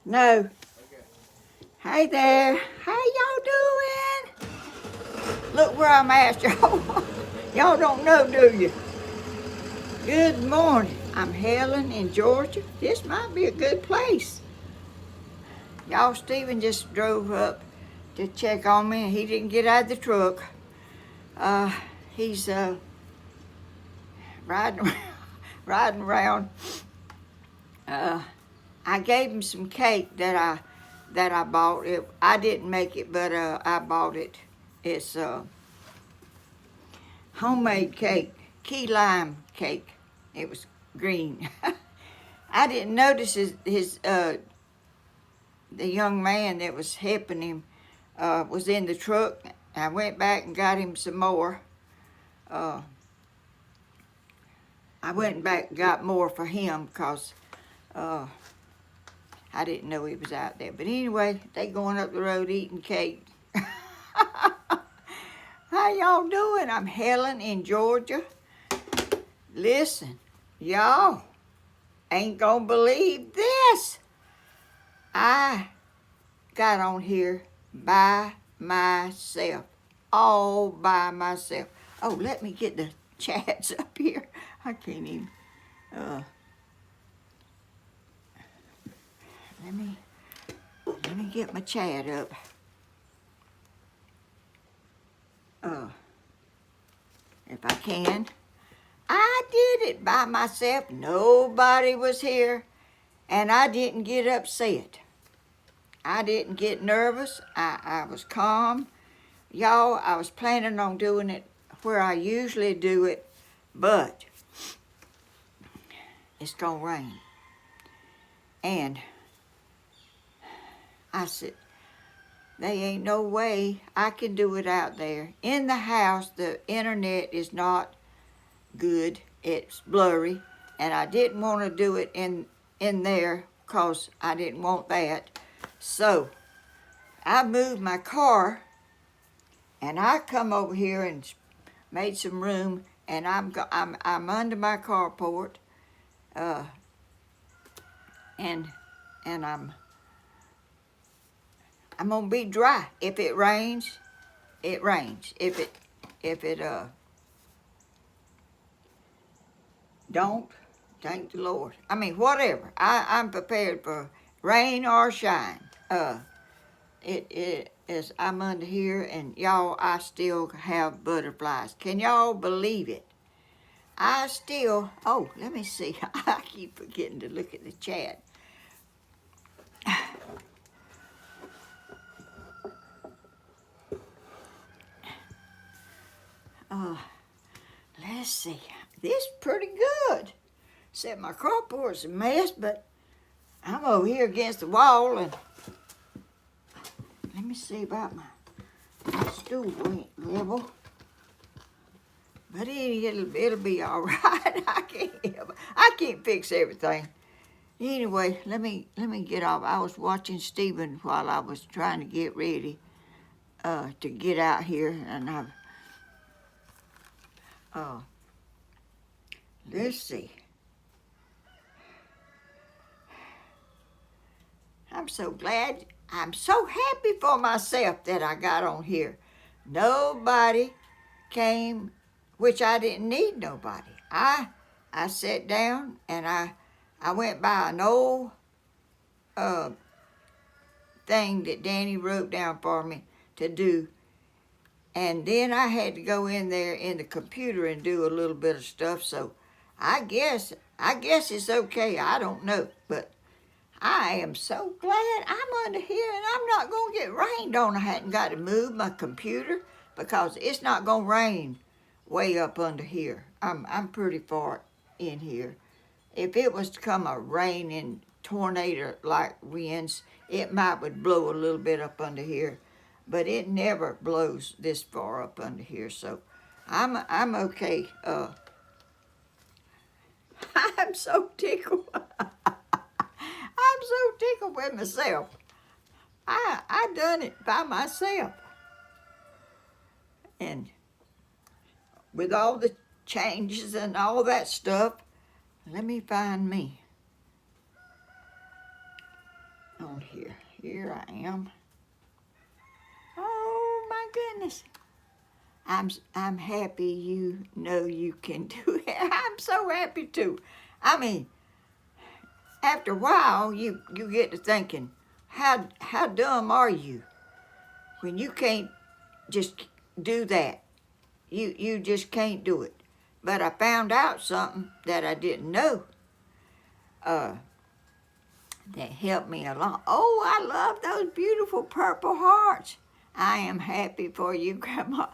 No. Hey there. How y'all doing? Look where I'm at, y'all. Y'all don't know, do you? Good morning. I'm Helen in Georgia. This might be a good place. Y'all, Stephen just drove up to check on me. He didn't get out of the truck. Uh, he's riding riding around. Uh, I gave him some cake that I bought. I didn't make it, but I bought it. It's homemade cake, key lime cake. It was green. I didn't notice the young man that was helping him was in the truck. I went back and got him some more. Uh, I went back and got more for him because uh, I didn't know he was out there. But anyway, they going up the road eating cake. How y'all doing? I'm Helen in Georgia. Listen, y'all ain't gonna believe this. I got on here by myself, all by myself. Oh, let me get the chats up here. I can't even. Uh, let me get my chat up. If I can. I did it by myself. Nobody was here, and I didn't get upset. I didn't get nervous. I was calm. Y'all, I was planning on doing it where I usually do it, but it's gonna rain. And I said, they ain't no way I can do it out there. In the house, the internet is not good. It's blurry. And I didn't want to do it in there because I didn't want that. So I moved my car and I come over here and made some room, and I'm under my carport, uh, and I'm gonna be dry. If it rains, it rains. If it don't, thank the Lord. I mean, whatever. I'm prepared for rain or shine. It is. I'm under here, and y'all, I still have butterflies. Can y'all believe it? I still. Oh, let me see. I keep forgetting to look at the chat. Uh, let's see. This is pretty good. Except my carport's a mess, but I'm over here against the wall, and let me see about my stool ain't level. But it'll be all right. I can't fix everything. Anyway, let me get off. I was watching Stephen while I was trying to get ready to get out here, and let's see. I'm so glad. I'm so happy for myself that I got on here. Nobody came, which I didn't need nobody. I sat down and I went by an old uh, thing that Danny wrote down for me to do, and then I had to go in there in the computer and do a little bit of stuff. So I guess it's okay. I don't know, but I am so glad I'm under here and I'm not going to get rained on. I hadn't got to move my computer because it's not going to rain way up under here. I'm pretty far in here. If it was to come a raining tornado like winds, it might would blow a little bit up under here, but it never blows this far up under here. So I'm okay. I'm so tickled. I'm so tickled with myself. I done it by myself. And with all the changes and all that stuff, let me find me. Oh, on here? Here I am. Oh my goodness. I'm happy you know you can do it. I'm so happy too. I mean, after a while, you get to thinking, how dumb are you when you can't just do that? You just can't do it. But I found out something that I didn't know. That helped me a lot. Oh, I love those beautiful purple hearts. I am happy for you, Grandma.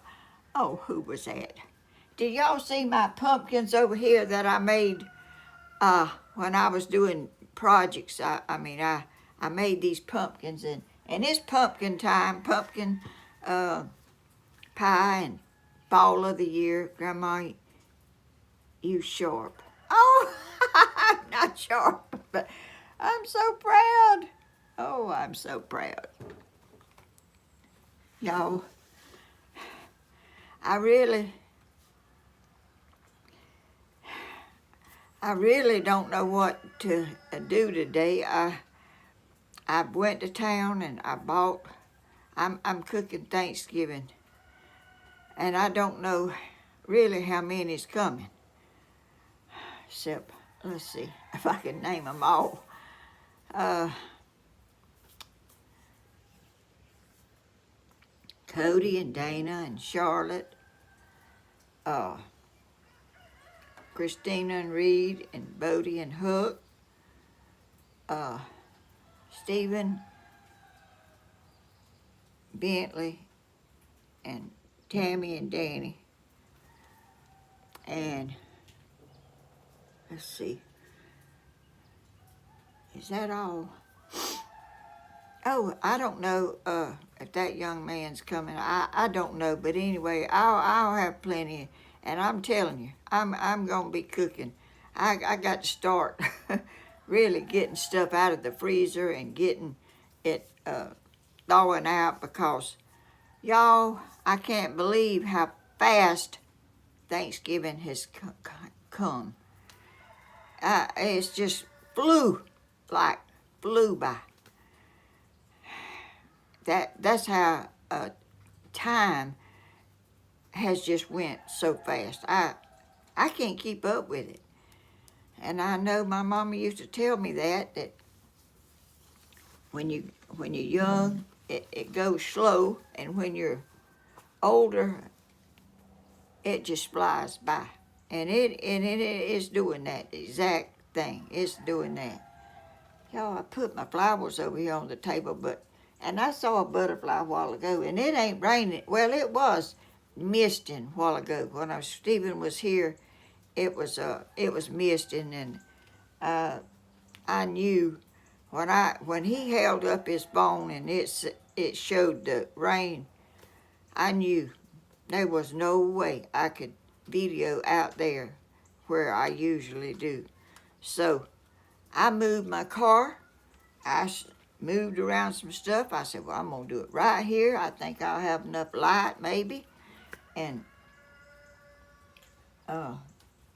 Oh, who was that? Did y'all see my pumpkins over here that I made when I was doing projects? I made these pumpkins, and it's pumpkin time, pumpkin pie and fall of the year. Grandma, you sharp. Oh, I'm not sharp, but I'm so proud. Oh, I'm so proud. Y'all, I really don't know what to do today. I went to town and I bought. I'm cooking Thanksgiving, and I don't know really how many's coming. Except, let's see if I can name them all. Cody and Dana and Charlotte, Christina and Reed and Bodie and Hook, Stephen, Bentley, and Tammy and Danny, and let's see, is that all? Oh, I don't know if that young man's coming. I don't know, but anyway, I'll have plenty. And I'm telling you, I'm gonna be cooking. I got to start really getting stuff out of the freezer and getting it thawing out, because y'all, I can't believe how fast Thanksgiving has come. It's just flew by. That's how time has just went so fast. I can't keep up with it. And I know my mama used to tell me that when you're young, it goes slow, and when you're older, it just flies by. And it is doing that exact thing. It's doing that. Y'all, I put my flowers over here on the table, and I saw a butterfly a while ago, and it ain't raining. Well, it was misting a while ago. When Stephen was here, it was misting, and I knew when he held up his phone and it showed the rain, I knew there was no way I could video out there where I usually do. So I moved my car. I moved around some stuff. I said, well, I'm going to do it right here. I think I'll have enough light, maybe. And,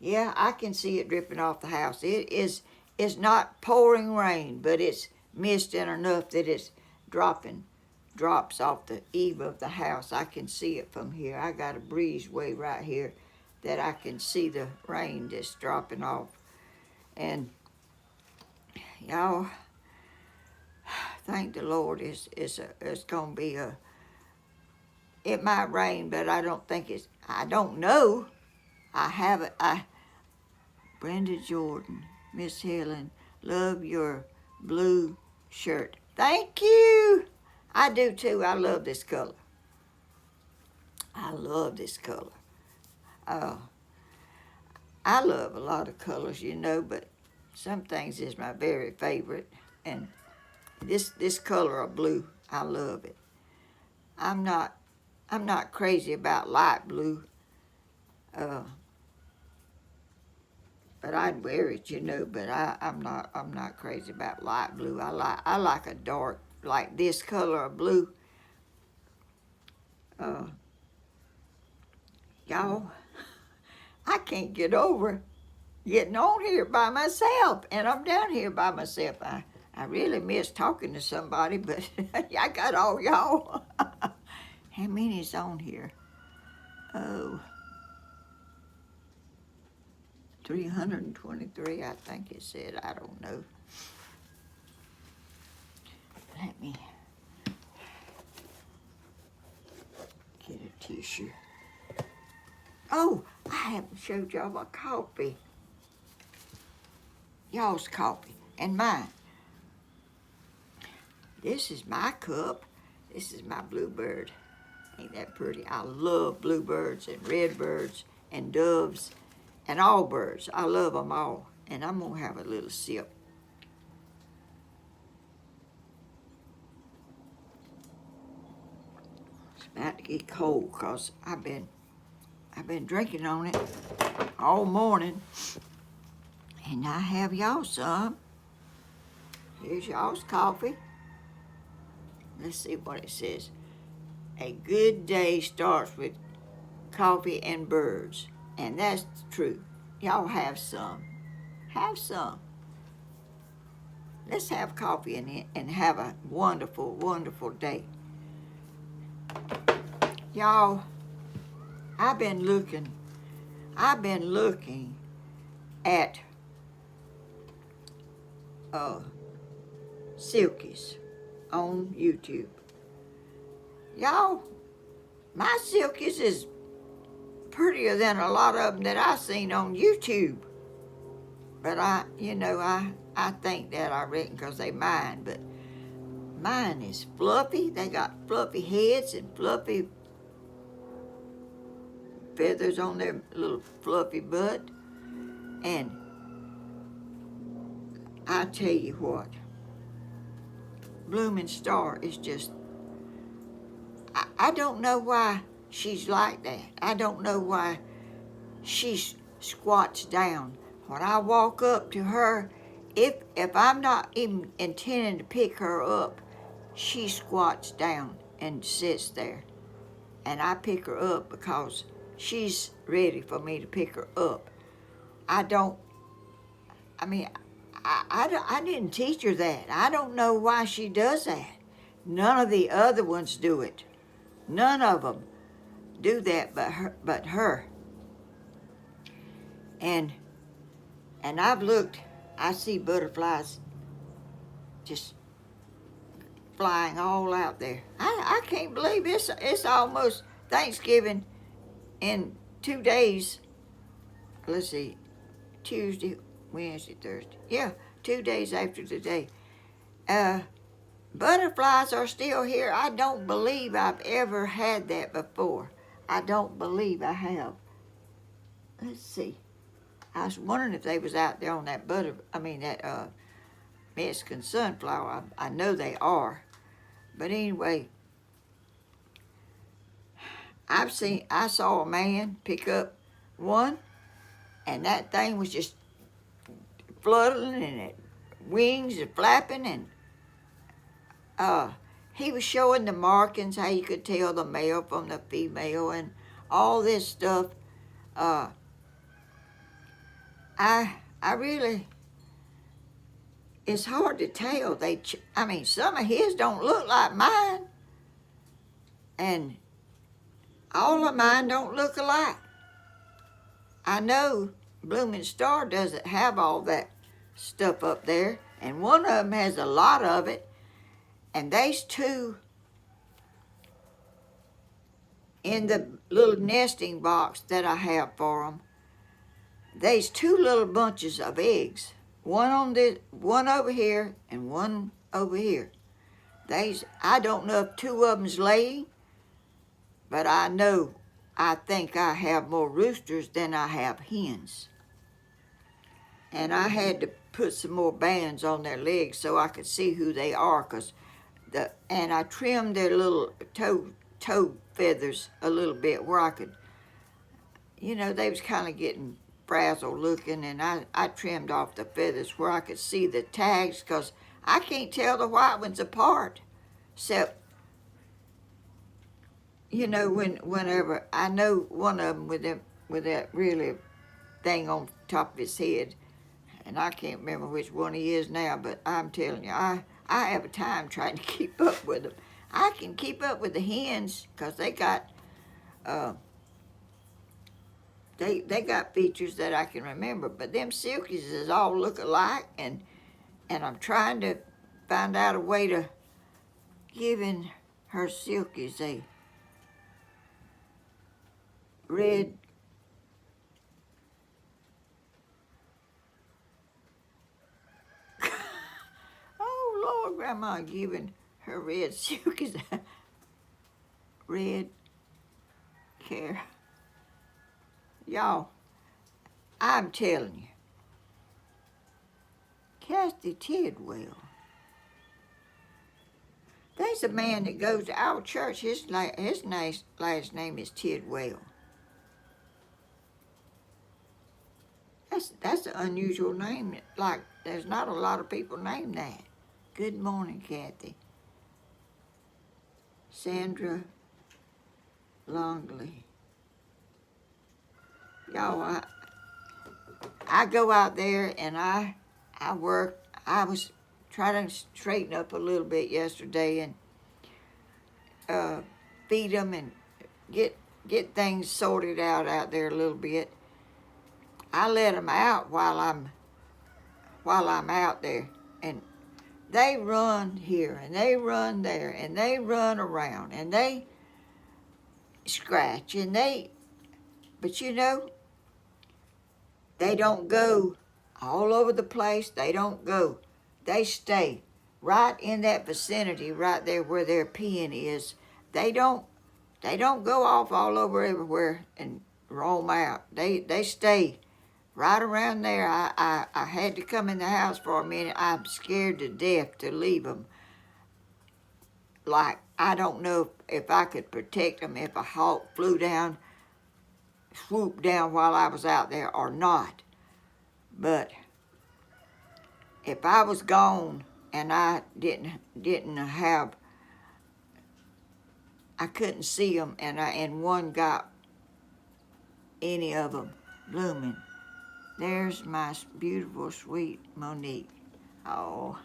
yeah, I can see it dripping off the house. It's not pouring rain, but it's misting enough that it's drops off the eave of the house. I can see it from here. I got a breezeway right here that I can see the rain just dropping off. And, y'all, thank the Lord, it's going to be it might rain, but I don't think I don't know. Brenda Jordan, Miss Helen, love your blue shirt. Thank you. I do too. I love this color. I love this color. I love a lot of colors, but some things is my very favorite. And this color of blue, I love it. I'm not crazy about light blue. But I'd wear it, but I'm not crazy about light blue. I like a dark, like this color of blue. Y'all, I can't get over getting on here by myself, and I'm down here by myself. I really miss talking to somebody, but I got all y'all. How many's on here? Oh, 323, I think it said. I don't know. Let me get a tissue. Oh, I haven't showed y'all my coffee. Y'all's coffee and mine. This is my cup. This is my bluebird. Ain't that pretty? I love bluebirds and redbirds and doves and all birds. I love them all. And I'm going to have a little sip. It's about to get cold because I've been drinking on it all morning. And I have y'all some. Here's y'all's coffee. Let's see what it says. A good day starts with coffee and birds. And that's true. Y'all have some. Have some. Let's have coffee and have a wonderful, wonderful day. Y'all, I've been looking at silkies on YouTube. Y'all, my silkies is prettier than a lot of them that I seen on YouTube. But I think that, I reckon, because they mine. But mine is fluffy. They got fluffy heads and fluffy feathers on their little fluffy butt. And I tell you what, Blooming Star is just, I don't know why she's like that. I don't know why she squats down. When I walk up to her, if I'm not even intending to pick her up, she squats down and sits there. And I pick her up because she's ready for me to pick her up. I didn't teach her that. I don't know why she does that. None of the other ones do it. None of them do that but her. And I've looked, I see butterflies just flying all out there. I can't believe it's almost Thanksgiving in 2 days. Let's see, Tuesday, Wednesday, Thursday. Yeah, 2 days after today. Butterflies are still here. I don't believe I've ever had that before. I don't believe I have. Let's see. I was wondering if they was out there on that Mexican sunflower. I know they are. But anyway, I saw a man pick up one, and that thing was just fluttering and it wings are flapping, and he was showing the markings, how you could tell the male from the female and all this stuff. I really, it's hard to tell. Some of his don't look like mine, and all of mine don't look alike. I know Blooming Star doesn't have all that stuff up there, and one of them has a lot of it, and there's two in the little nesting box that I have for them. There's two little bunches of eggs, one over here and one over here. I don't know if two of them's laying, but I think I have more roosters than I have hens. And I had to put some more bands on their legs so I could see who they are, and I trimmed their little toe feathers a little bit where I could, they was kind of getting frazzled looking, and I trimmed off the feathers where I could see the tags, because I can't tell the white ones apart, except, whenever I know one of them with that really thing on top of his head, and I can't remember which one he is now, but I'm telling you, I have a time trying to keep up with them. I can keep up with the hens because they got they got features that I can remember, but them silkies is all look alike, and I'm trying to find out a way to giving her silkies a red. Oh Lord, Grandma giving her red silkies a red care. Y'all, I'm telling you, Kathy Tidwell. There's a man that goes to our church. His last name is Tidwell. That's an unusual name. Like, there's not a lot of people named that. Good morning, Kathy. Sandra Longley. Y'all, I go out there and I work. I was trying to straighten up a little bit yesterday and feed them and get things sorted out there a little bit. I let them out while I'm out there, and they run here and they run there and they run around and they scratch but you know, they don't go all over the place. They don't go. They stay right in that vicinity, right there where their pen is. They don't go off all over everywhere and roam out. They stay right around there. I had to come in the house for a minute. I'm scared to death to leave them. Like, I don't know if I could protect them if a hawk swooped down while I was out there or not. But if I was gone and I didn't have, I couldn't see them, and one got any of them blooming. There's my beautiful, sweet Monique. Oh,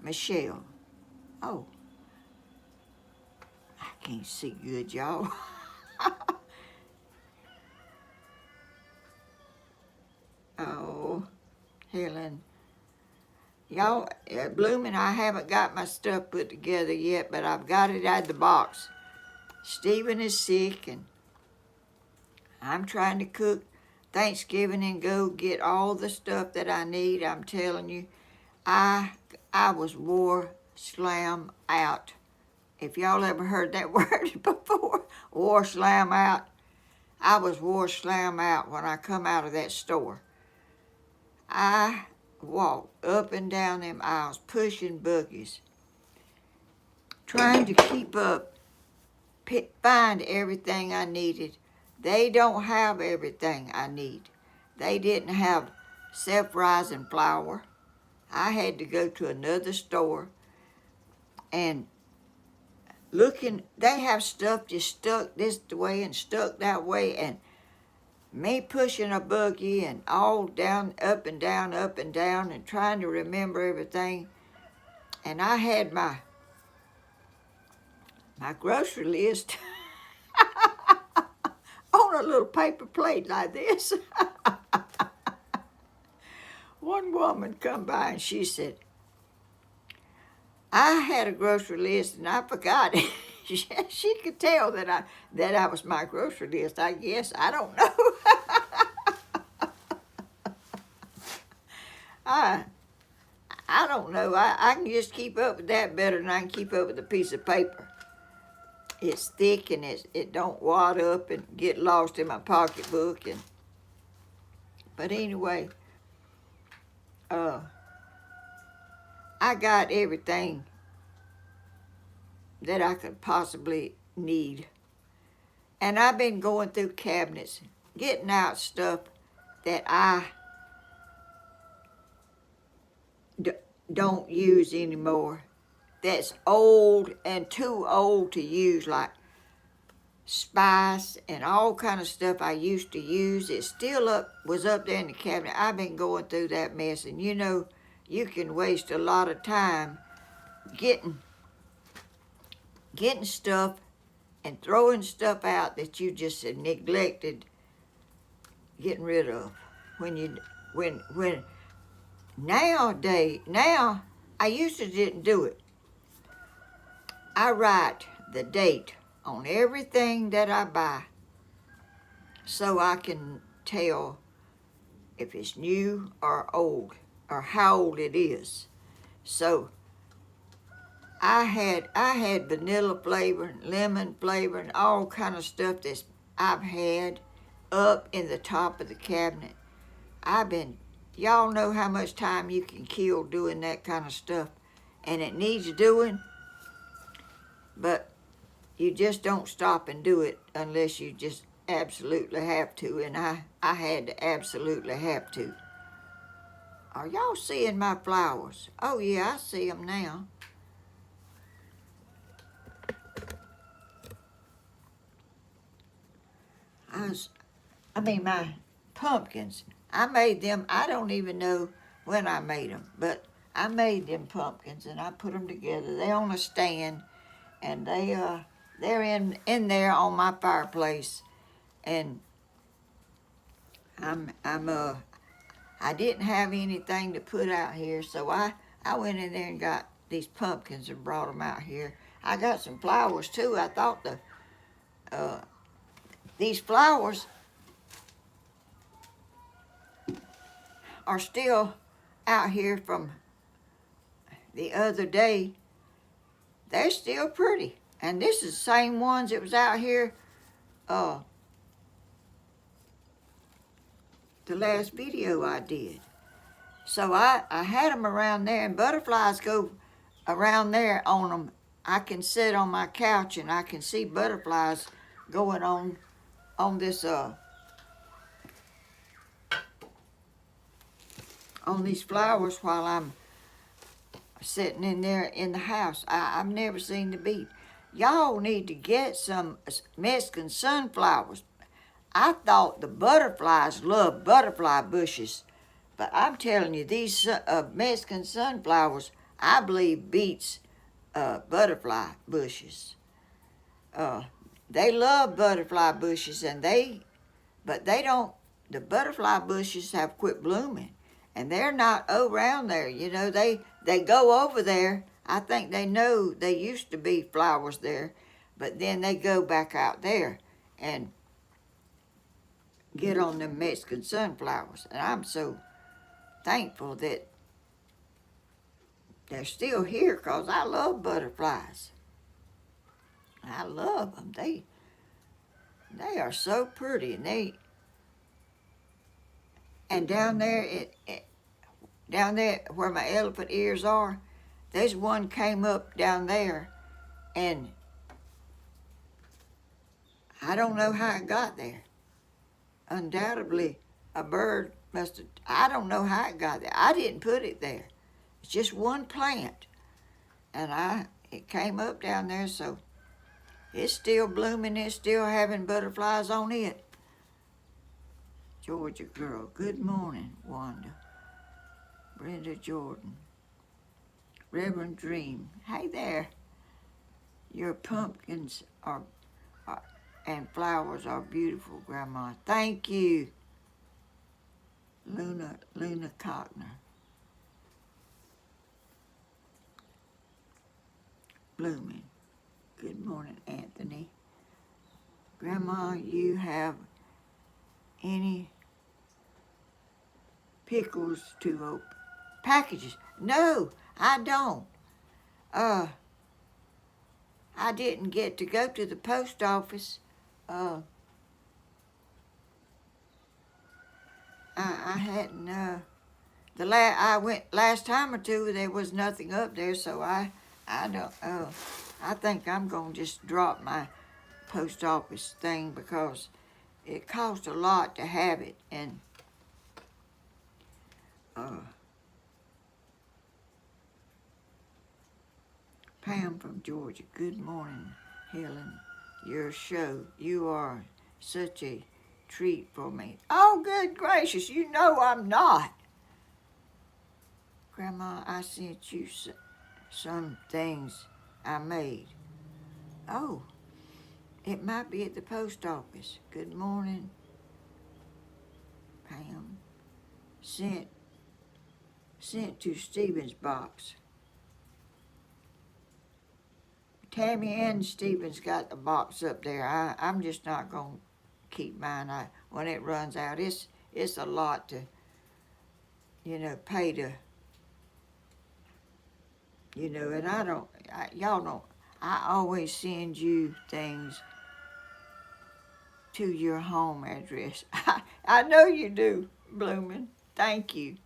Michelle. Oh, I can't see good, y'all. Oh, Helen. Y'all, blooming, I haven't got my stuff put together yet, but I've got it out of the box. Stephen is sick, and I'm trying to cook Thanksgiving and go get all the stuff that I need. I'm telling you, I was wore slam out. If y'all ever heard that word before, wore slam out, I was wore slam out when I come out of that store. I walked up and down them aisles, pushing buggies, trying to keep up, find everything I needed. They don't have everything I need. They didn't have self-rising flour. I had to go to another store and they have stuff just stuck this way and stuck that way, and me pushing a buggy and all down, up and down, and trying to remember everything. And I had my grocery list on a little paper plate like this. One woman come by and she said, I had a grocery list and I forgot it. She could tell that I was my grocery list, I guess. I don't know. I don't know. I can just keep up with that better than I can keep up with a piece of paper. It's thick and it don't wad up and get lost in my pocketbook. But anyway, I got everything that I could possibly need. And I've been going through cabinets, getting out stuff that I don't use anymore. That's old and too old to use, like spice and all kind of stuff I used to use. It still was up there in the cabinet. I've been going through that mess, and you know, you can waste a lot of time getting stuff and throwing stuff out that you just had neglected getting rid of. When now I used to didn't do it. I write the date on everything that I buy so I can tell if it's new or old or how old it is. So I had vanilla flavor and lemon flavor and all kind of stuff that I've had up in the top of the cabinet. Y'all know how much time you can kill doing that kind of stuff, and it needs doing, but you just don't stop and do it unless you just absolutely have to, and I had to absolutely have to. Are y'all seeing my flowers? Oh yeah, I see them now. My pumpkins. I made them. I don't even know when I made them, but I made them pumpkins and I put them together. They're on a stand, and they're in there on my fireplace, and I didn't have anything to put out here, so I went in there and got these pumpkins and brought them out here. I got some flowers too. I thought these flowers are still out here from the other day. They're still pretty, and this is the same ones that was out here the last video I did. So I had them around there, and butterflies go around there on them. I can sit on my couch and I can see butterflies going on this on these flowers while I'm sitting in there in the house. I've never seen the beat. Y'all need to get some Mexican sunflowers. I thought the butterflies love butterfly bushes, but I'm telling you, these Mexican sunflowers, I believe, beats butterfly bushes. They love butterfly bushes, but they don't. The butterfly bushes have quit blooming, and they're not around there. You know, they go over there. I think they know they used to be flowers there, but then they go back out there and get on them Mexican sunflowers. And I'm so thankful that they're still here, because I love butterflies. I love them. They are so pretty, and down there down there where my elephant ears are, there's one came up down there, and I don't know how it got there. Undoubtedly, a bird must have. I don't know how it got there. I didn't put it there. It's just one plant, and it came up down there, so it's still blooming. It's still having butterflies on it. Georgia girl, good morning, Wanda. Brenda Jordan. Reverend Dream, hey there. Your pumpkins and flowers are beautiful, Grandma. Thank you. Luna Cockner. Blooming. Good morning, Anthony. Grandma, you have any pickles to open? Packages? No, I don't. I didn't get to go to the post office. I hadn't. I went last time or two. There was nothing up there, so I don't. I think I'm gonna just drop my post office thing because it costs a lot to have it, and Pam from Georgia. Good morning, Helen. your show. You are such a treat for me. Oh, good gracious, you know I'm not. Grandma, I sent you some things I made. Oh, it might be at the post office. Good morning, Pam. Sent to Stephen's box. Tammy and Stephen's got the box up there. I'm just not gonna keep mine. When it runs out, it's a lot to pay to and y'all don't. I always send you things to your home address. I know you do, Bloomin'. Thank you.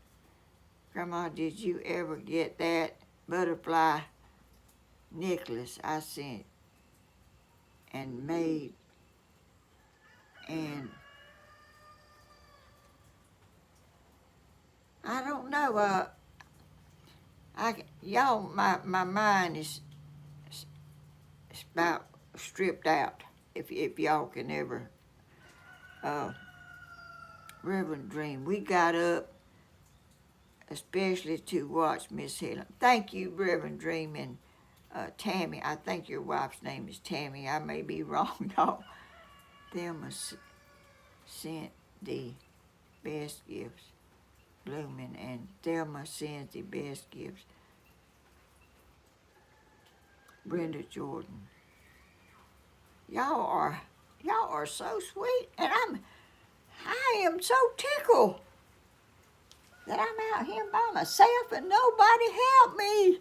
Grandma, did you ever get that butterfly necklace I sent and made? And I don't know. Y'all, my mind is about stripped out. If y'all can ever, Reverend Dream, we got up especially to watch Miss Helen. Thank you, Reverend Dream, and Tammy. I think your wife's name is Tammy. I may be wrong, y'all. Thelma sent the best gifts. Bloomin', and Thelma sends the best gifts. Brenda Jordan. Y'all are so sweet, and I am so tickled that I'm out here by myself and nobody helped me.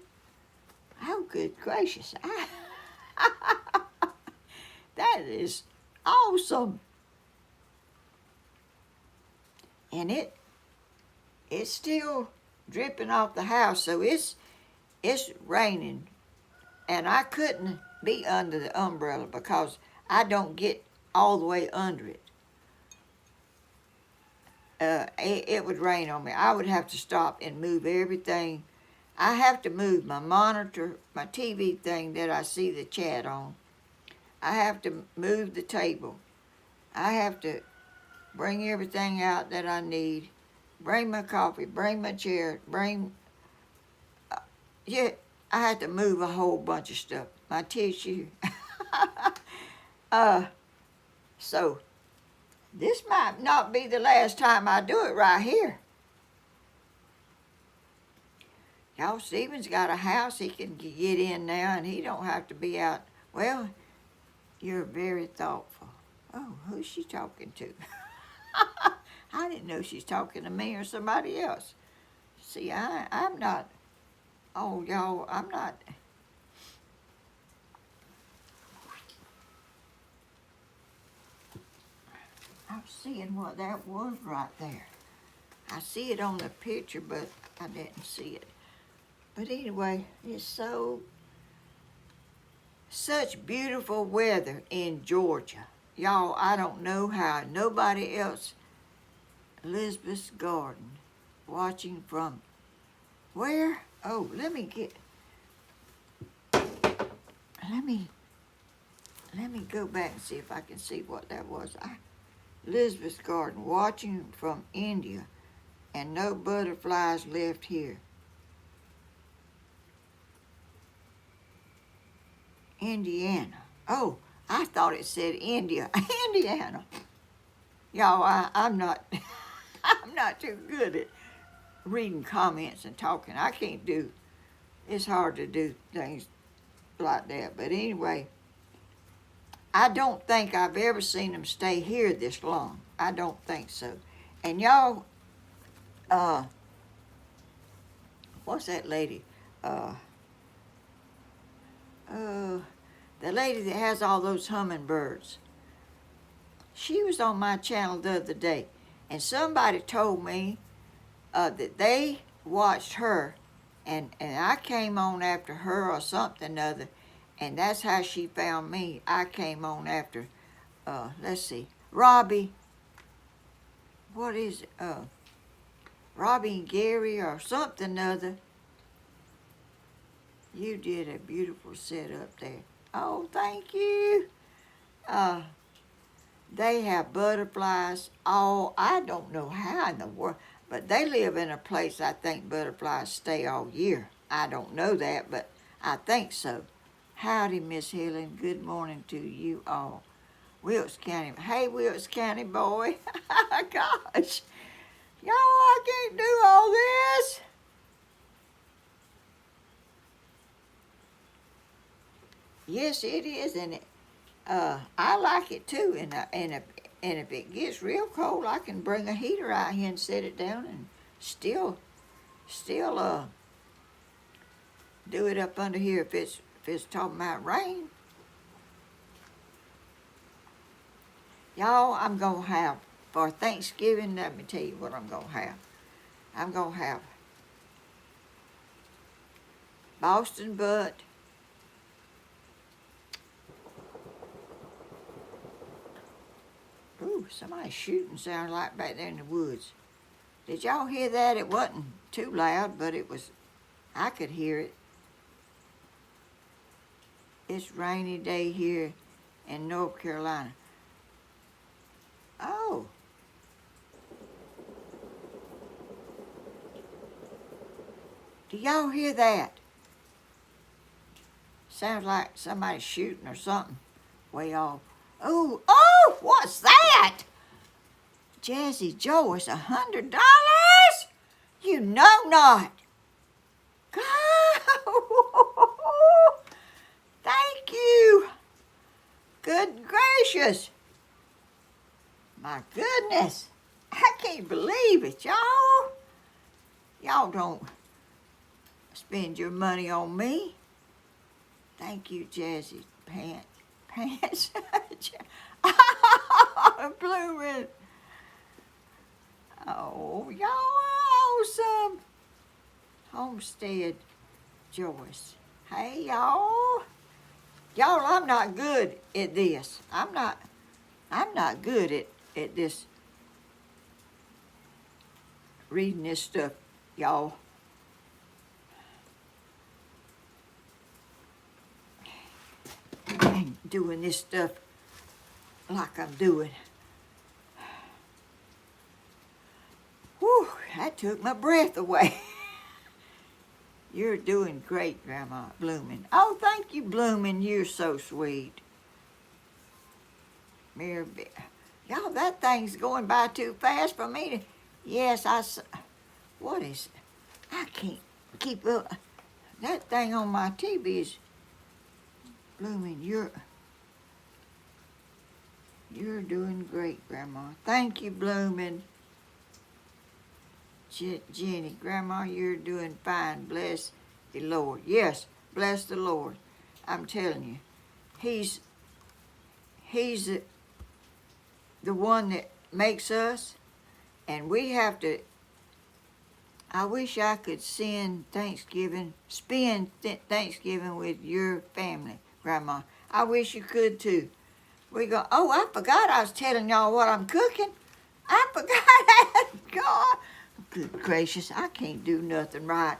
Oh, good gracious. That is awesome. And it's still dripping off the house, so it's raining. And I couldn't be under the umbrella because I don't get all the way under it. It would rain on me. I would have to stop and move everything. I have to move my monitor, my TV thing that I see the chat on. I have to move the table. I have to bring everything out that I need. Bring my coffee, bring my chair, I had to move a whole bunch of stuff. My tissue. So this might not be the last time I do it right here. Y'all, Stephen's got a house he can get in now, and he don't have to be out. Well, you're very thoughtful. Oh, who's she talking to? I didn't know she's talking to me or somebody else. See, I'm not. Oh, y'all, I'm not. I was seeing what that was right there. I see it on the picture, but I didn't see it. But anyway, it's such beautiful weather in Georgia. Y'all, I don't know how nobody else. Elizabeth's garden, watching from where? Oh, let me go back and see if I can see what that was. Elizabeth's garden, watching from India, and no butterflies left here. Indiana. Oh, I thought it said India. Indiana. Y'all, I'm not I'm not too good at reading comments and talking. I can't do. It's hard to do things like that. But anyway, I don't think I've ever seen them stay here this long. I don't think so. And y'all, what's that lady? The lady that has all those hummingbirds. She was on my channel the other day, and somebody told me that they watched her, and I came on after her or something other, and that's how she found me. I came on after, let's see, Robbie. What is it? Robbie and Gary or something other. You did a beautiful setup there. Oh, thank you. Uh, they have butterflies all, I don't know how in the world, but they live in a place I think butterflies stay all year. I don't know that, but I think so. Howdy, Miss Helen. Good morning to you all. Wilkes County. Hey, Wilkes County boy. Gosh. Y'all, I can't do all this. Yes, it is, and I like it too. And if it gets real cold, I can bring a heater out here and set it down, and still do it up under here if it's talking about rain. Y'all, I'm gonna have for Thanksgiving. Let me tell you what I'm gonna have. I'm gonna have Boston butt. Ooh, somebody shooting sounded like back there in the woods. Did y'all hear that? It wasn't too loud, but it was, I could hear it. It's rainy day here in North Carolina. Oh. Do y'all hear that? Sounds like somebody shooting or something. Way off. Oh, what's that? Jazzy Joyce, $100? You know not. God, thank you. Good gracious. My goodness. I can't believe it, y'all. Y'all don't spend your money on me. Thank you, Jazzy Pants. Blooming. Oh, y'all are awesome. Homestead Joyce. Hey, y'all. Y'all, I'm not good at this. I'm not good at this, reading this stuff, y'all. And doing this stuff like I'm doing. Whew, that took my breath away. You're doing great, Grandma Bloomin'. Oh, thank you, Bloomin'. You're so sweet. Y'all, that thing's going by too fast for me to... Yes, what is... I can't keep up. That thing on my TV is... Bloomin', you're doing great, Grandma. Thank you, Bloomin'. Jenny, Grandma, you're doing fine. Bless the Lord. Yes, bless the Lord. I'm telling you, He's the one that makes us, and we have to. I wish I could spend Thanksgiving with your family, Grandma. I wish you could too. Oh, I forgot I was telling y'all what I'm cooking. I forgot that. God. Good gracious, I can't do nothing right.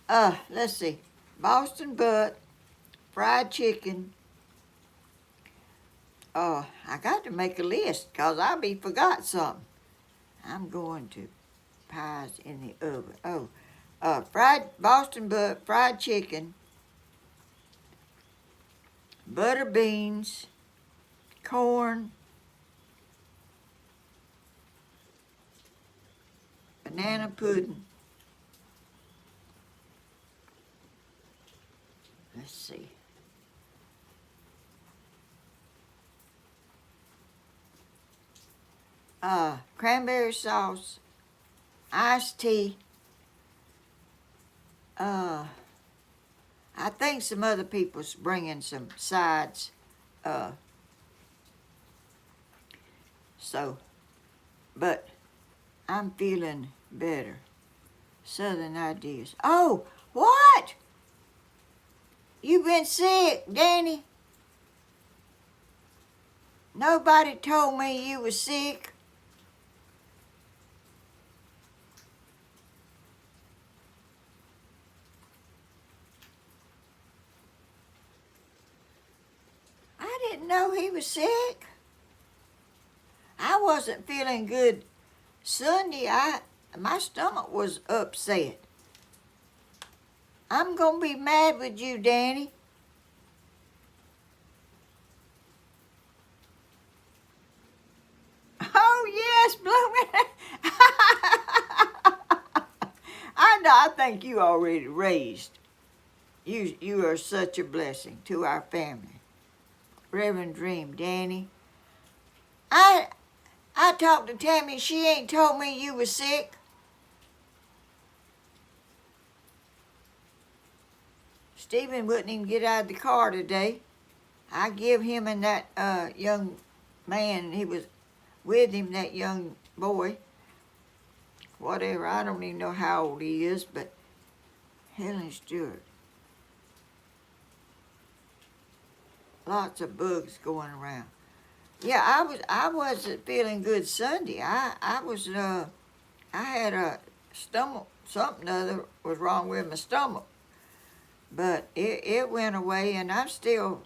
Let's see. Boston butt, fried chicken. I got to make a list because I forgot something. I'm going to pies in the oven. Fried Boston butt, fried chicken, butter beans, corn, banana pudding. Let's see. Cranberry sauce, iced tea. I think some other people's bringing some sides. But I'm feeling better. Southern ideas. Oh, what? You been sick, Danny? Nobody told me you was sick. I didn't didn't know he was sick. I wasn't feeling good Sunday. My stomach was upset. I'm gonna be mad with you, Danny. Oh yes, Blooming. I know. I think you already raised. You are such a blessing to our family. Reverend Dream, Danny. I talked to Tammy. She ain't told me you was sick. Stephen wouldn't even get out of the car today. I give him and that young man, he was with him, that young boy, whatever, I don't even know how old he is, but Helen Stewart. Lots of bugs going around. Yeah, I wasn't feeling good Sunday. I had a stomach, something other was wrong with my stomach. But it went away, and I'm still,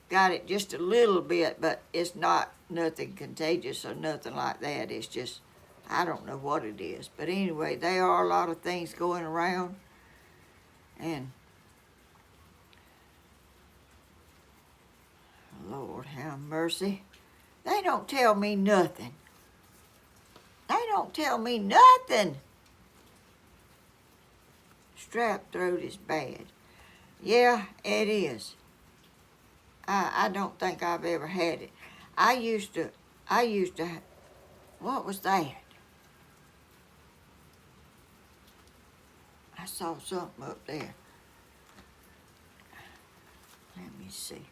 got it just a little bit, but it's not nothing contagious or nothing like that. It's just, I don't know what it is. But anyway, there are a lot of things going around, and Lord have mercy. They don't tell me nothing. They don't tell me nothing. Strap throat is bad. Yeah, it is. I don't think I've ever had it. I used to, what was that? I saw something up there. Let me see.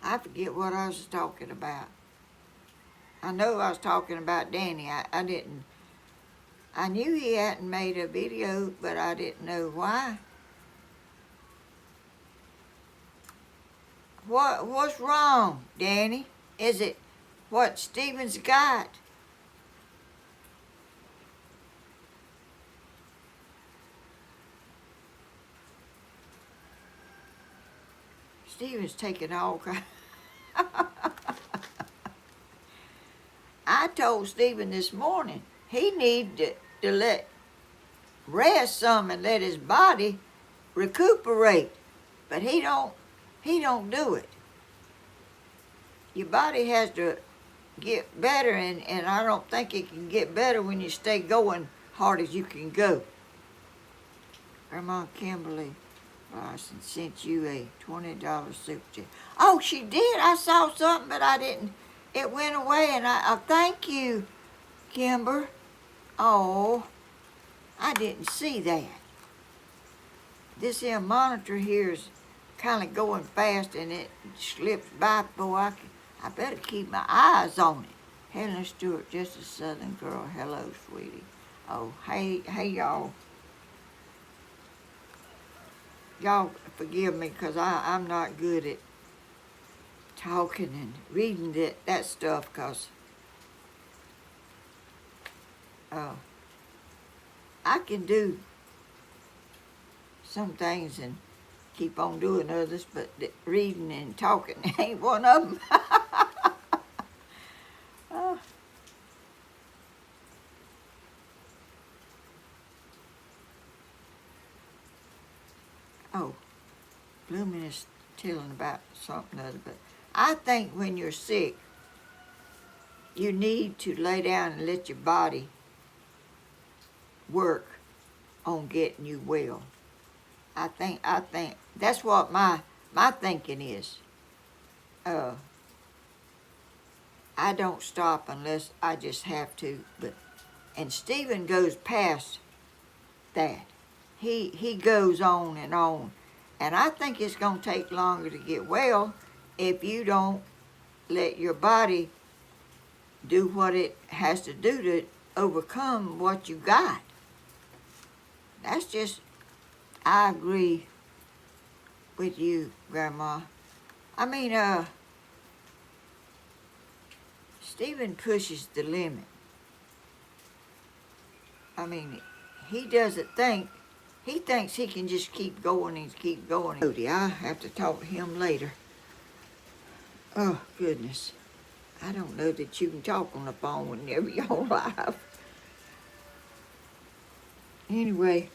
I forget what I was talking about. I know I was talking about Danny. I didn't. I knew he hadn't made a video, but I didn't know why. What's wrong, Danny? Is it what Stephen's got? Stephen's taking all kinds. I told Stephen this morning he needed to let rest some and let his body recuperate, but he don't do it. Your body has to get better, and I don't think it can get better when you stay going hard as you can go. Grandma Kimberly Larson sent you a $20 super chat. Oh, she did. I saw something, but I didn't. It went away, and I thank you, Kimber. Oh, I didn't see that. This here monitor here is kind of going fast, and it slips by. Boy, I better keep my eyes on it. Helen Stewart, just a Southern girl. Hello, sweetie. Oh, hey, y'all. Y'all forgive me, because I'm not good at talking and reading that stuff, because I can do some things and keep on doing others, but reading and talking ain't one of them. Oh, Blooming is telling about something other, but I think when you're sick, you need to lay down and let your body work on getting you well. I think that's what my thinking is. I don't stop unless I just have to, and Stephen goes past that. He goes on, and I think it's going to take longer to get well if you don't let your body do what it has to do to overcome what you got. That's just, I agree with you, Grandma. I mean, Stephen pushes the limit. I mean, he doesn't think, he thinks he can just keep going and keep going. I'll have to talk to him later. Oh, goodness. I don't know that you can talk on the phone whenever you're live. Anyway,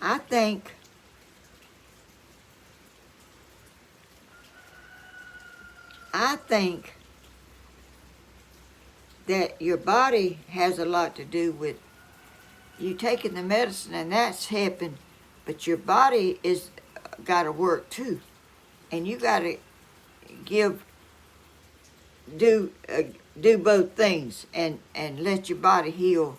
I think that your body has a lot to do with you taking the medicine, and that's helping, but your body is got to work too, and you got to do both things, and let your body heal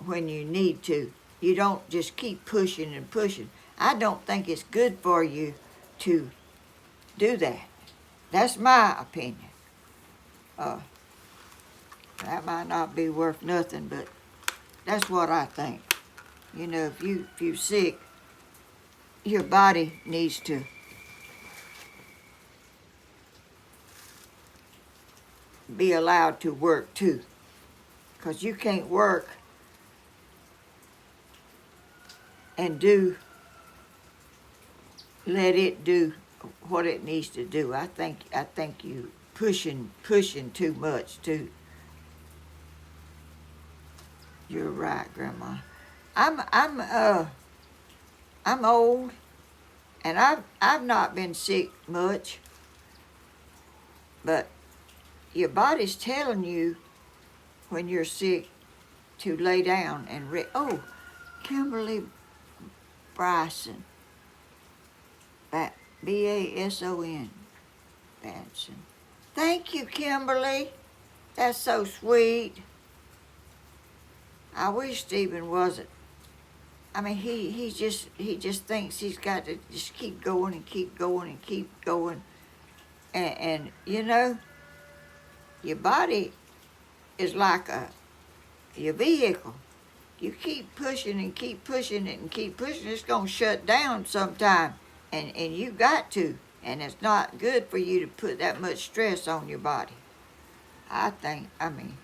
when you need to. You don't just keep pushing and pushing. I don't think it's good for you to do that. That's my opinion. That might not be worth nothing, but that's what I think. You know, if you're sick, your body needs to be allowed to work too. Because you can't work and let it do what it needs to do. I think you pushing too much too. You're right, Grandma. I'm old, and I've not been sick much, but your body's telling you when you're sick to lay down and oh, Kimberly Bryson, Bason, Batson. Thank you, Kimberly. That's so sweet. I wish Stephen wasn't. I mean, he just thinks he's got to just keep going and keep going and keep going, and you know, your body is like your vehicle. You keep pushing and keep pushing it and keep pushing, it's gonna shut down sometime, and you got to, and it's not good for you to put that much stress on your body. I mean,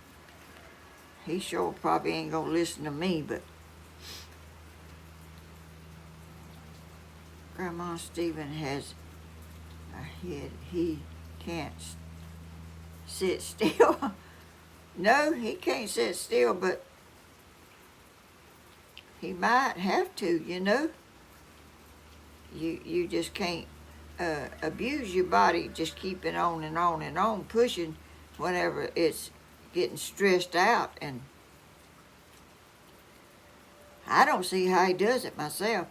he sure probably ain't gonna listen to me, but Grandma Stephen has a head. He can't sit still. No, he can't sit still, but he might have to, you know. You just can't abuse your body just keeping on and on and on, pushing whenever it's getting stressed out. And I don't see how he does it myself.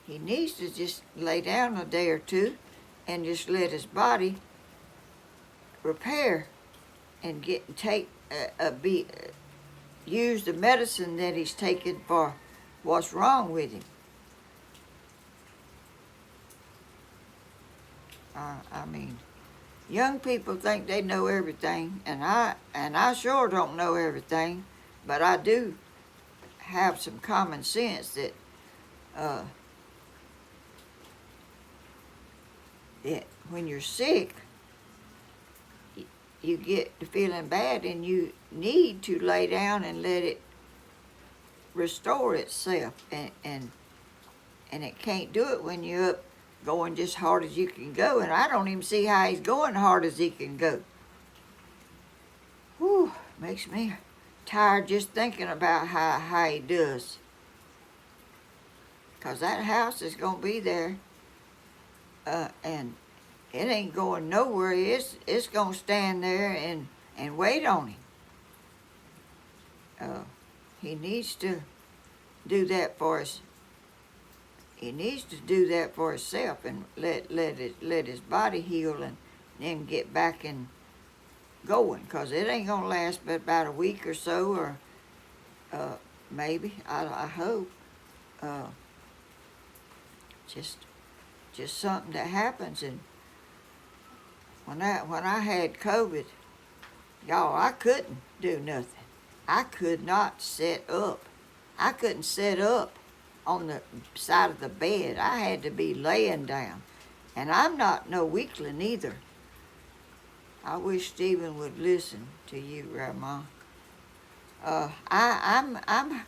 He needs to just lay down a day or two and just let his body repair and use the medicine that he's taking for what's wrong with him. I mean, young people think they know everything, and I sure don't know everything, but I do have some common sense that when you're sick, you get to feeling bad, and you need to lay down and let it restore itself, and it can't do it when you're up going just hard as you can go, and I don't even see how he's going hard as he can go. Whew, makes me tired just thinking about how he does. Because that house is going to be there, and it ain't going nowhere. It's going to stand there and wait on him. He needs to do that for us. He needs to do that for himself and let his body heal and then get back and going. Because it ain't going to last but about a week or so, or maybe, I hope. Just something that happens. And when I had COVID, y'all, I couldn't do nothing. I could not sit up. I couldn't sit up on the side of the bed. I had to be laying down. And I'm not no weakling either. I wish Stephen would listen to you, Grandma. I'm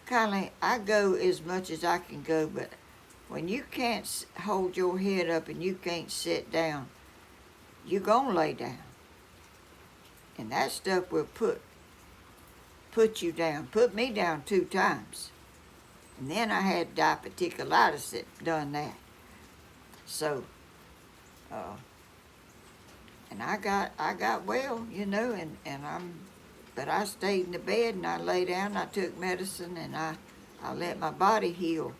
kind of, I go as much as I can go, but when you can't hold your head up and you can't sit down, you're gonna lay down. And that stuff will put you down. Put me down 2 times. And then I had diverticulitis that done that. So, and I got well, but I stayed in the bed and I lay down. I took medicine and I let my body heal,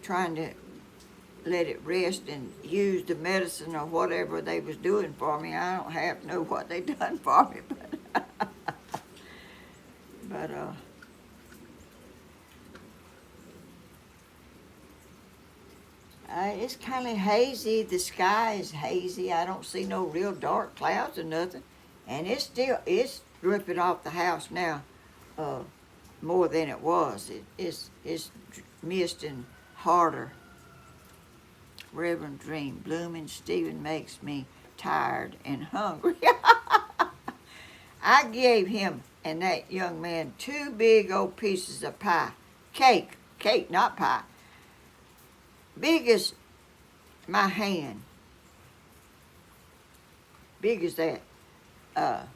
trying to let it rest and use the medicine or whatever they was doing for me. I don't have to know what they done for me, but it's kind of hazy. The sky is hazy. I don't see no real dark clouds or nothing, and it's dripping off the house now, more than it was. It's misting harder. Reverend Dream, blooming Stephen makes me tired and hungry. I gave him and that young man 2 big old pieces of pie. Cake, not pie. Big as my hand. Big as that. I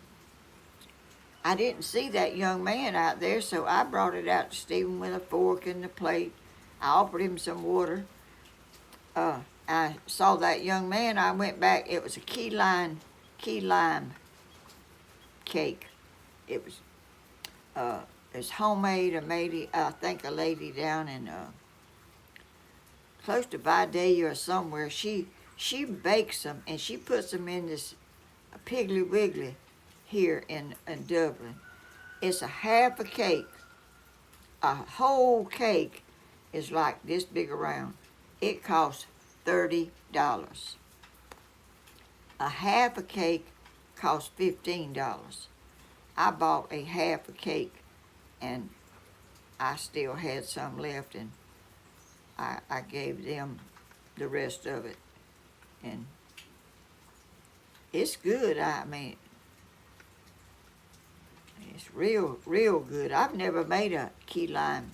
didn't see that young man out there, so I brought it out to Stephen with a fork and a plate. I offered him some water. I saw that young man. I went back. It was a key lime cake. It was homemade. I think a lady down in close to Vidalia or somewhere. She bakes them and she puts them in this Piggly Wiggly here in Dublin. It's a half a cake. A whole cake is like this big around. It costs $30. A half a cake costs $15. I bought a half a cake and I still had some left, and I gave them the rest of it. And it's good. I mean, it's real good. I've never made a key lime.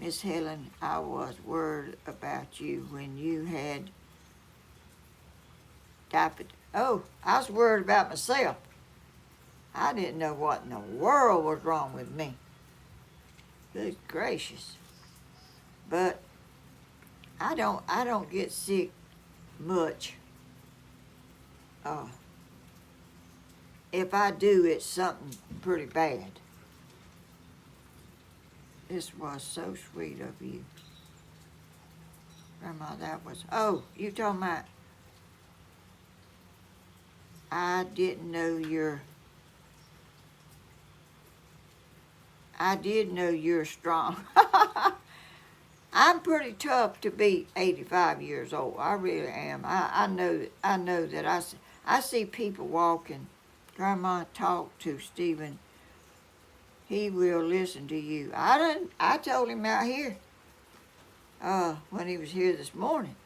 Miss Helen, I was worried about you when you had diabetes. Oh, I was worried about myself. I didn't know what in the world was wrong with me. Good gracious. But I don't get sick much. If I do, it's something pretty bad. This was so sweet of you. Grandma, that was, oh, you talking about, I did know you're strong. I'm pretty tough to be 85 years old. I really am. I know that I see people walking. Grandma, talk to Stephen. He will listen to you. I told him out here when he was here this morning.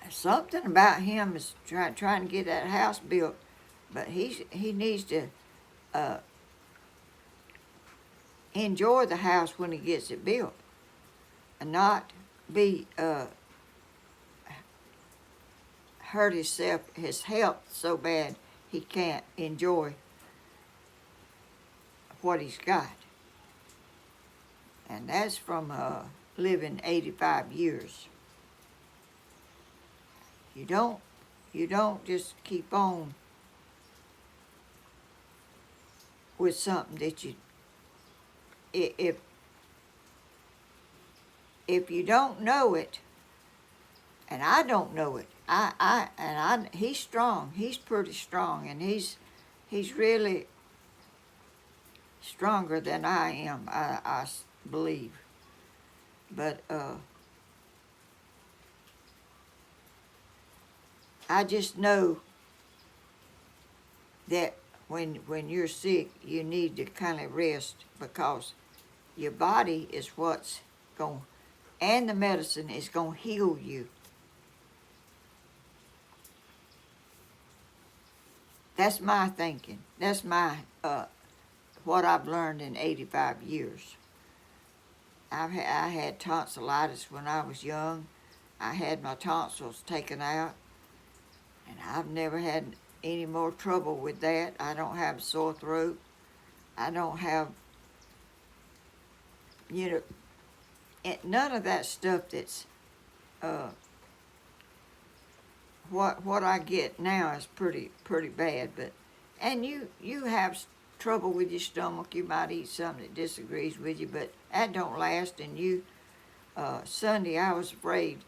Something about him is trying to get that house built, but he needs to enjoy the house when he gets it built, and not be hurt his health so bad he can't enjoy what he's got. And that's from living 85 years. You don't just keep on with something that if you don't know it, and I don't know it, he's strong. He's pretty strong, and he's really stronger than I am. I believe, but I just know that when you're sick, you need to kind of rest, because your body is what's going to and the medicine is going to heal you. That's my thinking. That's my what I've learned in 85 years. I had tonsillitis when I was young. I had my tonsils taken out, and I've never had any more trouble with that. I don't have sore throat. I don't have, you know, none of that stuff that's uh, what I get now is pretty bad. But and you have trouble with your stomach. You might eat something that disagrees with you, but that don't last. And Sunday I was afraid.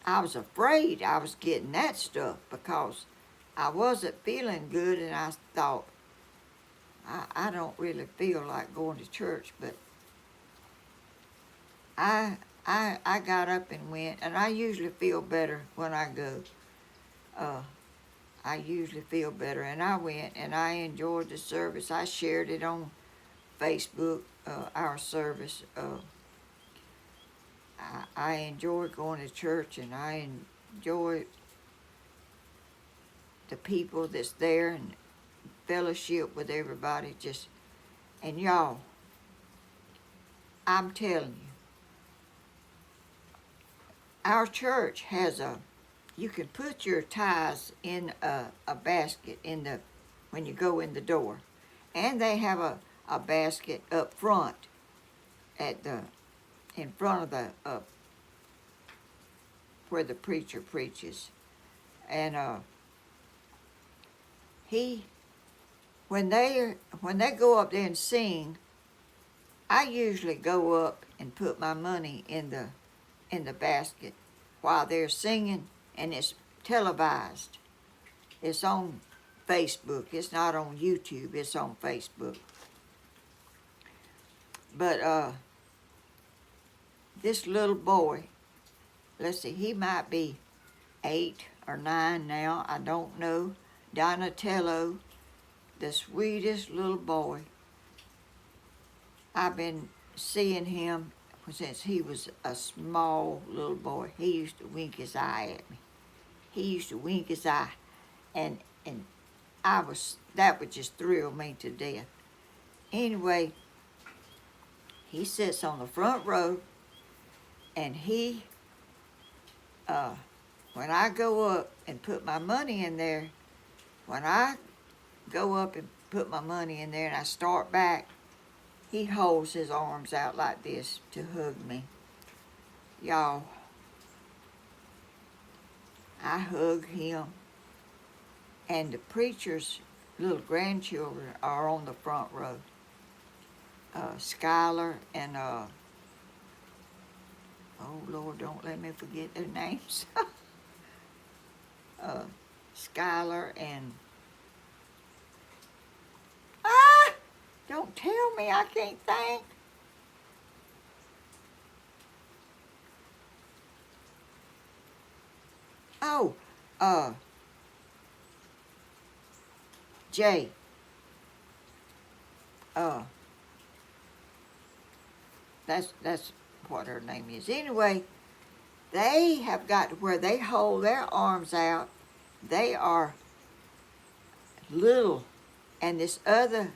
I was getting that stuff because I wasn't feeling good, and I thought I don't really feel like going to church, but I got up and went, and I usually feel better when I go. I usually feel better, and I went, and I enjoyed the service. I shared it on Facebook, our service. I enjoy going to church, and I enjoy the people that's there and fellowship with everybody. And y'all, I'm telling you, our church has you can put your tithes in a basket when you go in the door. And they have a basket up front in front of the where the preacher preaches. And when they go up there and sing, I usually go up and put my money in the basket while they're singing, and it's televised. It's on Facebook. It's not on YouTube. It's on Facebook. But this little boy, let's see, he might be 8 or 9 now. I don't know. Donatello, the sweetest little boy. I've been seeing him since he was a small little boy. He used to wink his eye at me. He used to wink his eye, and that would just thrill me to death. Anyway, he sits on the front row, and when I go up and put my money in there, when I go up and put my money in there and I start back, he holds his arms out like this to hug me. Y'all, I hug him, and the preacher's little grandchildren are on the front row. Skylar and, oh Lord, don't let me forget their names. Skylar and, don't tell me I can't think. Oh, Jay. That's what her name is. Anyway, they have got to where they hold their arms out. They are little, and this other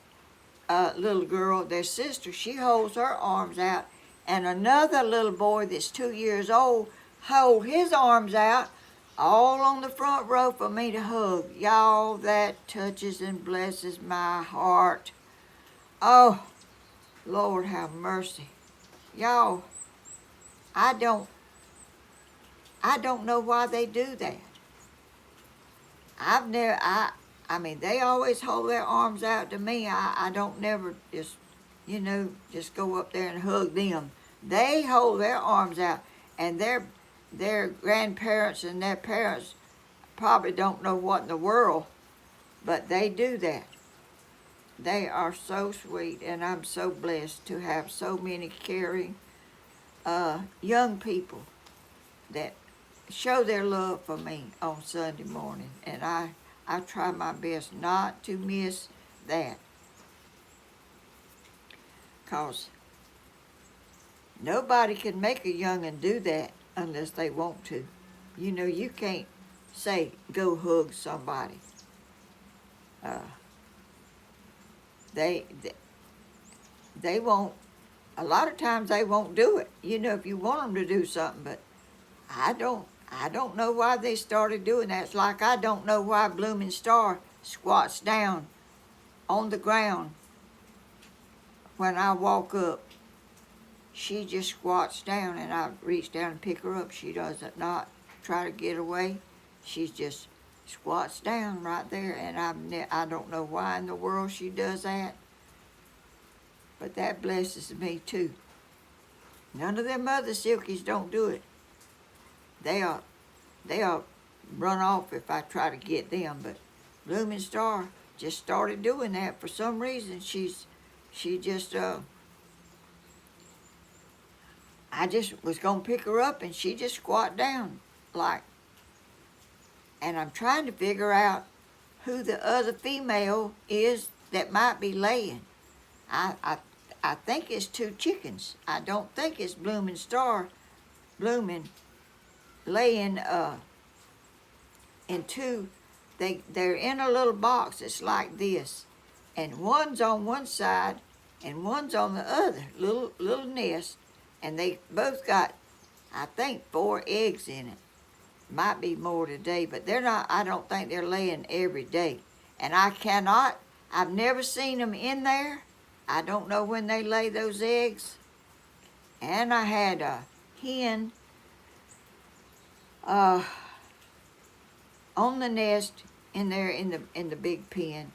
little girl, their sister, she holds her arms out, and another little boy that's 2 years old hold his arms out, all on the front row for me to hug. Y'all, that touches and blesses my heart. Oh, Lord have mercy. Y'all, I don't know why they do that. I mean, they always hold their arms out to me. I don't never just go up there and hug them. They hold their arms out, and their grandparents and their parents probably don't know what in the world, but they do that. They are so sweet, and I'm so blessed to have so many caring young people that show their love for me on Sunday morning, and I try my best not to miss that, because Nobody can make a young'un do that unless they want to. You know, you can't say, go hug somebody. Uh, they, they they won't, a lot of times they won't do it, you know, if you want them to do something, but I don't know why they started doing that. It's like I don't know why Blooming Star squats down on the ground when I walk up. She just squats down and I reach down and pick her up. She doesn't not try to get away. She just squats down right there, and I don't know why in the world she does that, but that blesses me too. None of them other silkies don't do it. They'll run off if I try to get them, but Blooming Star just started doing that for some reason. She just I just was gonna pick her up and she just squat down like, and I'm trying to figure out who the other female is that might be laying. I think it's two chickens. I don't think it's Blooming Star blooming laying in two. They're in a little box. It's like this, and one's on one side and one's on the other, little nest, and they both got, I think, 4 eggs in it. Might be more today, but they're not. I don't think they're laying every day, and I've never seen them in there. I don't know when they lay those eggs. And I had a hen on the nest in there in the big pen,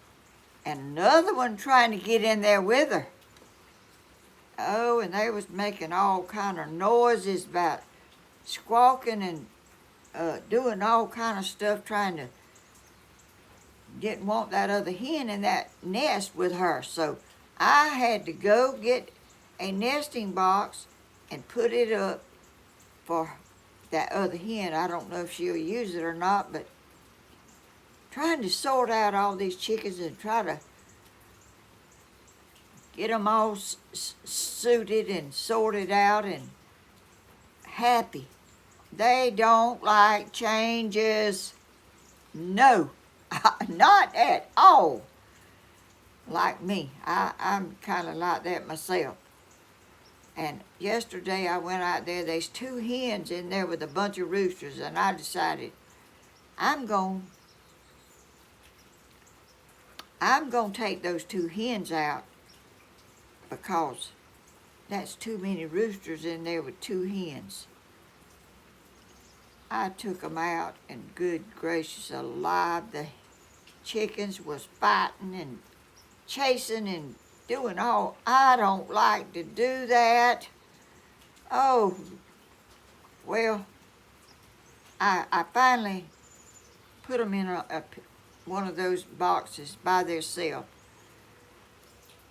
and another one trying to get in there with her. Oh, and they was making all kind of noises about squawking and doing all kind of stuff, trying to didn't want that other hen in that nest with her. So I had to go get a nesting box and put it up for that other hen. I don't know if she'll use it or not, but trying to sort out all these chickens and try to get them all suited and sorted out and happy. They don't like changes. No, not at all. Like me, I'm kind of like that myself. And yesterday I went out there, there's 2 hens in there with a bunch of roosters, and I decided I'm going to take those 2 hens out because that's too many roosters in there with 2 hens. I took them out, and good gracious alive, the chickens was fighting and chasing and doing all. I don't like to do that. Oh, well, I finally put them in one of those boxes by themselves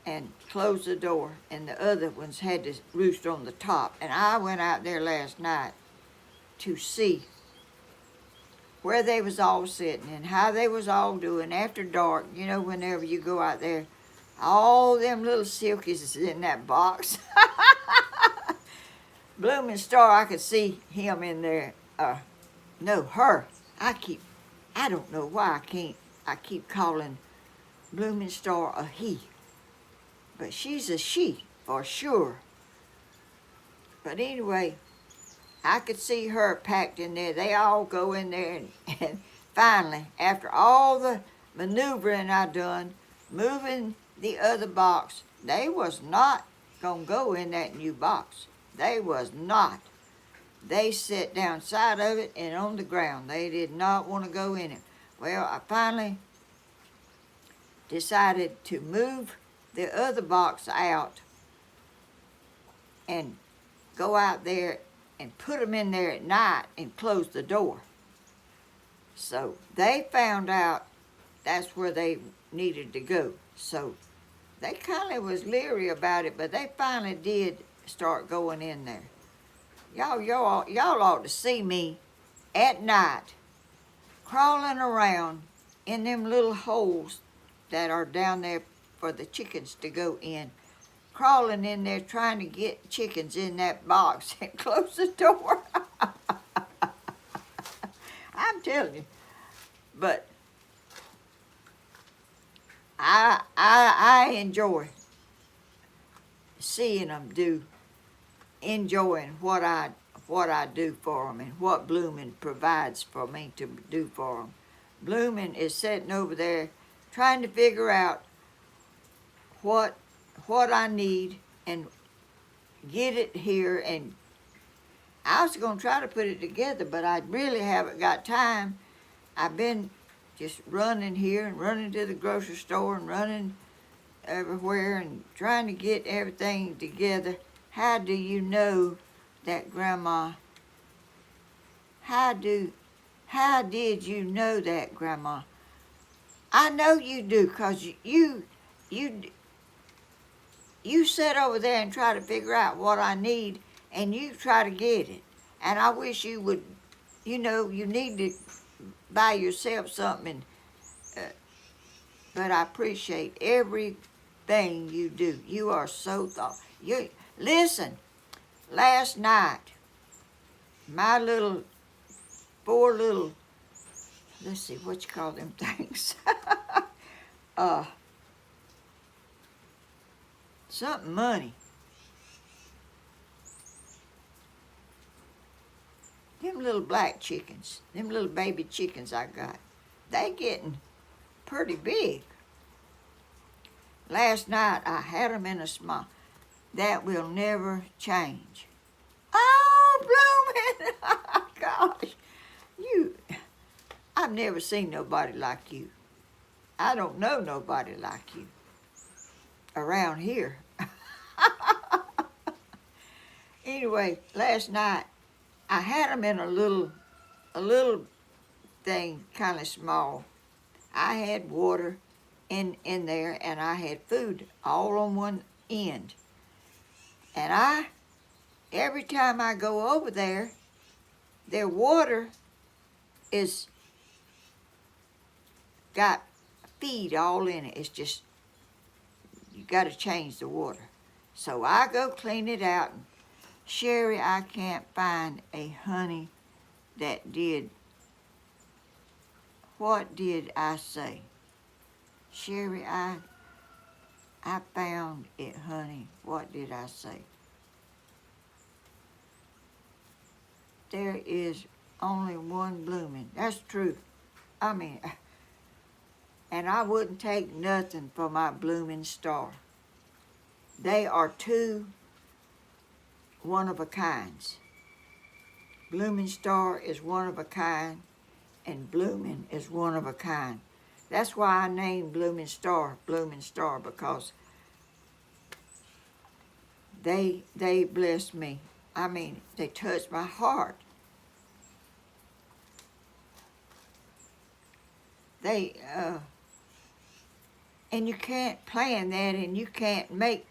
and closed the door, and the other ones had to roost on the top. And I went out there last night to see where they was all sitting and how they was all doing after dark. You know, whenever you go out there, all them little silkies is in that box. Blooming Star, I could see him in there. No, her. I don't know why I keep calling Blooming Star a he. But she's a she, for sure. But anyway, I could see her packed in there. They all go in there, and finally, after all the maneuvering I done, moving the other box, they was not gonna go in that new box. They was not. They sat down side of it and on the ground. They did not want to go in it. Well, I finally decided to move the other box out and go out there and put them in there at night and close the door. So they found out that's where they needed to go. So they kind of was leery about it, but they finally did start going in there. Y'all ought to see me at night crawling around in them little holes that are down there for the chickens to go in, crawling in there trying to get chickens in that box and close the door. I'm telling you. But I enjoy seeing them enjoying what I do for them and what Blooming provides for me to do for them. Blooming is sitting over there trying to figure out what I need and get it here. And I was going to try to put it together, but I really haven't got time. I've been just running here and running to the grocery store and running everywhere and trying to get everything together. How do you know that, Grandma? How did you know that, Grandma? I know you do, 'cause you sit over there and try to figure out what I need, and you try to get it. And I wish you would, you need to buy yourself something. But I appreciate everything you do. You are so thoughtful. Listen, last night, my four little, let's see, what you call them things? Something money. Them little black chickens, them little baby chickens I got, they getting pretty big. Last night I had them in a small. That will never change. Oh, Blooming! Gosh, I've never seen nobody like you. I don't know nobody like you around here. Anyway, last night I had them in a little thing, kind of small. I had water in there, and I had food all on one end. And every time I go over there, their water is got feed all in it. It's just, you got to change the water. So I go clean it out. And Sherry, I can't find a honey that did, what did I say? Sherry, I found it, honey. What did I say? There is only one Blooming. That's true. I mean, and I wouldn't take nothing for my Blooming Star. They are two one-of-a-kinds. Blooming Star is one of a kind, and Blooming is one of a kind. That's why I named Blooming Star, because they blessed me. I mean, they touched my heart. And you can't plan that, and you can't make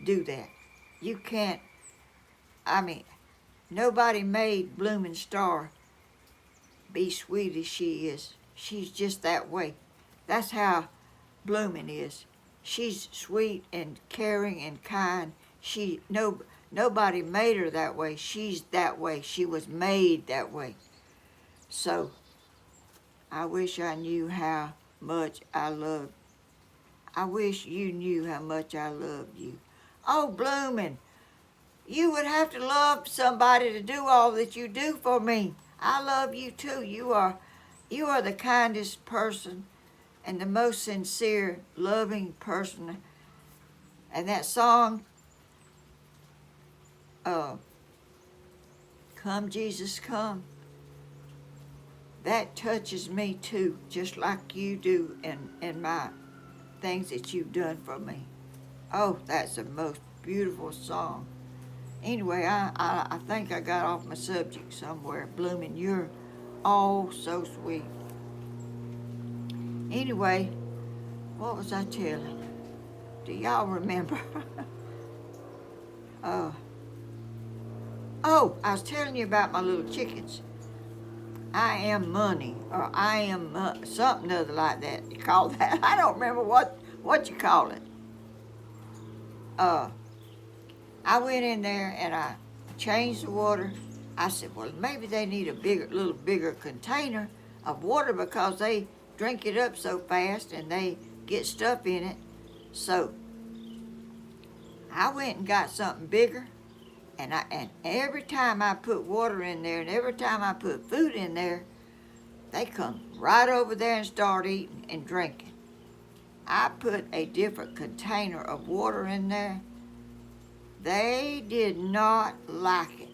do that. You can't, I mean, nobody made Blooming Star be sweet as she is. She's just that way. That's how Blooming is. She's sweet and caring and kind. Nobody made her that way. She's that way. She was made that way. So I wish I knew how much I loved. I wish you knew how much I loved you. Oh, Blooming, you would have to love somebody to do all that you do for me. I love you too. You are the kindest person and the most sincere, loving person. And that song, Come Jesus Come, that touches me too, just like you do in my things that you've done for me. Oh, that's the most beautiful song. Anyway, I think I got off my subject somewhere. Blooming, you're all so sweet. Anyway, what was I telling? Do y'all remember? I was telling you about my little chickens. I am money, or I am something other like that. You call that? I don't remember what you call it. uh, I went in there and I changed the water. I said, well, maybe they need a little bigger container of water because they drink it up so fast and they get stuff in it. So I went and got something bigger, and every time I put water in there and every time I put food in there, they come right over there and start eating and drinking. I put a different container of water in there. They did not like it.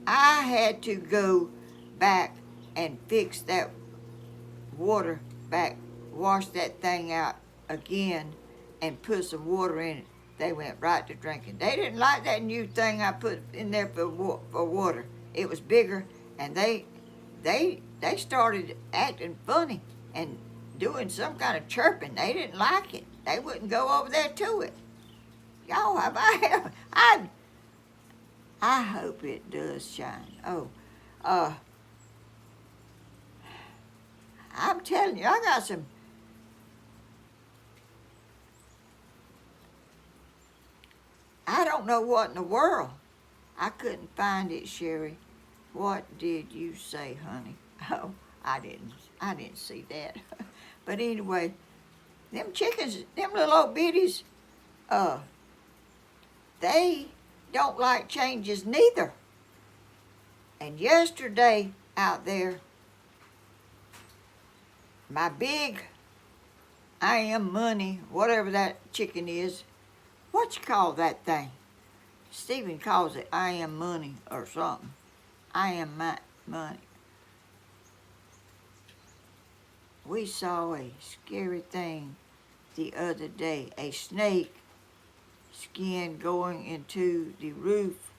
I had to go back and fix that water back, wash that thing out again and put some water in it. They went right to drinking. They didn't like that new thing I put in there for water. It was bigger, and they started acting funny and doing some kind of chirping. They didn't like it. They wouldn't go over there to it. Y'all have I hope it does shine. I'm telling you, I got some. I don't know what in the world. I couldn't find it, Sherry. What did you say, honey? Oh, I didn't see that. But anyway, them chickens, them little old bitties, they don't like changes neither. And yesterday out there, my big I am money, whatever that chicken is, what you call that thing? Stephen calls it I am money or something. I am my money. We saw a scary thing the other day, a snake skin going into the roof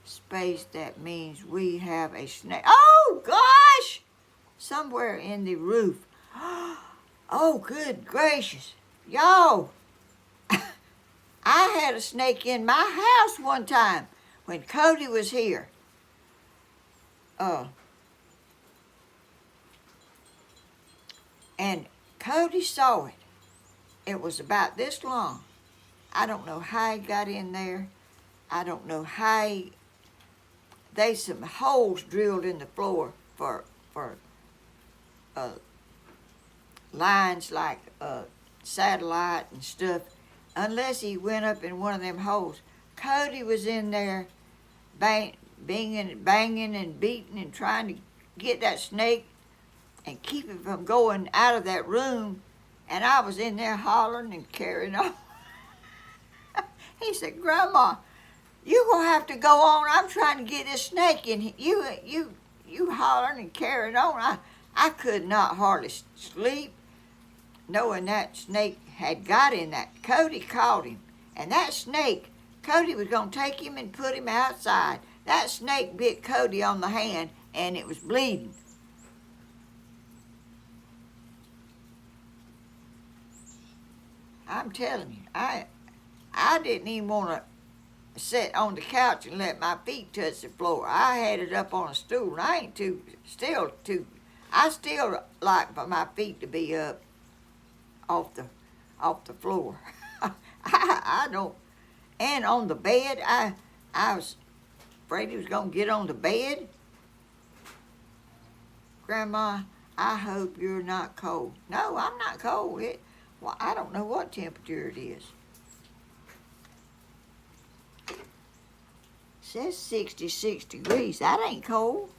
space. That means we have a snake. Oh gosh! Somewhere in the roof. Oh, good gracious. Y'all, I had a snake in my house one time when Cody was here. And Cody saw it. It was about this long. I don't know how he got in there. I don't know how there's some holes drilled in the floor for lines like satellite and stuff, unless he went up in one of them holes. Cody was in there banging and beating and trying to get that snake and keep it from going out of that room, and I was in there hollering and carrying on. He said, Grandma, you gonna have to go on. I'm trying to get this snake in. You hollering and carrying on. I could not hardly sleep, knowing that snake had got in that. Cody caught him, and that snake, Cody was gonna take him and put him outside. That snake bit Cody on the hand, and it was bleeding. I'm telling you, I didn't even want to sit on the couch and let my feet touch the floor. I had it up on a stool, and I still like for my feet to be up off the floor. I don't. And on the bed, I was afraid he was gonna get on the bed. Grandma, I hope you're not cold. No, I'm not cold. Well, I don't know what temperature it is. It says 66 degrees. That ain't cold.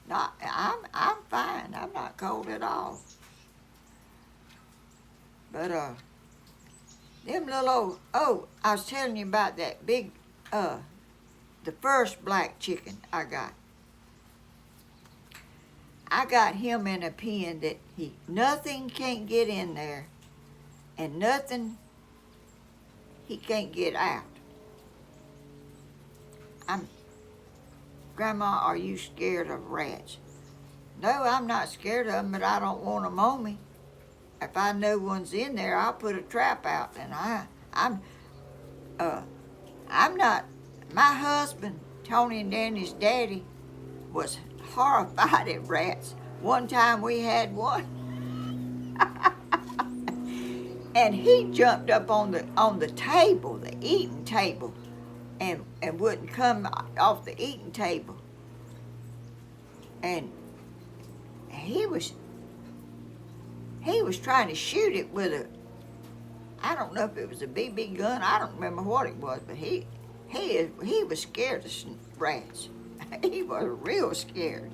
I'm fine. I'm not cold at all. But them little old, I was telling you about that big the first black chicken I got. I got him in a pen that nothing can't get in there and nothing he can't get out. Grandma, are you scared of rats? No, I'm not scared of them, but I don't want them on me. If I know one's in there, I'll put a trap out. And I'm not. My husband, Tony and Danny's daddy, was horrified at rats. One time we had one. And he jumped up on the table, the eating table, and wouldn't come off the eating table. And he was trying to shoot it with I don't know if it was a BB gun. I don't remember what it was, but he was scared of rats. He was real scared.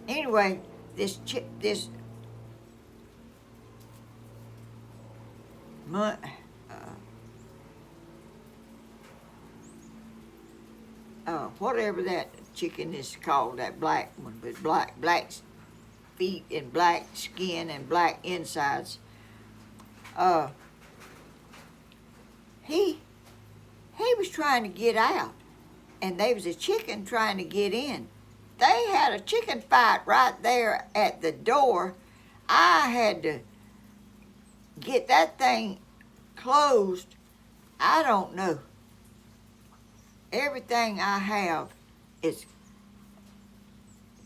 Anyway, this whatever that chicken is called, that black one with black feet and black skin and black insides. He was trying to get out, and there was a chicken trying to get in. They had a chicken fight right there at the door. I had to get that thing closed. I don't know. Everything I have is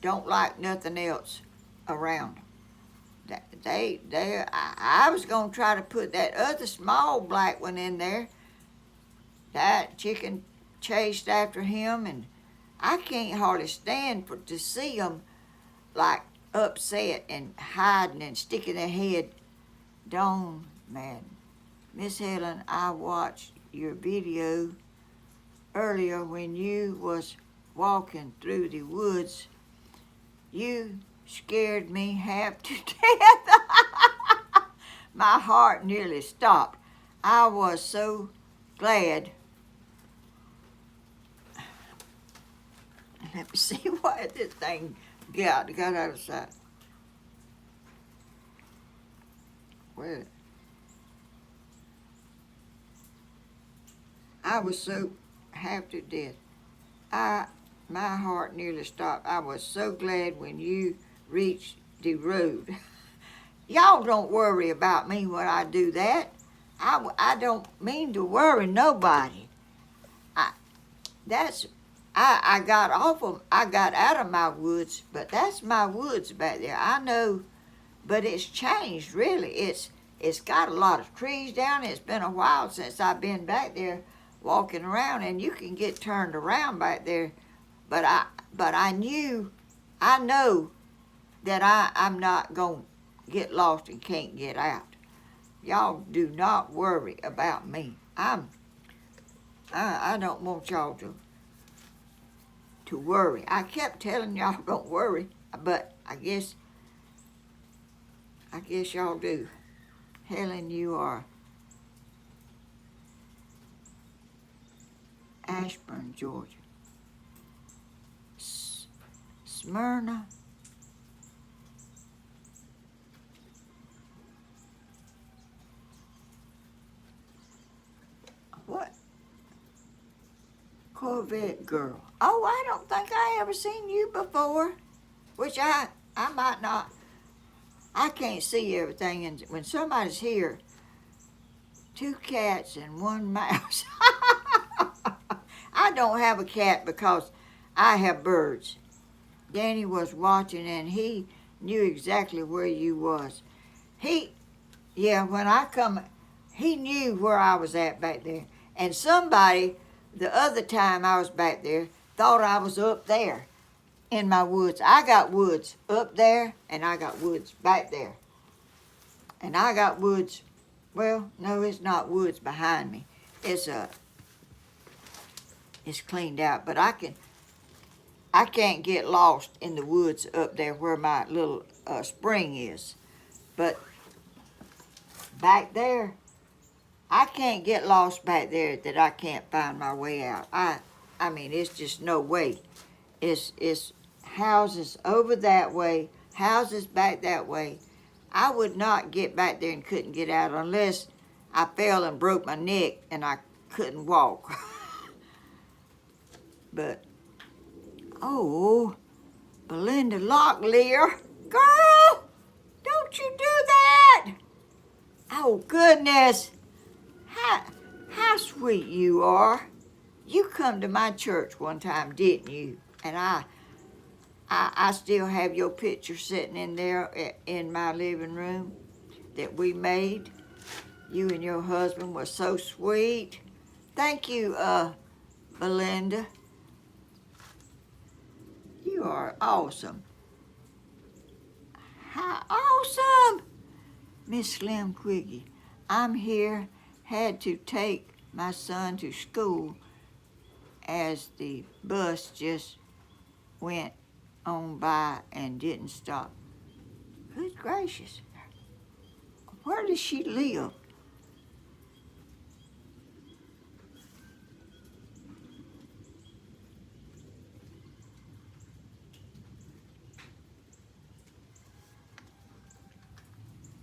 don't like nothing else around. I was gonna try to put that other small black one in there. That chicken chased after him, and I can't hardly stand to see them like upset and hiding and sticking their head. Don't, man. Miss Helen, I watched your video earlier when you was walking through the woods. You scared me half to death. My heart nearly stopped. I was so glad. Let me see why this thing got out of sight. Well, I was so half to death. My heart nearly stopped. I was so glad when you reached the road. Y'all don't worry about me when I do that. I don't mean to worry nobody. I got out of my woods, but that's my woods back there. I know, but it's changed really. It's got a lot of trees down. It's been a while since I've been back there walking around, and you can get turned around back there. But I know that I'm not gonna get lost and can't get out. Y'all do not worry about me. I don't want y'all to worry. I kept telling y'all don't worry, but I guess y'all do. Helen, you are Ashburn, Georgia. Smyrna. What? Corvette girl. Oh, I don't think I ever seen you before. Which I might not. I can't see everything, and when somebody's here, 2 cats and 1 mouse. I don't have a cat because I have birds. Danny was watching, and he knew exactly where you was. When I come, he knew where I was at back there. And somebody, the other time I was back there, thought I was up there in my woods. I got woods up there, and I got woods back there. And I got woods, well, no, it's not woods behind me. It's cleaned out, but I can't get lost in the woods up there where my little spring is. But back there, I can't get lost back there that I can't find my way out. I mean, it's just no way. It's houses over that way, houses back that way. I would not get back there and couldn't get out unless I fell and broke my neck and I couldn't walk. But, oh, Belinda Locklear, girl, don't you do that. Oh, goodness. How sweet you are. You come to my church one time, didn't you? And I still have your picture sitting in there in my living room that we made. You and your husband were so sweet. Thank you, Belinda. You are awesome. How awesome! Miss Slim Quiggy, I'm here, had to take my son to school as the bus just went on by and didn't stop. Good gracious. Where does she live?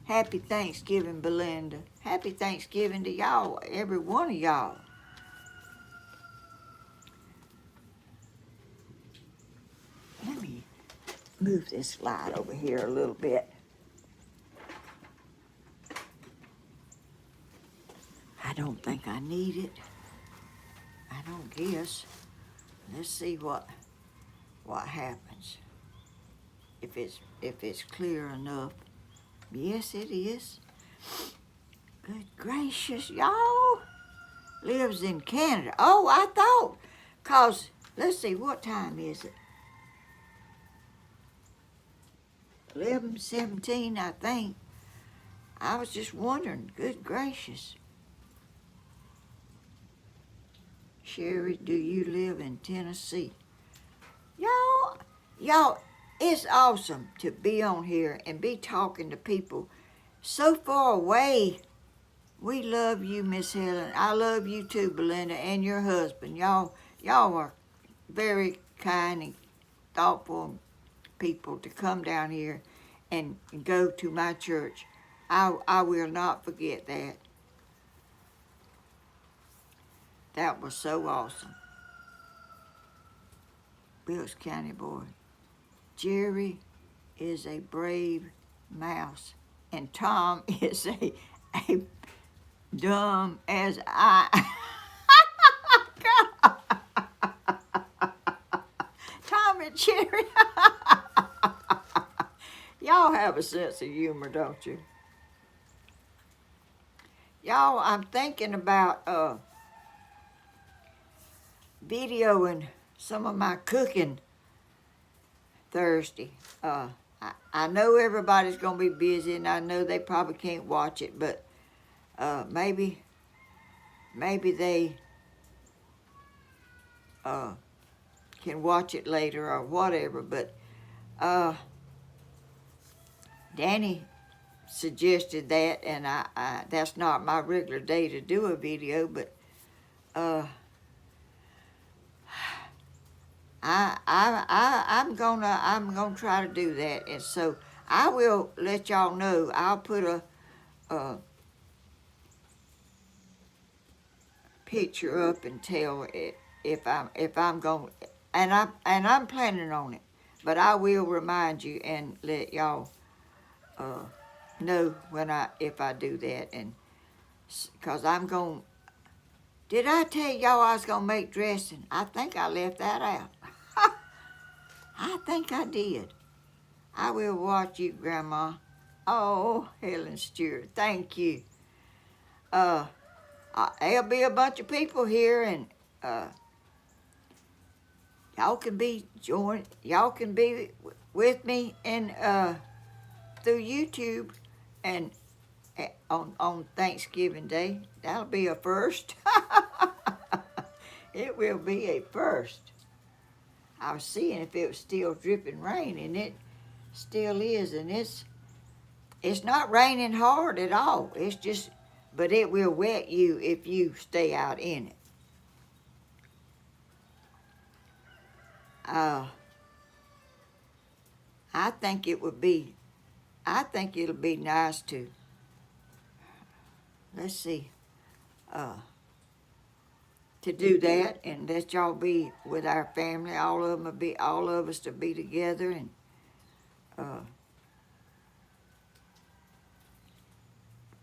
Happy Thanksgiving, Belinda. Happy Thanksgiving to y'all, every one of y'all. Let me move this light over here a little bit. I don't think I need it. I don't guess. Let's see what happens. If it's clear enough. Yes, it is. Good gracious, y'all. Lives in Canada. Oh, I thought. Cause let's see, what time is it? 11:17, I think. I was just wondering. Good gracious. Sherry, do you live in Tennessee? Y'all, it's awesome to be on here and be talking to people so far away. We love you, Miss Helen. I love you too, Belinda, and your husband. Y'all are very kind and thoughtful people to come down here and go to my church. I will not forget that. That was so awesome. Bills County boy. Jerry is a brave mouse, and Tom is a dumb as I. Tom and Jerry. Y'all have a sense of humor, don't you? Y'all, I'm thinking about videoing some of my cooking Thursday. I know everybody's gonna be busy, and I know they probably can't watch it, but maybe they can watch it later or whatever. But Danny suggested that, and I that's not my regular day to do a video, but I'm gonna try to do that, and so I will let y'all know. I'll put a picture up and tell it if I'm going, and I'm planning on it, but I will remind you and let y'all know if I do that, and cause I'm going. Did I tell y'all I was gonna make dressing? I think I left that out. I think I did. I will watch you, Grandma. Oh, Helen Stewart, thank you. There'll be a bunch of people here, and y'all can be with me and through YouTube and on Thanksgiving Day. That'll be a first. It will be a first. I was seeing if it was still dripping rain, and it still is, and it's not raining hard at all. It's just, but it will wet you if you stay out in it. I think it'll be nice to, let's see, to do that and let y'all be with our family. All of us to be together, and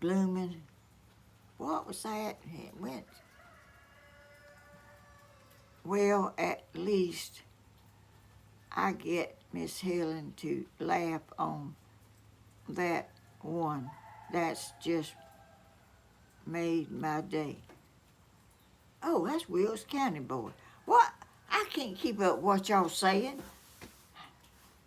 blooming. What was that? It went well. At least I get Miss Helen to laugh on that one. That's just made my day. Oh, that's Wills County boy. What? I can't keep up what y'all saying.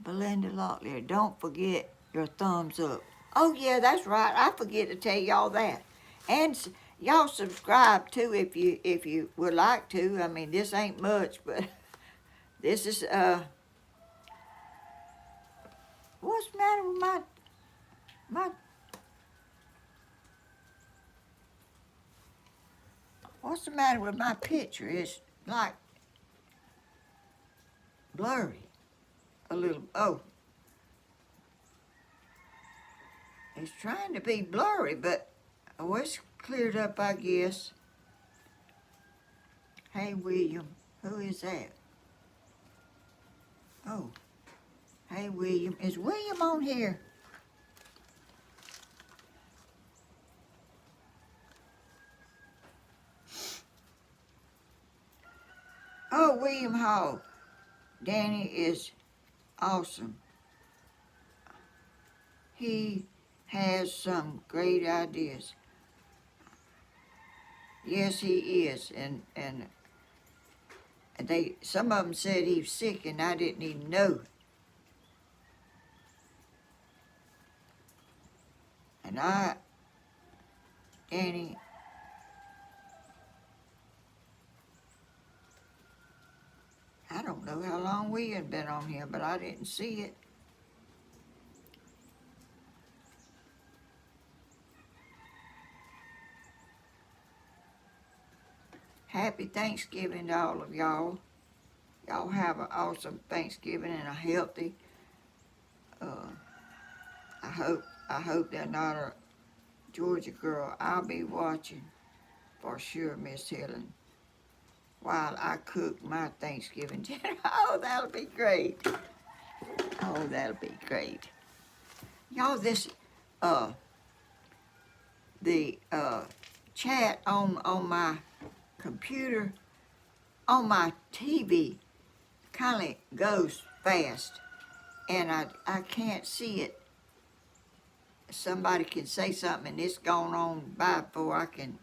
Belinda Locklear, don't forget your thumbs up. Oh yeah, that's right. I forget to tell y'all that. And y'all subscribe too if you would like to. I mean, this ain't much, but this is what's the matter with my what's the matter with my picture? It's like blurry a little. Oh, it's trying to be blurry, but oh, it's cleared up, I guess. Hey, William, who is that? Oh, hey, William. Is William on here? Oh, William Hall. Danny is awesome. He has some great ideas. Yes, he is. And they some of them said he was sick, and I didn't even know. And Danny, I don't know how long we had been on here, but I didn't see it. Happy Thanksgiving to all of y'all. Y'all have an awesome Thanksgiving and a healthy. Uh, I hope they're not a Georgia girl. I'll be watching for sure, Miss Helen, while I cook my Thanksgiving dinner. Oh, that'll be great. Oh, that'll be great. Y'all, uh, the chat on my computer, on my TV, kind of goes fast, and I can't see it. Somebody can say something, and it's gone on by before I can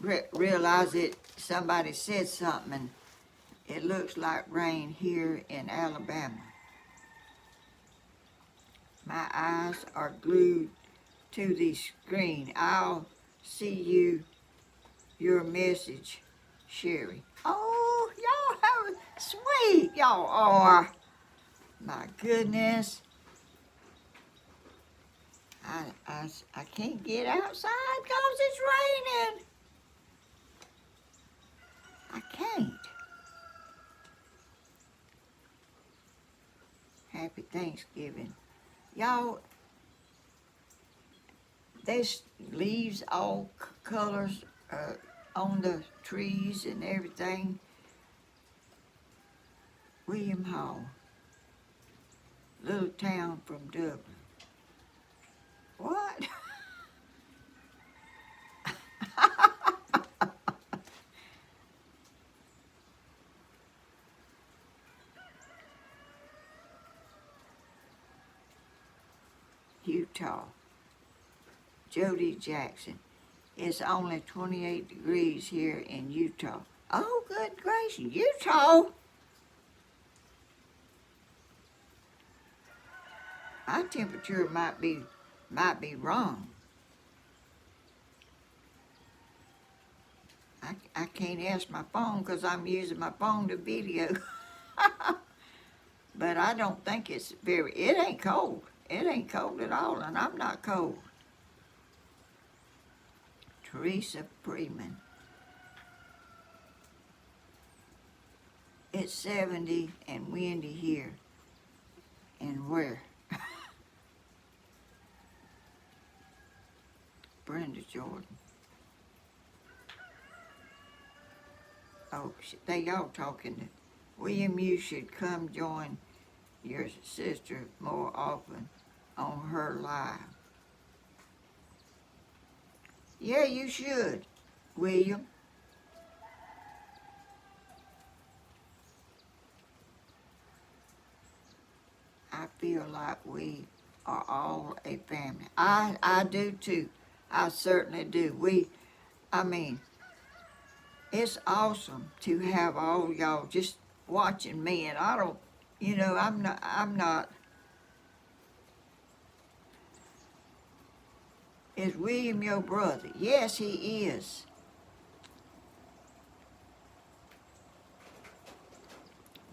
realize it. Somebody said something, and it looks like rain here in Alabama. My eyes are glued to the screen. I'll see your message, Sherry. Oh, y'all are sweet. Y'all are. My goodness. I can't get outside because it's raining. I can't. Happy Thanksgiving. Y'all, there's leaves all colors on the trees and everything. William Hall, little town from Dublin. What? Utah. Jody Jackson. It's only 28 degrees here in Utah. Oh, good gracious, Utah! My temperature might be wrong. I can't ask my phone because I'm using my phone to video. But I don't think it ain't cold. It ain't cold at all, and I'm not cold. Teresa Freeman. It's 70 and windy here. And where? Brenda Jordan. Oh, they all talking. William, you should come join your sister more often on her live. Yeah, you should, William. I feel like we are all a family. I do too. I certainly do. I mean, it's awesome to have all y'all just watching me, and I don't, I'm not. Is William your brother? Yes, he is.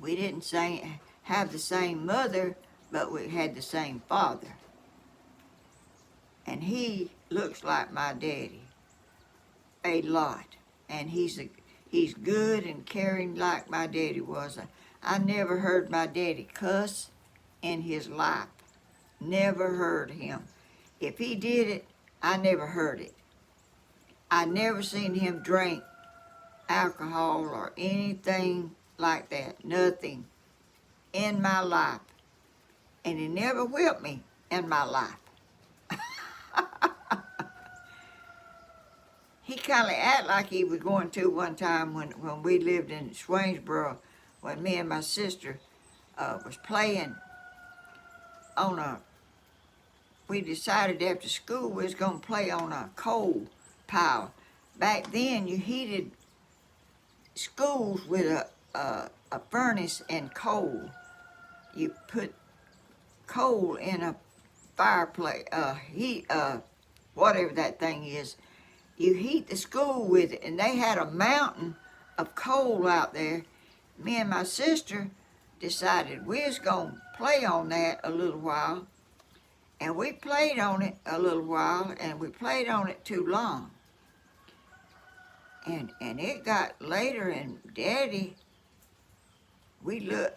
We didn't have the same mother, but we had the same father. And he looks like my daddy a lot. And he's good and caring like my daddy was. I never heard my daddy cuss in his life. Never heard him. If he did it, I never heard it. I never seen him drink alcohol or anything like that. Nothing in my life. And he never whipped me in my life. He kind of acted like he was going to one time when we lived in Swainsboro, when me and my sister was playing on we decided after school we was going to play on a coal pile. Back then you heated schools with a furnace and coal. You put coal in a fireplace, whatever that thing is. You heat the school with it, and they had a mountain of coal out there. Me and my sister decided we was going to play on that a little while, and we played on it a little while, and we played on it too long. And it got later, and Daddy,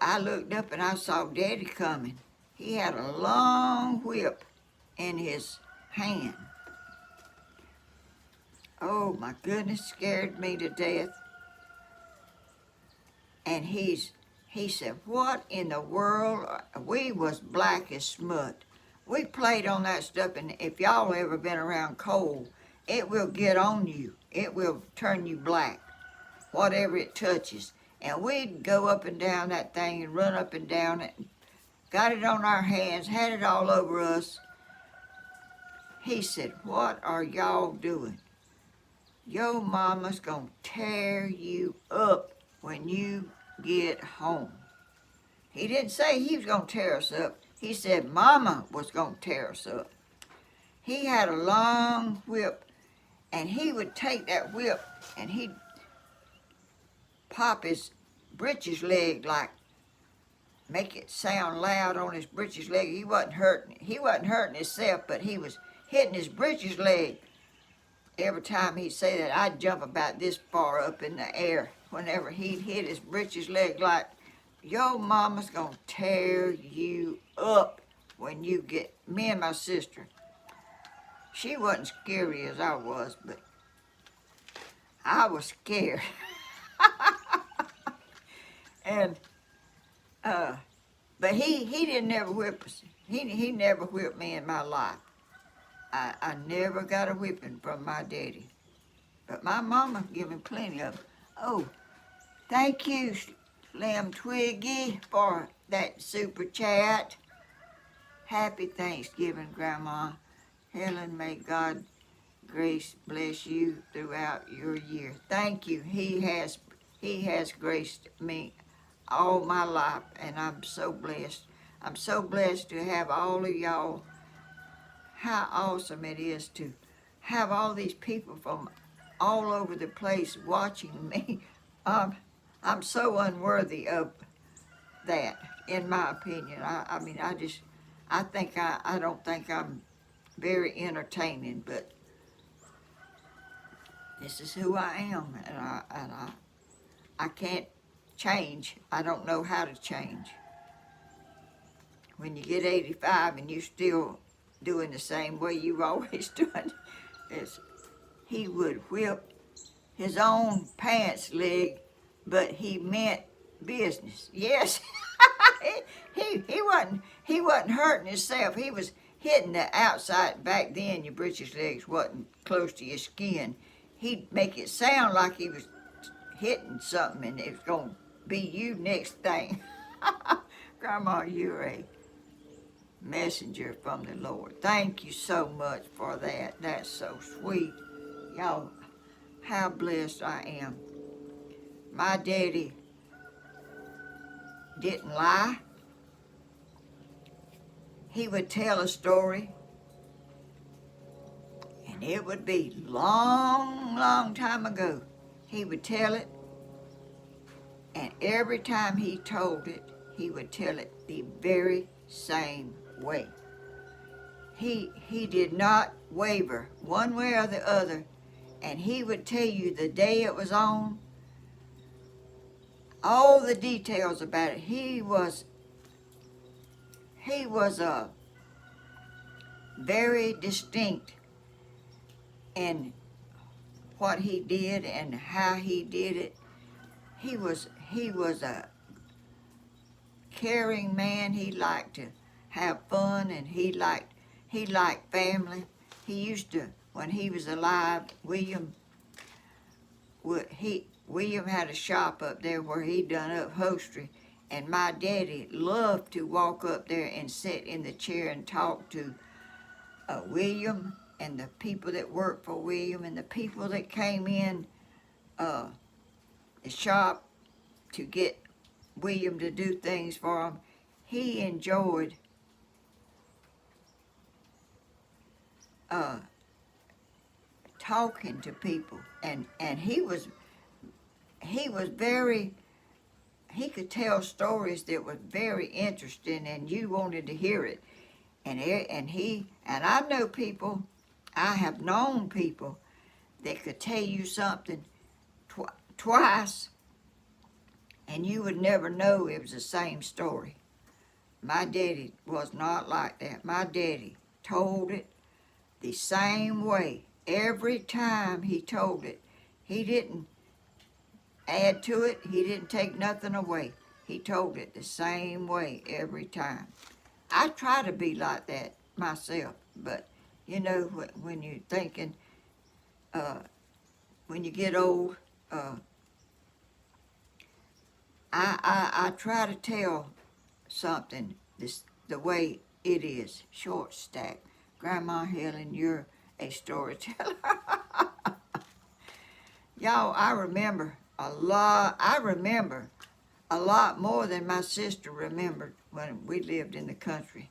I looked up and I saw Daddy coming. He had a long whip in his hand. Oh my goodness, scared me to death. And he said, what in the world? We was black as smut. We played on that stuff, and if y'all ever been around coal, it will get on you. It will turn you black, whatever it touches. And we'd go up and down that thing and run up and down it. Got it on our hands, had it all over us. He said, what are y'all doing? Your mama's gonna tear you up when you get home. He didn't say he was gonna tear us up. He said Mama was gonna tear us up. He had a long whip, and he would take that whip and he'd pop his breeches leg, like make it sound loud on his breeches leg. He wasn't hurting himself, but he was hitting his breeches leg. Every time he'd say that, I'd jump about this far up in the air whenever he'd hit his breeches leg, like, your mama's gonna tear you up when you get, me and my sister. She wasn't scary as I was, but I was scared. And, but he didn't never whip us. He never whipped me in my life. I never got a whipping from my daddy. But my mama gave me plenty of them. Oh, thank you, Slim Twiggy, for that super chat. Happy Thanksgiving, Grandma. Helen, may God grace bless you throughout your year. Thank you. He has graced me all my life, and I'm so blessed. I'm so blessed to have all of y'all. How awesome it is to have all these people from all over the place watching me. I'm so unworthy of that, in my opinion. I don't think I'm very entertaining, but this is who I am, and I can't change. I don't know how to change. When you get 85 and you still doing the same way you've always done, he would whip his own pants leg, but he meant business. Yes, he wasn't hurting himself. He was hitting the outside. Back then, your breeches legs wasn't close to your skin. He'd make it sound like he was hitting something, and it was gonna be you next thing. Grandma, you're a messenger from the Lord. Thank you so much for that. That's so sweet. Y'all, how blessed I am. My daddy didn't lie. He would tell a story, and it would be long, long time ago. He would tell it, and every time he told it, he would tell it the very same way. He did not waver one way or the other, and he would tell you the day it was on, all the details about it. He was very distinct in what he did and how he did it. He was a caring man. He liked to have fun, and he liked family. He used to, when he was alive, William had a shop up there where he done upholstery, and my daddy loved to walk up there and sit in the chair and talk to William and the people that worked for William and the people that came in the shop to get William to do things for him. He enjoyed talking to people, and he could tell stories that were very interesting, and you wanted to hear it. And I know people, I have known people that could tell you something twice, and you would never know it was the same story. My daddy was not like that. My daddy told it the same way every time he told it. He didn't add to it. He didn't take nothing away. He told it the same way every time. I try to be like that myself, but you know, when you're thinking, when you get old, I try to tell something the way it is, short stack. Grandma Helen, you're a storyteller. Y'all, I remember a lot. I remember a lot more than my sister remembered when we lived in the country.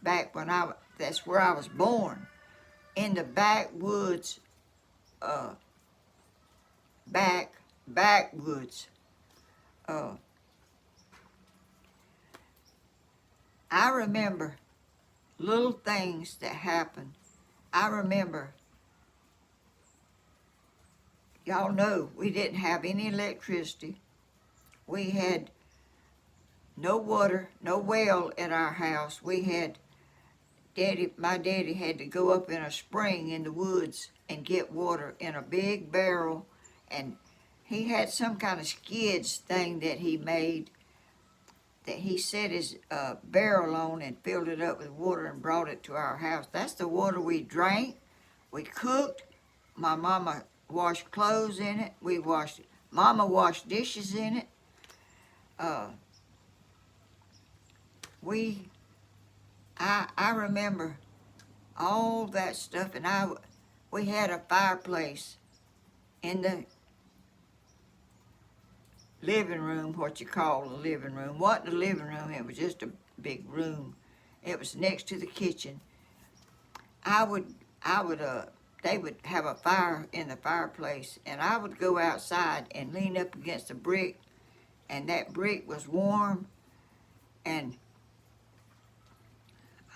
Back when that's where I was born, in the backwoods, backwoods. I remember little things that happened. I remember, y'all know, we didn't have any electricity. We had no water, no well in our house. My daddy had to go up in a spring in the woods and get water in a big barrel, and he had some kind of skids thing that he made that he set his barrel on and filled it up with water and brought it to our house. That's the water we drank. We cooked. My mama washed clothes in it. Mama washed dishes in it. I remember all that stuff, and we had a fireplace in the living room, what you call the living room. Wasn't a living room, it was just a big room. It was next to the kitchen. They would have a fire in the fireplace, and I would go outside and lean up against a brick, and that brick was warm, and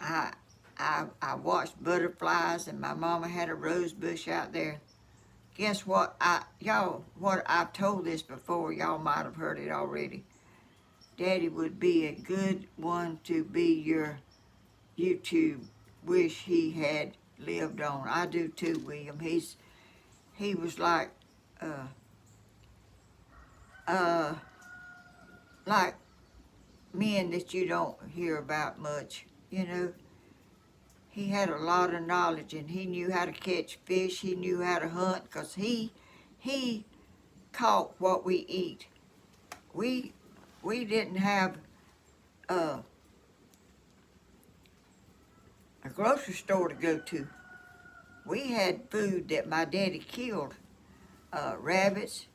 I watched butterflies, and my mama had a rose bush out there. Guess what? I've told this before, y'all might have heard it already. Daddy would be a good one to be your YouTube. Wish he had lived on. I do too, William. He was like men that you don't hear about much, you know. He had a lot of knowledge, and he knew how to catch fish. He knew how to hunt, because he caught what we eat. We didn't have a grocery store to go to. We had food that my daddy killed, rabbits,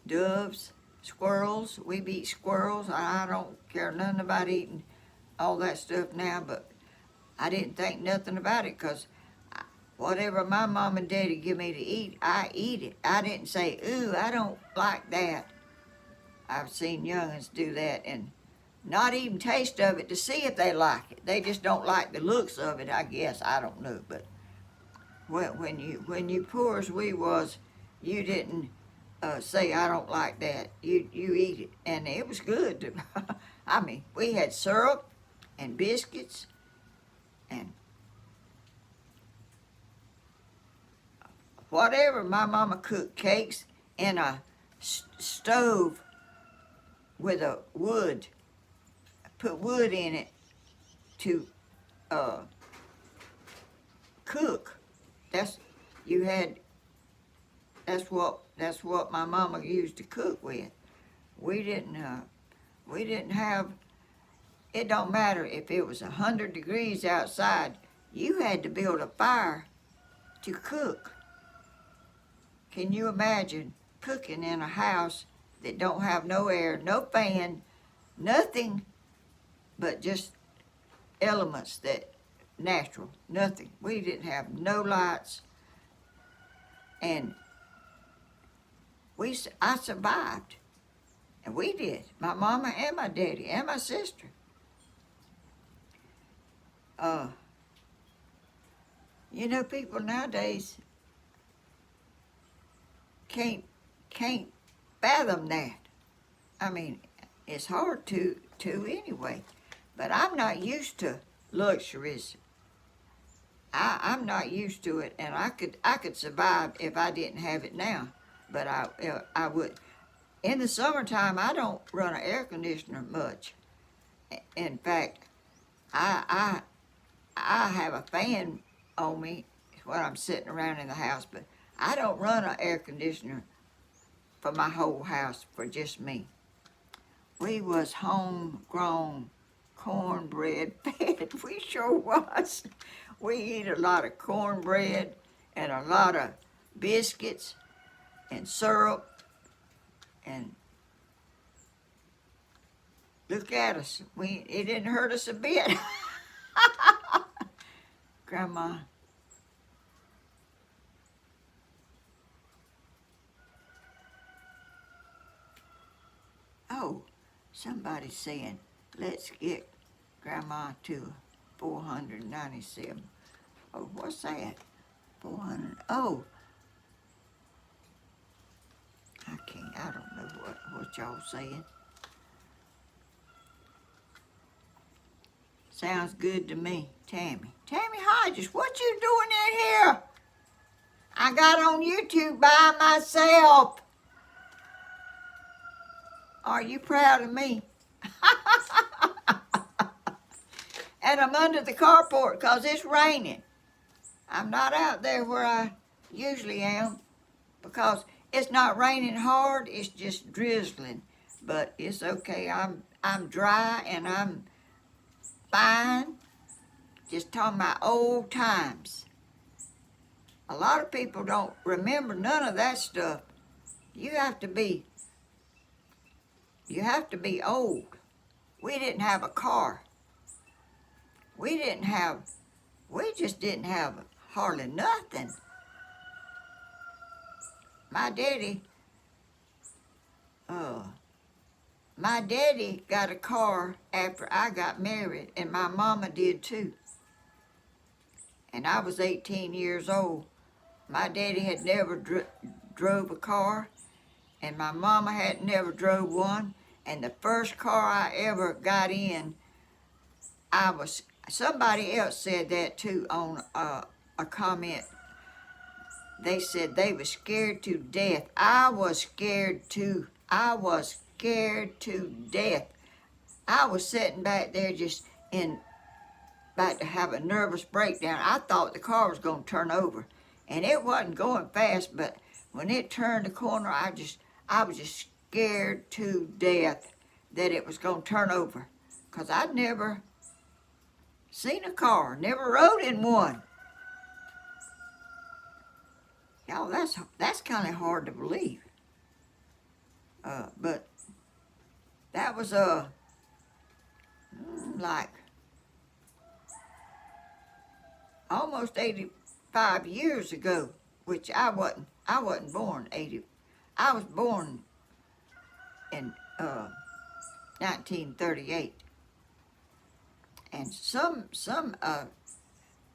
doves, squirrels. We eat squirrels. I don't care nothing about eating all that stuff now, but I didn't think nothing about it because whatever my mom and daddy give me to eat, I eat it. I didn't say, ooh, I don't like that. I've seen youngins do that and not even taste of it to see if they like it. They just don't like the looks of it, I guess. I don't know, but when you poor as we was, you didn't say I don't like that. You eat it, and it was good. I mean, we had syrup and biscuits and whatever. My mama cooked cakes in a stove with a wood. Put wood in it to cook. That's what my mama used to cook with. We didn't have. It don't matter if it was 100 degrees outside. You had to build a fire to cook. Can you imagine cooking in a house that don't have no air, no fan, nothing but just elements that natural, nothing. We didn't have no lights, and I survived, and we did. My mama and my daddy and my sister. You know, people nowadays can't fathom that. I mean, it's hard to anyway. But I'm not used to luxuries. I'm not used to it, and I could survive if I didn't have it now. But I would. In the summertime, I don't run an air conditioner much. In fact, I have a fan on me when I'm sitting around in the house, but I don't run an air conditioner for my whole house for just me. We was homegrown cornbread fed. We sure was. We eat a lot of cornbread and a lot of biscuits and syrup, and look at us. It didn't hurt us a bit. Grandma. Oh, somebody's saying, let's get Grandma to 497. Oh, what's that? 400. Oh, I don't know what y'all saying. Sounds good to me. Tammy Hodges, what you doing in here? I got on YouTube by myself. Are you proud of me? And I'm under the carport because it's raining. I'm not out there where I usually am because it's not raining hard, it's just drizzling. But it's okay. I'm dry and I'm fine. Just talking about old times. A lot of people don't remember none of that stuff. You have to be old. We didn't have a car. We just didn't have hardly nothing. My daddy got a car after I got married, and my mama did too. And I was 18 years old. My daddy had never drove a car, and my mama had never drove one. And the first car I ever got in, somebody else said that too on a comment. They said they were scared to death. I was scared too. I was scared to death. I was sitting back there just about to have a nervous breakdown. I thought the car was going to turn over. And it wasn't going fast, but when it turned the corner, I was just scared to death that it was going to turn over. Because I'd never seen a car, never rode in one. Y'all, that's kind of hard to believe. But that was like almost 85 years ago, which I wasn't born 80. I was born in 1938, and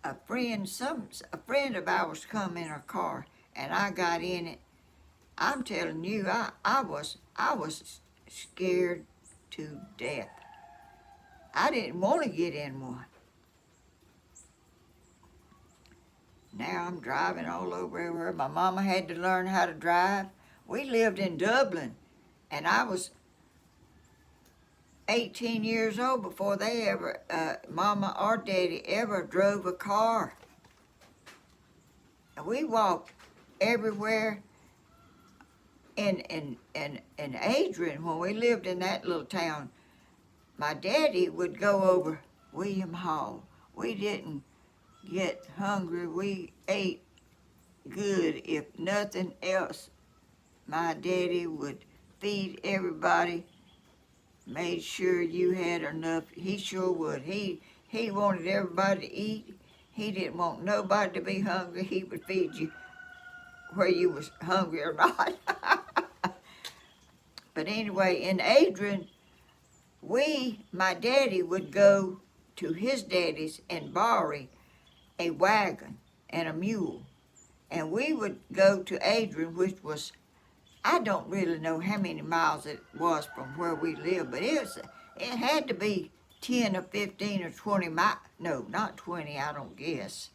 a friend of ours come in our car, and I got in it. I'm telling you, I was scared to death. I didn't want to get in one. Now I'm driving all over everywhere. My mama had to learn how to drive. We lived in Dublin, and I was 18 years old before they ever, mama or daddy ever drove a car. And we walked everywhere in Adrian, when we lived in that little town. My daddy would go over William Hall. We didn't get hungry. We ate good. If nothing else, my daddy would feed everybody, made sure you had enough. He sure would. He wanted everybody to eat. He didn't want nobody to be hungry. He would feed you where you was hungry or not. But anyway, in Adrian, my daddy would go to his daddy's and borrow a wagon and a mule. And we would go to Adrian, which was, I don't really know how many miles it was from where we lived, but it had to be 10 or 15 or 20 miles. No, not 20, I don't guess.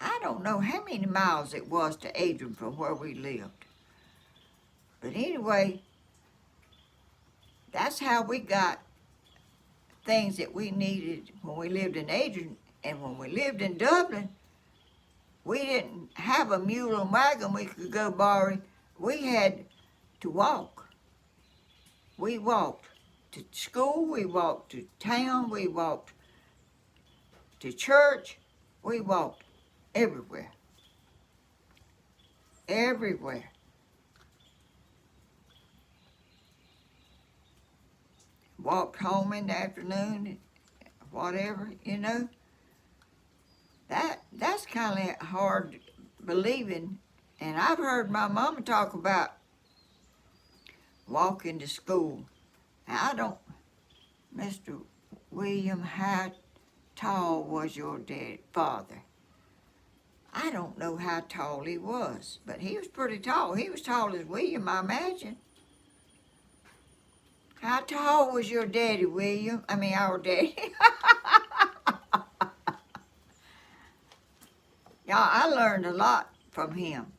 I don't know how many miles it was to Adrian from where we lived. But anyway, that's how we got things that we needed when we lived in Adrian. And when we lived in Dublin, we didn't have a mule and wagon we could go borrow. We had to walk. We walked to school, we walked to town, we walked to church, we walked everywhere. Everywhere. Walked home in the afternoon, whatever, you know. That's kind of hard believing. And I've heard my mama talk about walking to school. Now, I don't, Mr. William, how tall was your father? I don't know how tall he was, but he was pretty tall. He was tall as William, I imagine. How tall was your daddy, William? I mean, our daddy. Y'all, I learned a lot from him.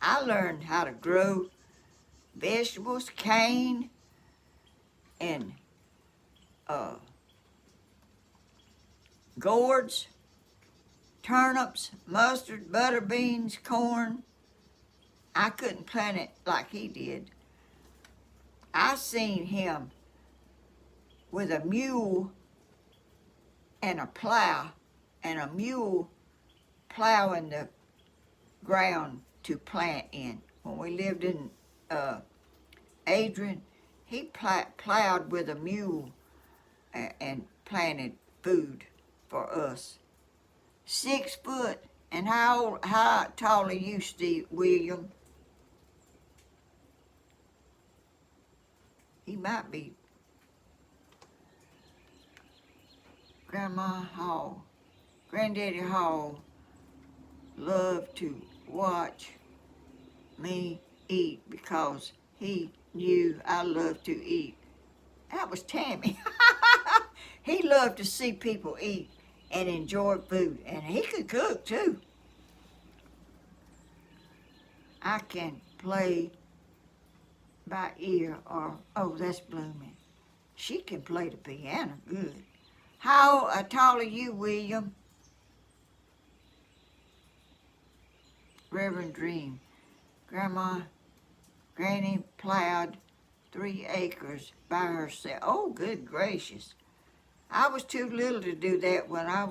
I learned how to grow vegetables, cane, and gourds, turnips, mustard, butter beans, corn. I couldn't plant it like he did. I seen him with a mule and a plow, and a mule plowing the ground to plant in. When we lived in Adrian, he plowed with a mule and planted food for us. 6 foot. And how tall are you, William? He might be Grandma Hall. Granddaddy Hall loved to watch me eat because he knew I loved to eat. That was Tammy. He loved to see people eat and enjoy food, and he could cook too. I can play by ear, or, oh, that's Blooming. She can play the piano good. How tall are you, William? Reverend Dream. Granny plowed 3 acres by herself. Oh, good gracious. I was too little to do that when I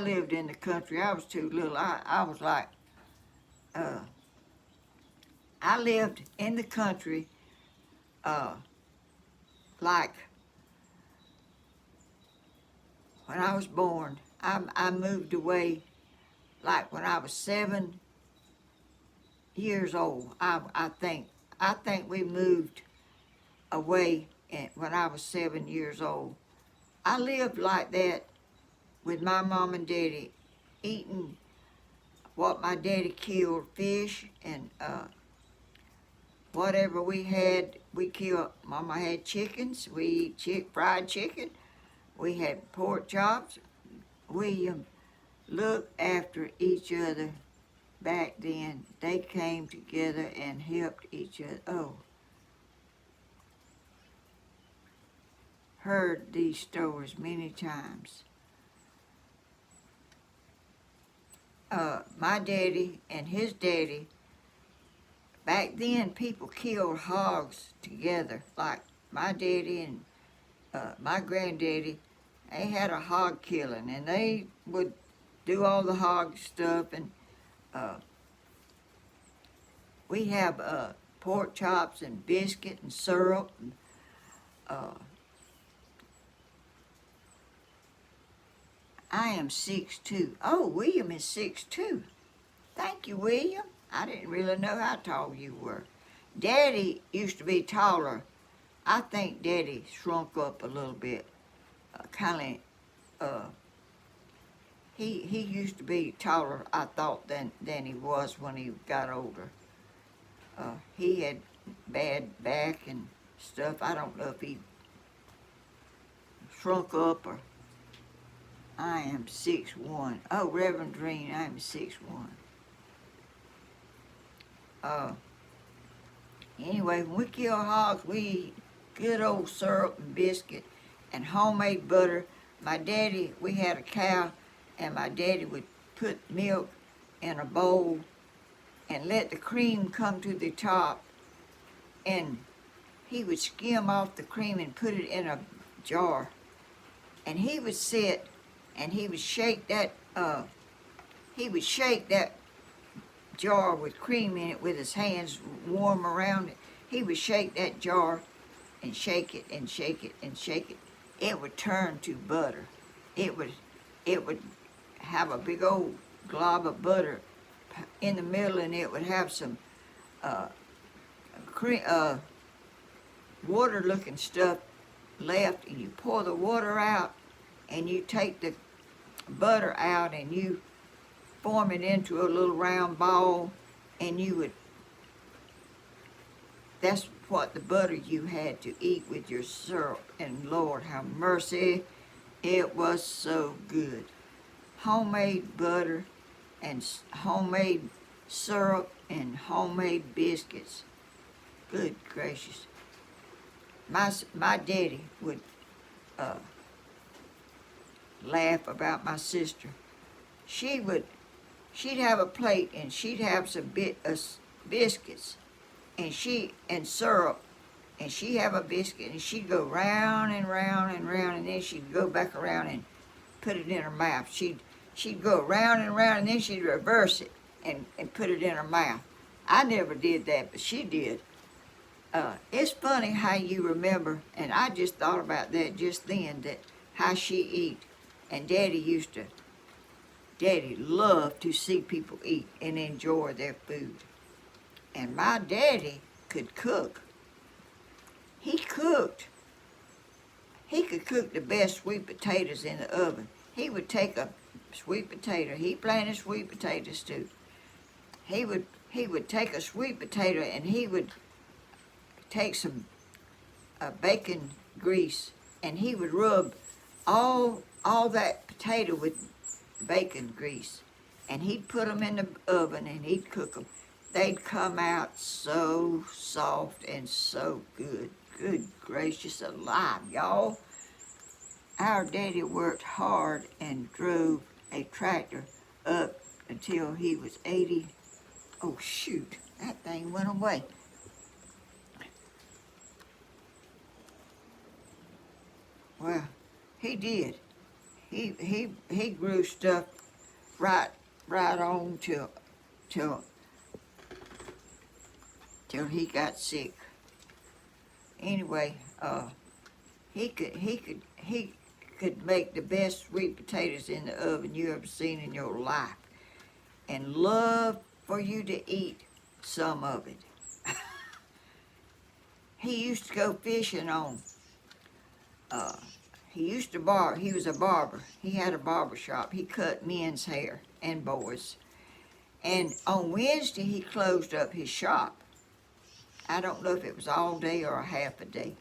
lived in the country. I was too little. I was like, uh, I lived in the country, uh, like when I was born. I moved away like when I was 7 years old. I think we moved away when I was 7 years old. I lived like that with my mom and daddy, eating what my daddy killed, fish and whatever we had. We killed. Mama had chickens. We eat fried chicken. We had pork chops. We looked after each other back then. They came together and helped each other. Oh, heard these stories many times. My daddy and his daddy, back then people killed hogs together. Like my daddy and my granddaddy, they had a hog killing, and they would do all the hog stuff. And uh, we have pork chops and biscuit and syrup. And, uh, I am 6'2". Oh, William is 6'2". Thank you, William. I didn't really know how tall you were. Daddy used to be taller. I think Daddy shrunk up a little bit. He used to be taller, I thought, than he was when he got older. He had bad back and stuff. I don't know if he shrunk up or. I am 6'1". Oh, Reverend Green, I am 6'1". Anyway, when we kill hogs, we eat good old syrup and biscuit and homemade butter. My daddy, we had a cow, and my daddy would put milk in a bowl and let the cream come to the top, and he would skim off the cream and put it in a jar. And he would sit and he would shake that jar with cream in it with his hands warm around it. He would shake that jar and shake it and shake it and shake it. It would turn to butter. It would have a big old glob of butter in the middle, and it would have some water-looking stuff left, and you pour the water out, and you take the butter out, and you form it into a little round ball, and that's what the butter you had to eat with your syrup. And Lord have mercy, it was so good. Homemade butter and homemade syrup and homemade biscuits. Good gracious. My daddy would laugh about my sister. She'd have a plate, and she'd have some biscuits and syrup, and she'd have a biscuit, and she'd go round and round and round, and then she'd go back around and put it in her mouth. She'd go round and round, and then she'd reverse it and put it in her mouth. I never did that, but she did. It's funny how you remember, and I just thought about that just then, that how she eat. And Daddy loved to see people eat and enjoy their food. And my daddy could cook. He cooked. He could cook the best sweet potatoes in the oven. He would take a sweet potato. He planted sweet potatoes too. He would take a sweet potato, and he would take some bacon grease, and he would rub all that potato with bacon grease, and he'd put them in the oven, and he'd cook them. They'd come out so soft and so good. Good gracious alive, y'all. Our daddy worked hard and drove a tractor up until he was 80. Oh shoot, that thing went away. Well, he did. He grew stuff right right on till till he got sick. Anyway, he could make the best sweet potatoes in the oven you ever seen in your life, and love for you to eat some of it. He used to go fishing on. Uh, he used to bar. He was a barber. He had a barber shop. He cut men's hair and boys. And on Wednesday he closed up his shop. I don't know if it was all day or a half a day.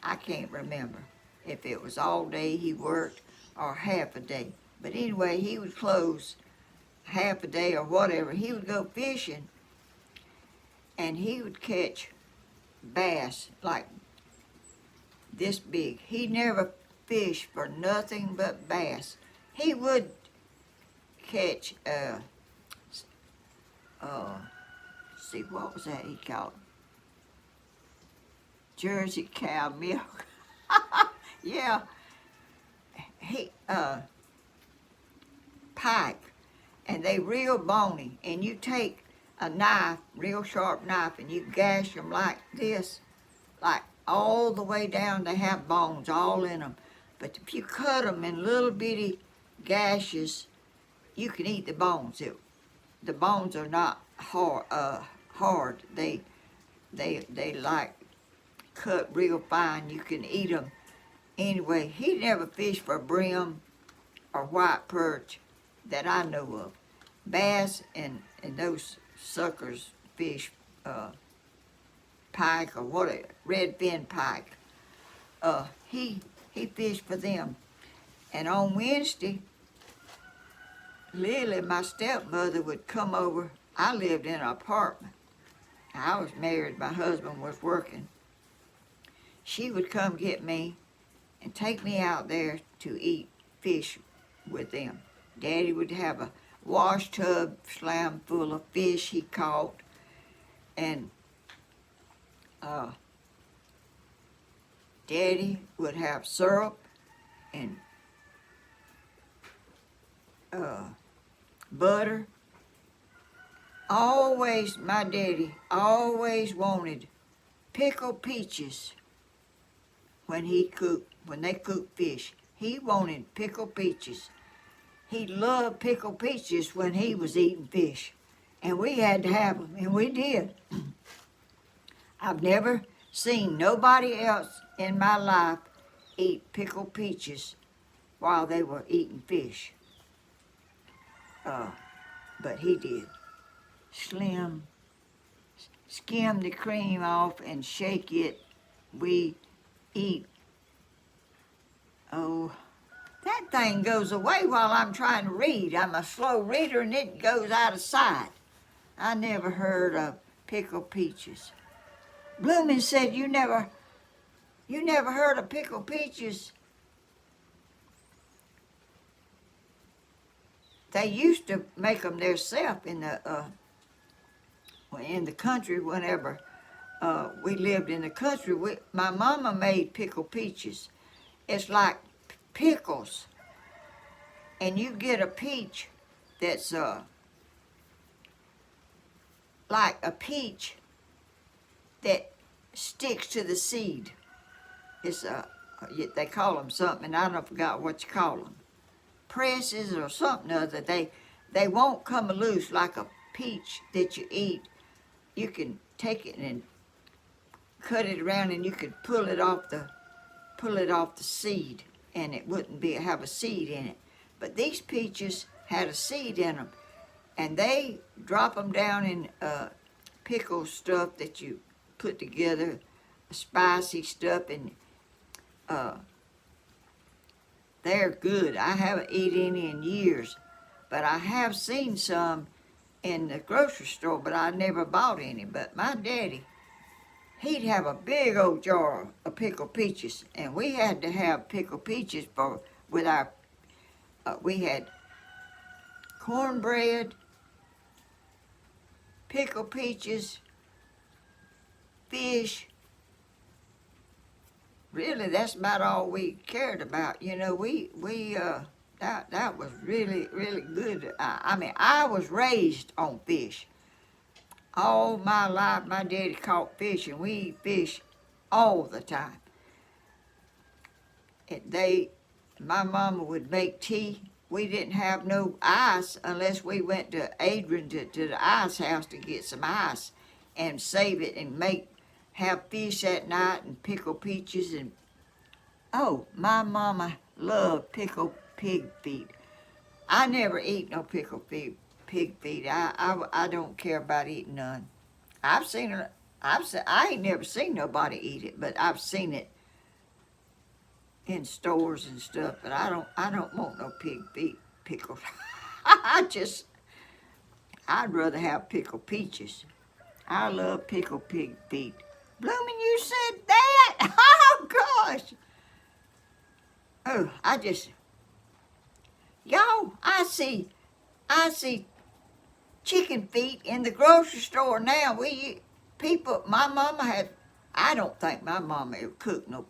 I can't remember if it was all day he worked or half a day. But anyway, he would close half a day or whatever. He would go fishing and he would catch bass like this big. He never fished for nothing but bass. He would catch, see, what was that he called? Jersey cow milk. Yeah, he, pike, and they real bony, and you take a knife, real sharp knife, and you gash them like this, like all the way down. They have bones all in them, but if you cut them in little bitty gashes, you can eat the bones. The bones are not hard. They like cut real fine. You can eat them. Anyway, he never fished for brim or white perch that I know of. Bass and those suckers fish, pike or whatever, red fin pike. He fished for them. And on Wednesday, Lily, my stepmother, would come over. I lived in an apartment. I was married. My husband was working. She would come get me and take me out there to eat fish with them. Daddy would have a wash tub slam full of fish he caught, and Daddy would have syrup and butter. Always, my daddy always wanted pickled peaches when they cooked fish. He wanted pickled peaches. He loved pickled peaches when he was eating fish. And we had to have them, and we did. I've never seen nobody else in my life eat pickled peaches while they were eating fish. But he did. Skim the cream off and shake it. We eat. Oh, that thing goes away while I'm trying to read. I'm a slow reader and it goes out of sight. I never heard of pickled peaches. Bloomin' said you never heard of pickled peaches. They used to make them themselves in the country. Whenever we lived in the country, my mama made pickled peaches. It's like pickles, and you get a peach that's like a peach that sticks to the seed. It's they call them something, and I don't forgot what you call them. Presses or something other. They won't come loose like a peach that you eat. You can take it and cut it around, and you could pull it off the seed, and it wouldn't have a seed in it. But these peaches had a seed in them, and they drop them down in pickle stuff that you put together, spicy stuff, and they're good. I haven't eaten any in years, but I have seen some in the grocery store, but I never bought any. But my daddy, he'd have a big old jar of pickled peaches, and we had to have pickled peaches with our, we had cornbread, pickled peaches, fish, really, that's about all we cared about. That was really, really good. I mean, I was raised on fish. All my life, my daddy caught fish, and we eat fish all the time. My mama would make tea. We didn't have no ice unless we went to Adrian to the ice house to get some ice and save it and have fish at night and pickle peaches and oh, my mama loved pickled pig feet. I never eat no pickled pig feet. I don't care about eating none. I've seen it. I ain't never seen nobody eat it, but I've seen it in stores and stuff. But I don't want no pig feet pickled. I'd rather have pickled peaches. I love pickled pig feet. Bloomin', you said that? Oh gosh. Oh, y'all, I see chicken feet in the grocery store now. My mama had, I don't think my mama ever cooked no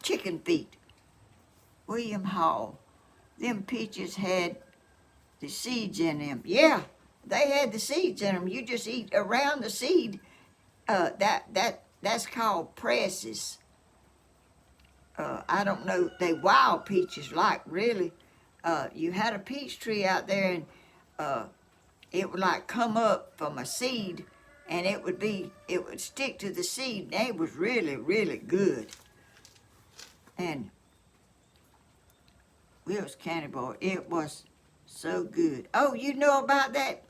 chicken feet. William Hall, them peaches had the seeds in them. Yeah, they had the seeds in them. You just eat around the seed. That's called presses. I don't know, they wild peaches like really. You had a peach tree out there and it would like come up from a seed and it would stick to the seed and it was really, really good. And Wills County Boy, it was so good. Oh, you know about that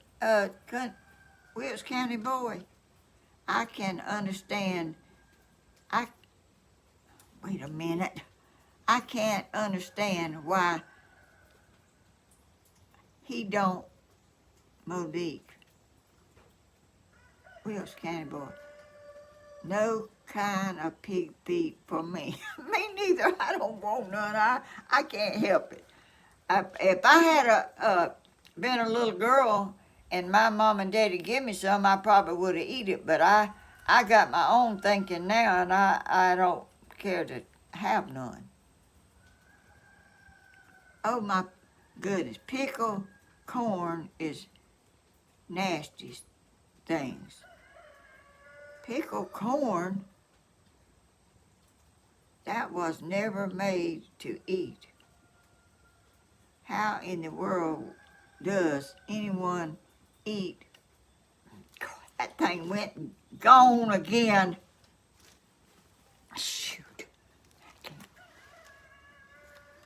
Wills County Boy? I can understand. Wait a minute. I can't understand why he don't Monique. Wills County Boy. No kind of pig feet for me. Me neither. I don't want none. I can't help it. If I had been a little girl and my mom and daddy give me some, I probably would have eaten it. But I got my own thinking now, and I don't care to have none. Oh my goodness, pickled corn is nasty things. Pickled corn, that was never made to eat. How in the world does anyone eat? God, that thing went and gone again. Shoot.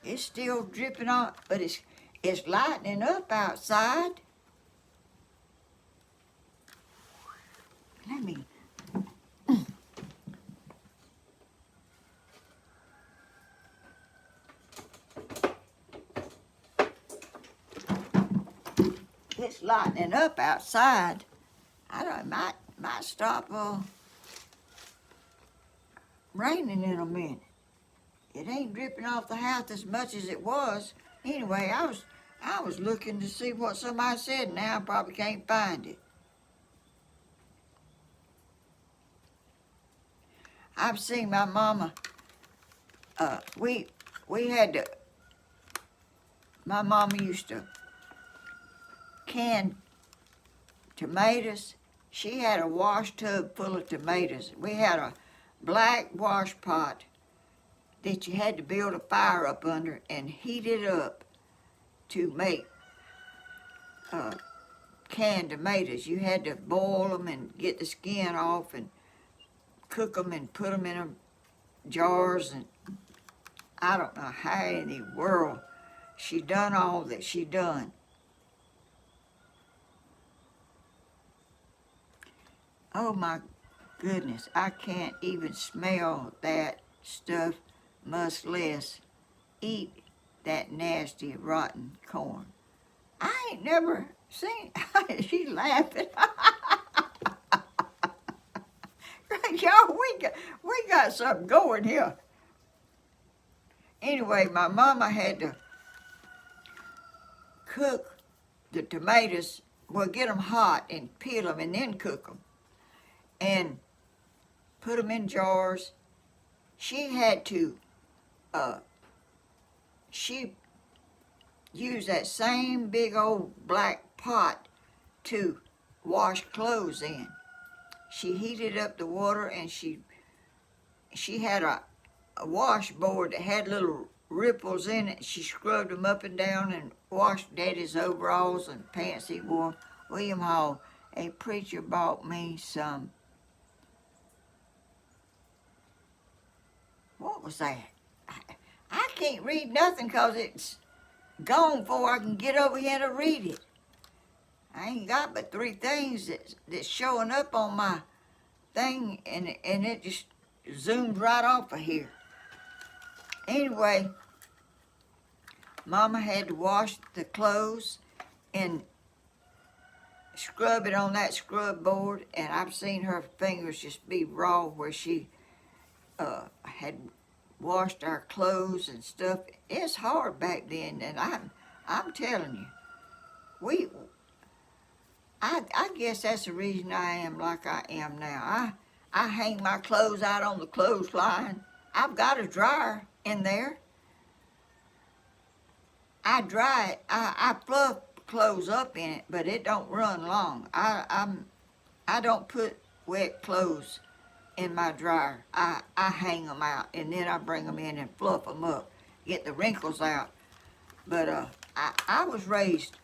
It's still dripping on, but it's lightening up outside. Let me. It's lightening up outside. It might stop raining in a minute. It ain't dripping off the house as much as it was. Anyway, I was looking to see what somebody said. Now I probably can't find it. I've seen my mama. We had to. My mama used to can tomatoes. She had a wash tub full of tomatoes. We had a black wash pot that you had to build a fire up under and heat it up to make canned tomatoes. You had to boil them and get the skin off and cook them and put them in jars. And I don't know how in the world she done all that she done. Oh my goodness, I can't even smell that stuff, much less eat that nasty, rotten corn. I ain't never seen. She's laughing. Y'all, we got something going here. Anyway, my mama had to cook the tomatoes. Well, get them hot and peel them and then cook them. And put them in jars. She had to, she used that same big old black pot to wash clothes in. She heated up the water, and she had a washboard that had little ripples in it. She scrubbed them up and down and washed Daddy's overalls and pants he wore. William Hall, a preacher bought me some, what was that? I can't read nothing because it's gone before I can get over here to read it. I ain't got but 3 things that's showing up on my thing, and it just zoomed right off of here. Anyway, Mama had to wash the clothes and scrub it on that scrub board, and I've seen her fingers just be raw where she had washed our clothes and stuff. It's hard back then, and I'm telling you, I guess that's the reason I am like I am now. I hang my clothes out on the clothesline. I've got a dryer in there. I dry it. I fluff clothes up in it, but it don't run long. I don't put wet clothes in my dryer. I hang them out, and then I bring them in and fluff them up, get the wrinkles out. But I was raised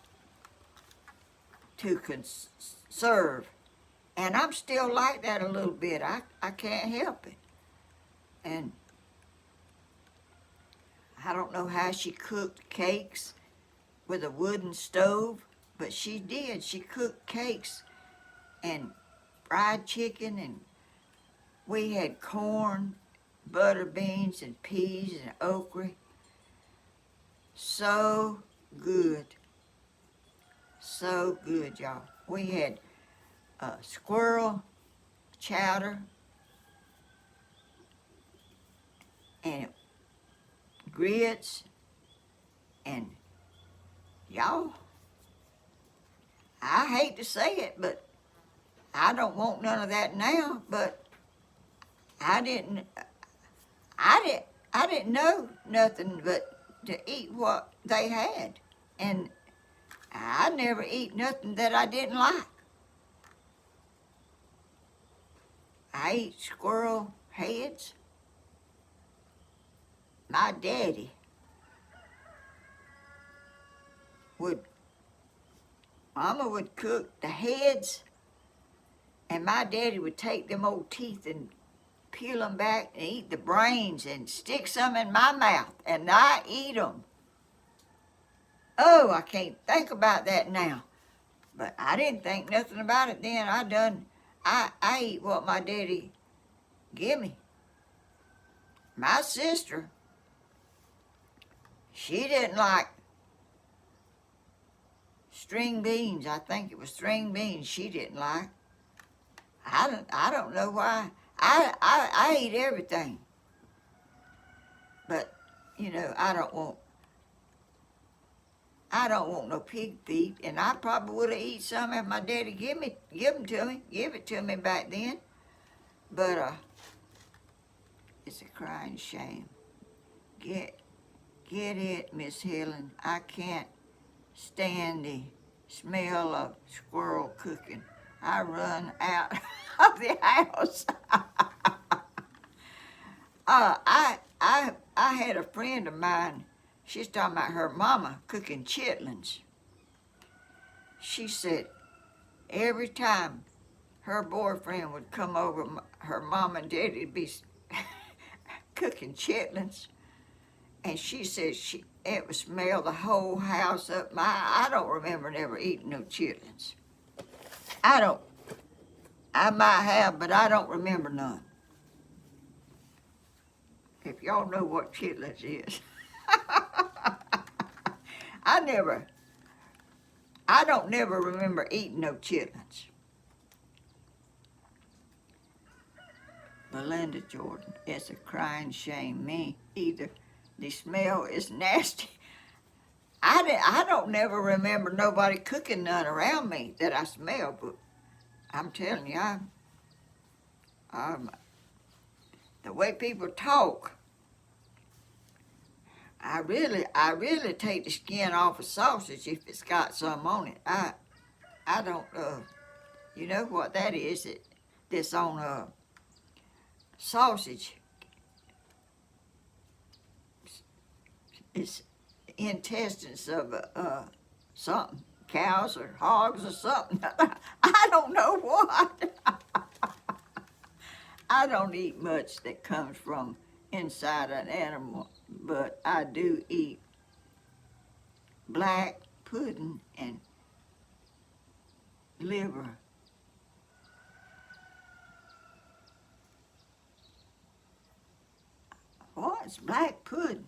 to conserve, and I'm still like that a little bit. I can't help it. And I don't know how she cooked cakes with a wooden stove, but she did. She cooked cakes and fried chicken, and we had corn, butter beans, and peas and okra. So good. So good, y'all. We had squirrel chowder and grits, and y'all, I hate to say it, but I don't want none of that now. But I didn't know nothing but to eat what they had, and I never eat nothing that I didn't like. I eat squirrel heads. My daddy Mama would cook the heads, and my daddy would take them old teeth and peel them back and eat the brains and stick some in my mouth, and I eat them. Oh, I can't think about that now. But I didn't think nothing about it then. I eat what my daddy give me. My sister, she didn't like string beans. I think it was string beans she didn't like. I don't know why. I eat everything. But, you know, I don't want no pig feet, and I probably would have eaten some if my daddy give it to me back then. But it's a crying shame. Get it, Miss Helen. I can't stand the smell of squirrel cooking. I run out of the house. I had a friend of mine. She's talking about her mama cooking chitlins. She said every time her boyfriend would come over, her mom and daddy would be cooking chitlins, and she said it would smell the whole house up. I don't remember never eating no chitlins. I might have, but I don't remember none. If y'all know what chitlins is. I don't never remember eating no chitlins. Belinda Jordan, it's a crying shame. Me either. The smell is nasty. I don't never remember nobody cooking none around me that I smell, but I'm telling you, the way people talk. I really take the skin off a sausage if it's got some on it. I don't, you know what that is? This on sausage. It's intestines of something, cows or hogs or something. I don't know what. I don't eat much that comes from inside an animal, but I do eat black pudding and liver. What's black pudding?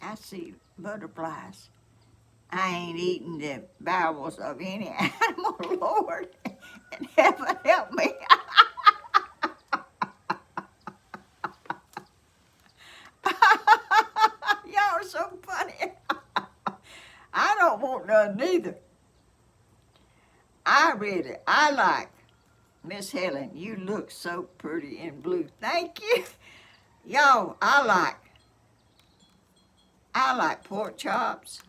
I see butterflies. I ain't eating the bowels of any animal, Lord, and heaven help me. Y'all are so funny. I don't want none neither. I like, Miss Helen, you look so pretty in blue. Thank you. Y'all, I like pork chops,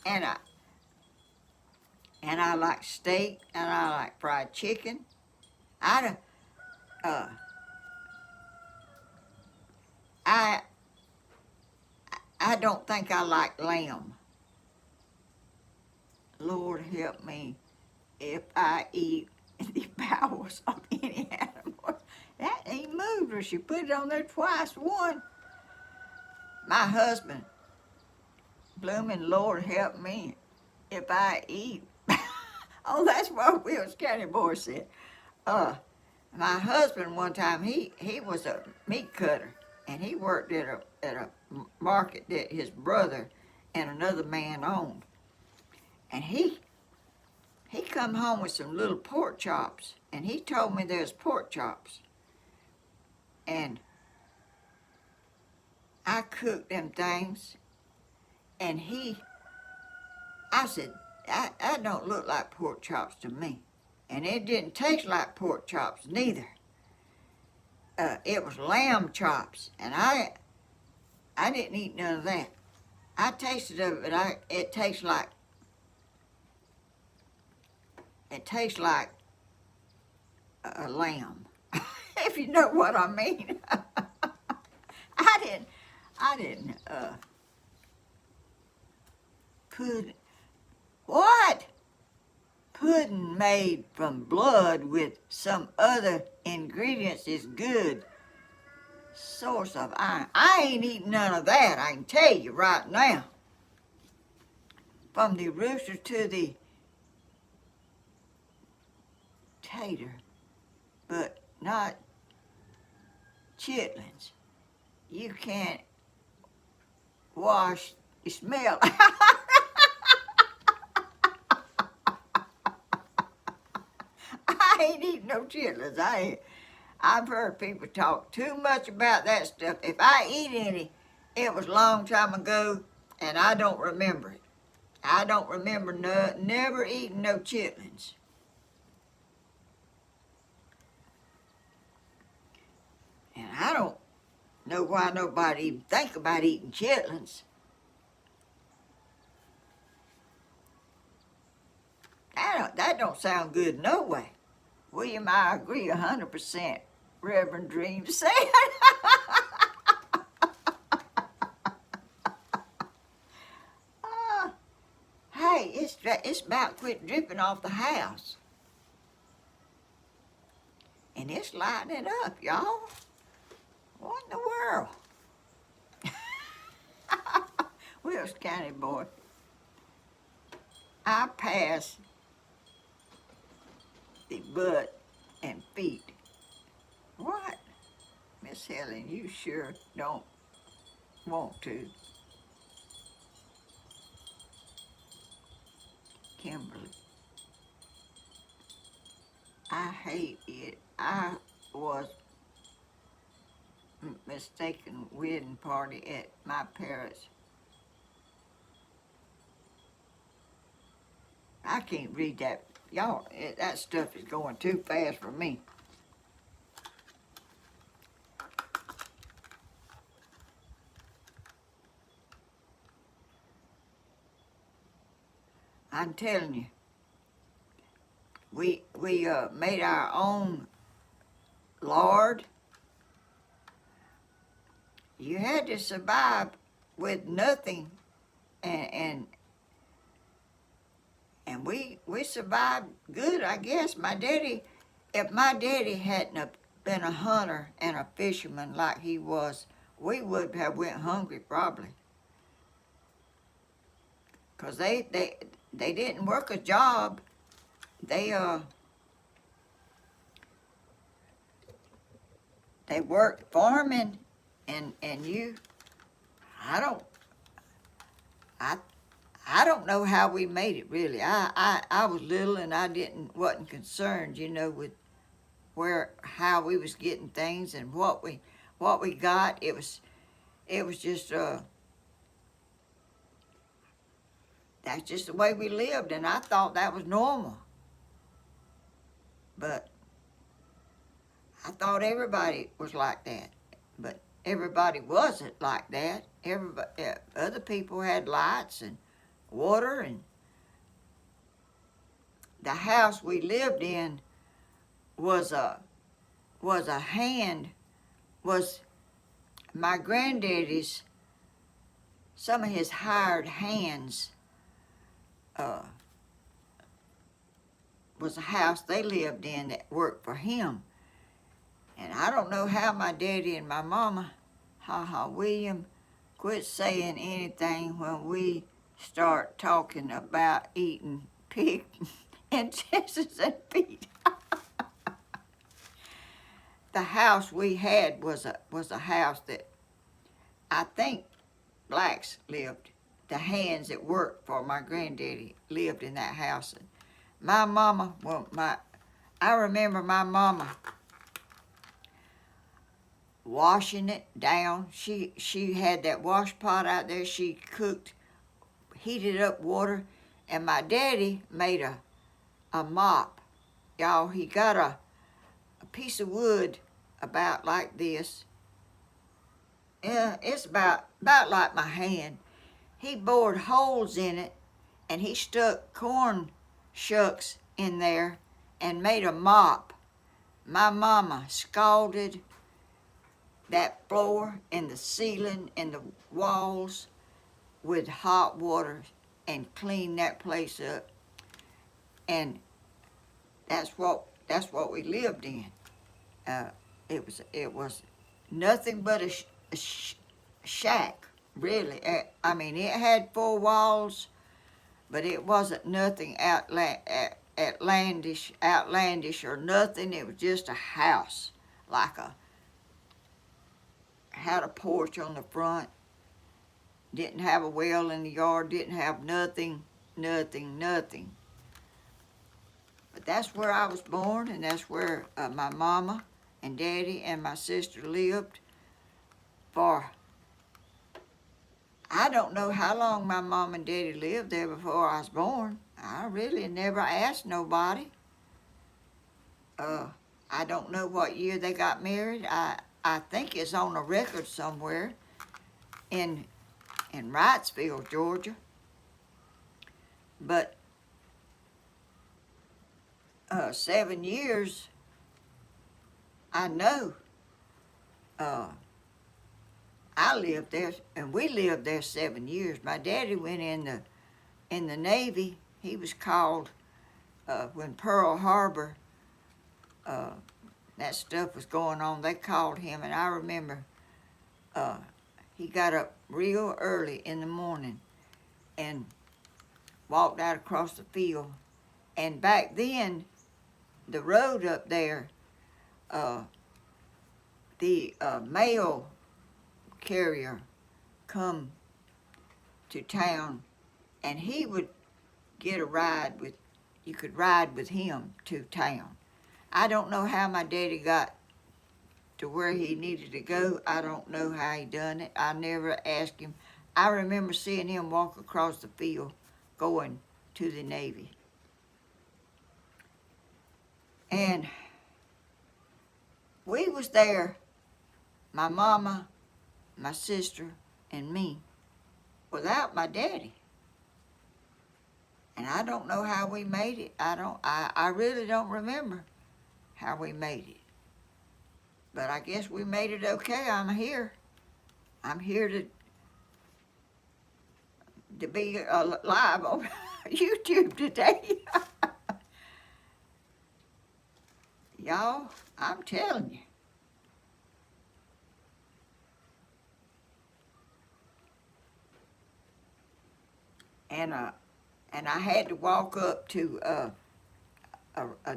and I like steak, and I like fried chicken. I don't, uh, I I don't think I like lamb. Lord help me if I eat the bowels of any animal. That ain't moved her. She put it on there twice. One, my husband, blooming Lord help me if I eat. Oh, that's what Will's County boy said. My husband one time, he was a meat cutter, and he worked at a market that his brother and another man owned. And he come home with some little pork chops, and he told me there's pork chops. And I cooked them things, and I said, that don't look like pork chops to me. And it didn't taste like pork chops neither. It was lamb chops, and I didn't eat none of that. I tasted of it, it tastes like a lamb, if you know what I mean. I didn't pudding. What? Pudding made from blood with some other ingredients is good source of iron. I ain't eating none of that, I can tell you right now. From the rooster to the tater, but not chitlins. You can't wash the smell. I ain't eating no chitlins. I've heard people talk too much about that stuff. If I eat any, it was a long time ago, and I don't remember it. I don't remember never eating no chitlins. And I don't know why nobody even think about eating chitlins. That don't sound good no way. William, I agree 100%. Reverend Dream said. Hey, it's about quit dripping off the house. And it's lighting it up, y'all. What in the world? Wills County boy. I pass the butt and feet. What? Miss Helen, you sure don't want to. Kimberly. I hate it. I was mistaken wedding party at my parents'. I can't read that. Y'all, that stuff is going too fast for me. I'm telling you, we made our own lard. You had to survive with nothing, and we survived good, I guess. My daddy, if my daddy hadn't have been a hunter and a fisherman like he was, we would have went hungry probably. 'Cause they didn't work a job. They worked farming, and you, I don't, I I don't know how we made it really. I was little and I wasn't concerned, with how we was getting things and what we got. It was just that's just the way we lived, and I thought that was normal. But I thought everybody was like that. But everybody wasn't like that. Everybody, other people had lights and water, and the house we lived in was a was a hand was my granddaddy's. Some of his hired hands uh, was a house they lived in that worked for him. And I don't know how my daddy and my mama, William, quit saying anything when we start talking about eating pig intestines and feet. The house we had was a house that I think blacks lived. The hands that worked for my granddaddy lived in that house. And my mama, I remember my mama washing it down. She had that wash pot out there. She cooked, heated up water, and my daddy made a mop. Y'all, he got a piece of wood about like this. Yeah, it's about like my hand. He bored holes in it, and he stuck corn shucks in there and made a mop. My mama scalded that floor and the ceiling and the walls with hot water and cleaned that place up. And that's what we lived in. It was nothing but a shack, really. I mean, it had 4 walls, but it wasn't nothing outlandish or nothing. It was just a house, had a porch on the front, didn't have a well in the yard, didn't have nothing. But that's where I was born, and that's where my mama and daddy and my sister lived for. I don't know how long my mom and daddy lived there before I was born. I really never asked nobody. I don't know what year they got married. I think it's on a record somewhere in Wrightsville, Georgia. But 7 years, I know. I lived there, and we lived there 7 years. My daddy went in the Navy. He was called when Pearl Harbor, that stuff was going on. They called him, and I remember he got up real early in the morning and walked out across the field. And back then, the road up there, the mail carrier come to town, and he would get a ride with, you could ride with him to town. I don't know how my daddy got to where he needed to go. I don't know how he done it. I never asked him. I remember seeing him walk across the field going to the Navy. And we was there, my mama, my sister, and me, without my daddy. And And I don't know how we made it. I really don't remember how we made it. But I guess we made it okay. I'm here. I'm here to be live on YouTube today. Y'all, I'm telling you. And I had to walk up to a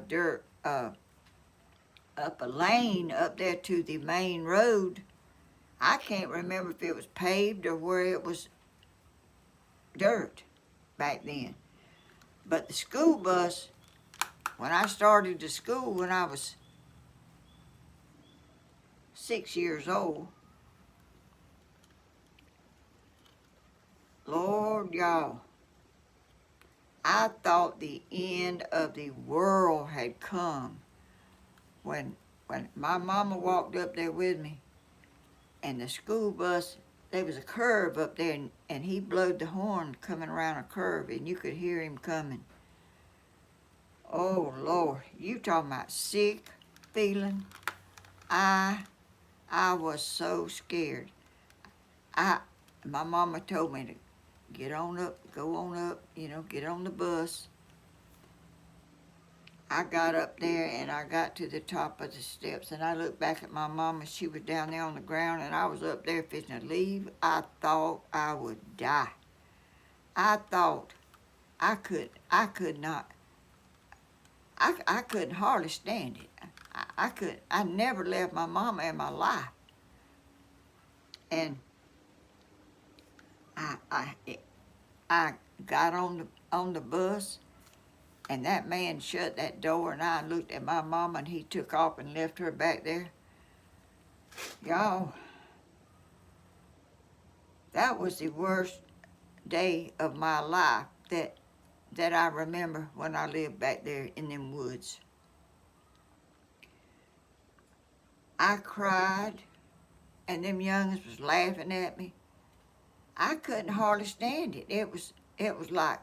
dirt up a lane up there to the main road. I can't remember if it was paved or where it was dirt back then. But the school bus, when I started to school when I was 6 years old, Lord, y'all, I thought the end of the world had come when my mama walked up there with me, and the school bus, there was a curve up there, and he blowed the horn coming around a curve, and you could hear him coming. Oh, Lord, you talking about sick feeling. I was so scared. My mama told me to get on up, go on up, get on the bus. I got up there and I got to the top of the steps and I looked back at my mama. She was down there on the ground and I was up there fixing to leave. I thought I would die. I thought I could not, I couldn't hardly stand it. I never left my mama in my life. And I got on the bus, and that man shut that door, and I looked at my mama, and he took off and left her back there. Y'all, that was the worst day of my life that I remember when I lived back there in them woods. I cried, and them youngins was laughing at me. I couldn't hardly stand it. It was like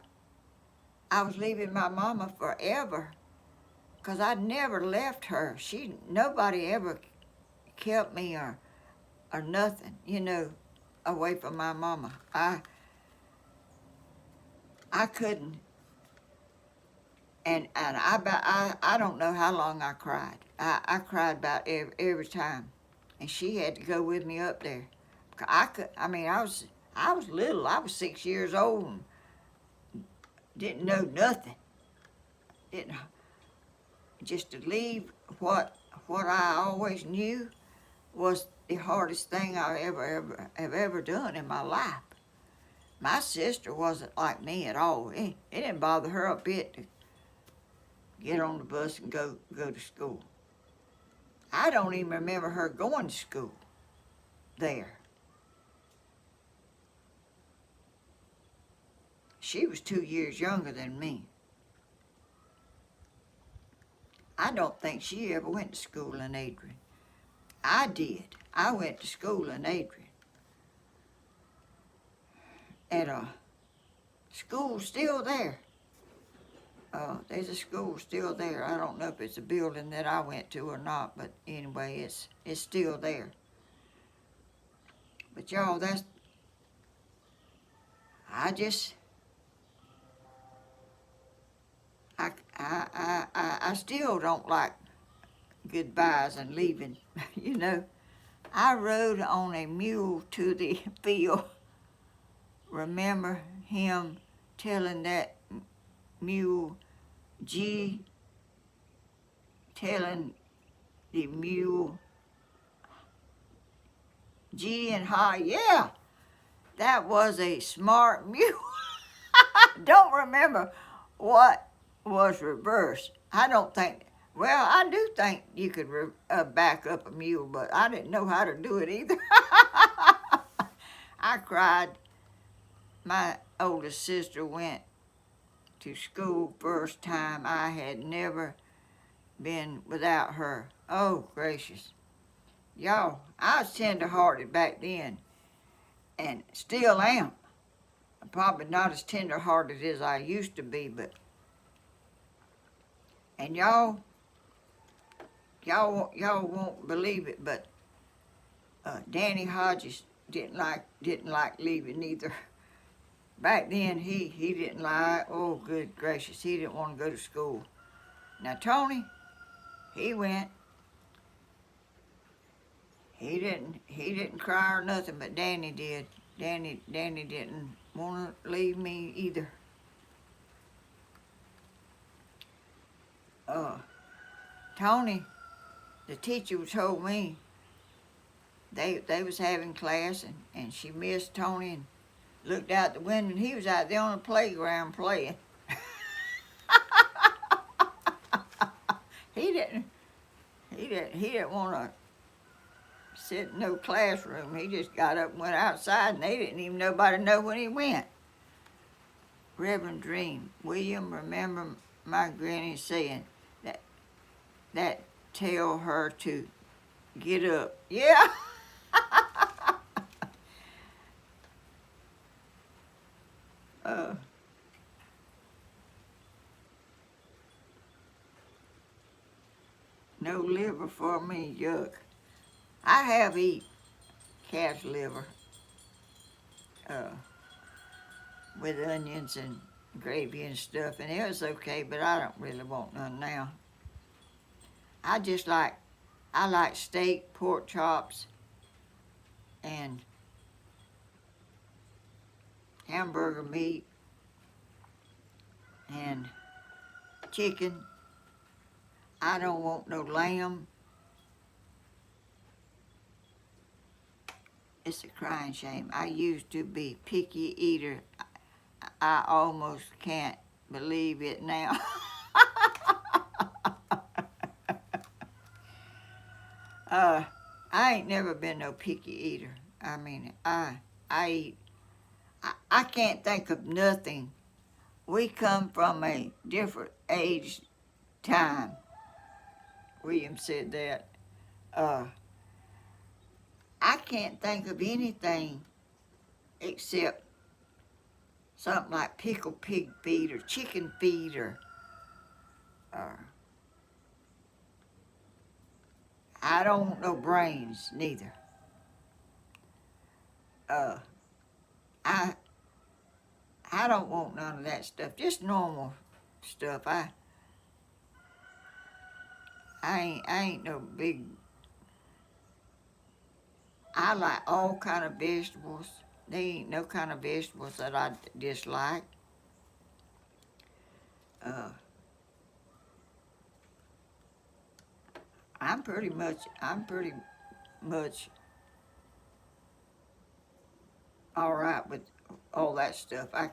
I was leaving my mama forever, 'cause I never left her. Nobody ever kept me or nothing, away from my mama. I couldn't, and I don't know how long I cried. I cried about every time, and she had to go with me up there. I was little. I was 6 years old and didn't know nothing. Didn't Just to leave what I always knew was the hardest thing I have ever done in my life. My sister wasn't like me at all. It didn't bother her a bit to get on the bus and go to school. I don't even remember her going to school there. She was 2 years younger than me. I don't think she ever went to school in Adrian. I did. I went to school in Adrian. And school's still there. There's a school still there. I don't know if it's a building that I went to or not, but anyway, it's still there. But y'all, I still don't like goodbyes and leaving, I rode on a mule to the field. Remember him telling that mule, telling the mule, G and hi, yeah, that was a smart mule. Don't remember what was reversed. I don't think, well, I do think you could back up a mule, but I didn't know how to do it either. I cried. My oldest sister went to school first time. I had never been without her. Oh, gracious. Y'all, I was tender-hearted back then, and still am. probably not as tender-hearted as I used to be, but, and y'all won't believe it, but Danny Hodges didn't like leaving either. Back then, he didn't like, oh, good gracious, he didn't want to go to school. Now, Tony, he went. He didn't cry or nothing, but Danny did. Danny didn't want to leave me either. Tony, the teacher told me they was having class, and she missed Tony and looked out the window, and he was out there on the playground playing. He didn't want to sit in no classroom. He just got up and went outside, and they didn't even nobody know when he went. Reverend Dream, William, remember my granny saying that tell her to get up. Yeah. No liver for me, yuck. I have eat calf's liver with onions and gravy and stuff, and it was okay, but I don't really want none now. I like steak, pork chops, and hamburger meat, and chicken. I don't want no lamb. It's a crying shame. I used to be picky eater. I almost can't believe it now. I ain't never been no picky eater. I mean, I eat. I can't think of nothing. We come from a different age time. William said that. I can't think of anything except something like pickled pig feet or chicken feet or I don't want no brains neither. I I don't want none of that stuff. Just normal stuff. I ain't no big. I like all kind of vegetables. There ain't no kind of vegetables that I dislike. Uh, I'm pretty much all right with all that stuff. I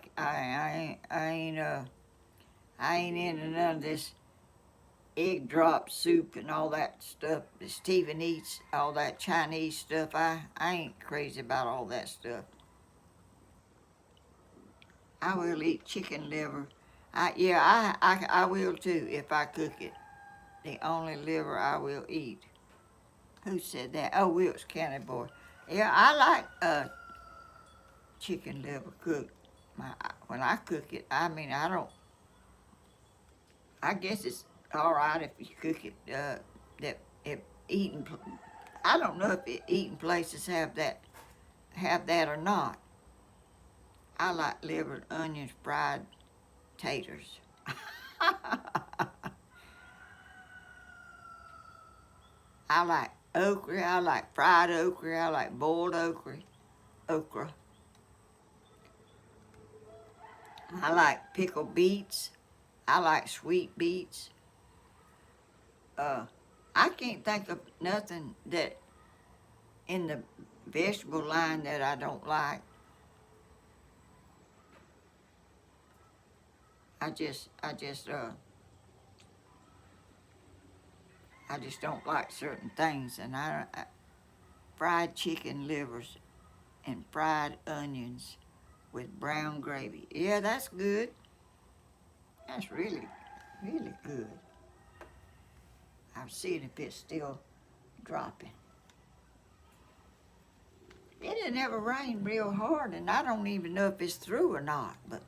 ain't into none of this egg drop soup and all that stuff that Stephen eats, all that Chinese stuff. I ain't crazy about all that stuff. I will eat chicken liver. I will too if I cook it. The only liver I will eat. Who said that? Oh, Wilkes County boy. Yeah, I like chicken liver cooked. When I cook it, I mean, I don't. I guess it's all right if you cook it. That if eating, I don't know if eating places have that or not. I like liver, onions, fried taters. I like okra. I like fried okra. I like boiled okra. Okra. I like pickled beets. I like sweet beets. Uh, I can't think of nothing that in the vegetable line that I don't like. I just don't like certain things, and fried chicken livers and fried onions with brown gravy. Yeah, that's good. That's really, really good. I'm seeing if it's still dropping. It didn't ever rain real hard, and I don't even know if it's through or not, but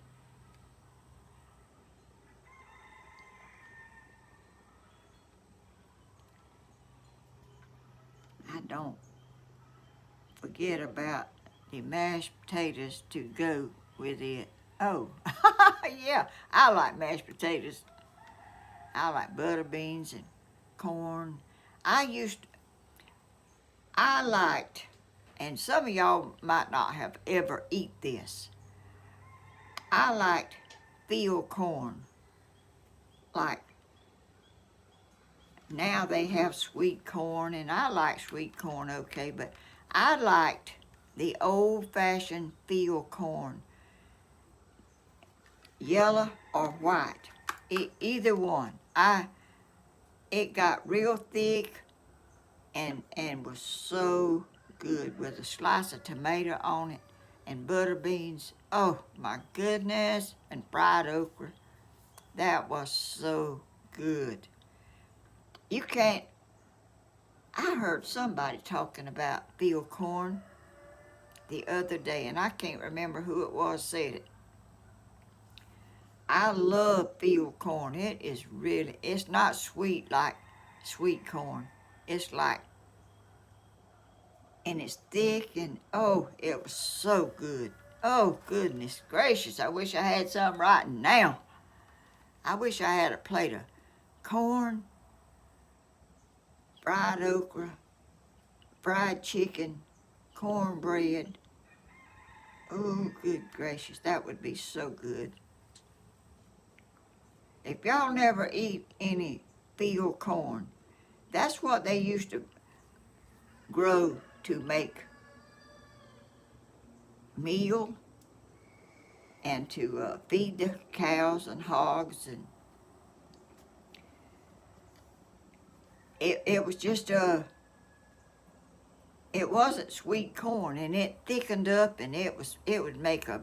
I don't forget about the mashed potatoes to go with it. Oh, yeah, I like mashed potatoes. I like butter beans and corn. I used, I liked, and some of y'all might not have ever eat this. I liked field corn. Like now they have sweet corn, and I like sweet corn okay, but I liked the old-fashioned field corn, yellow or white, either one. It got real thick and was so good with a slice of tomato on it and butter beans. Oh my goodness, and fried okra. That was so good. You can't. I heard somebody talking about field corn the other day, and I can't remember who it was said it. I love field corn. It's not sweet like sweet corn. It's like, and it's thick, and oh, it was so good. Oh, goodness gracious. I wish I had some right now. I wish I had a plate of corn, fried okra, fried chicken, cornbread. Oh, good gracious, that would be so good. If y'all never eat any field corn, that's what they used to grow to make meal and to feed the cows and hogs, and it was just it wasn't sweet corn, and it thickened up, and it would make a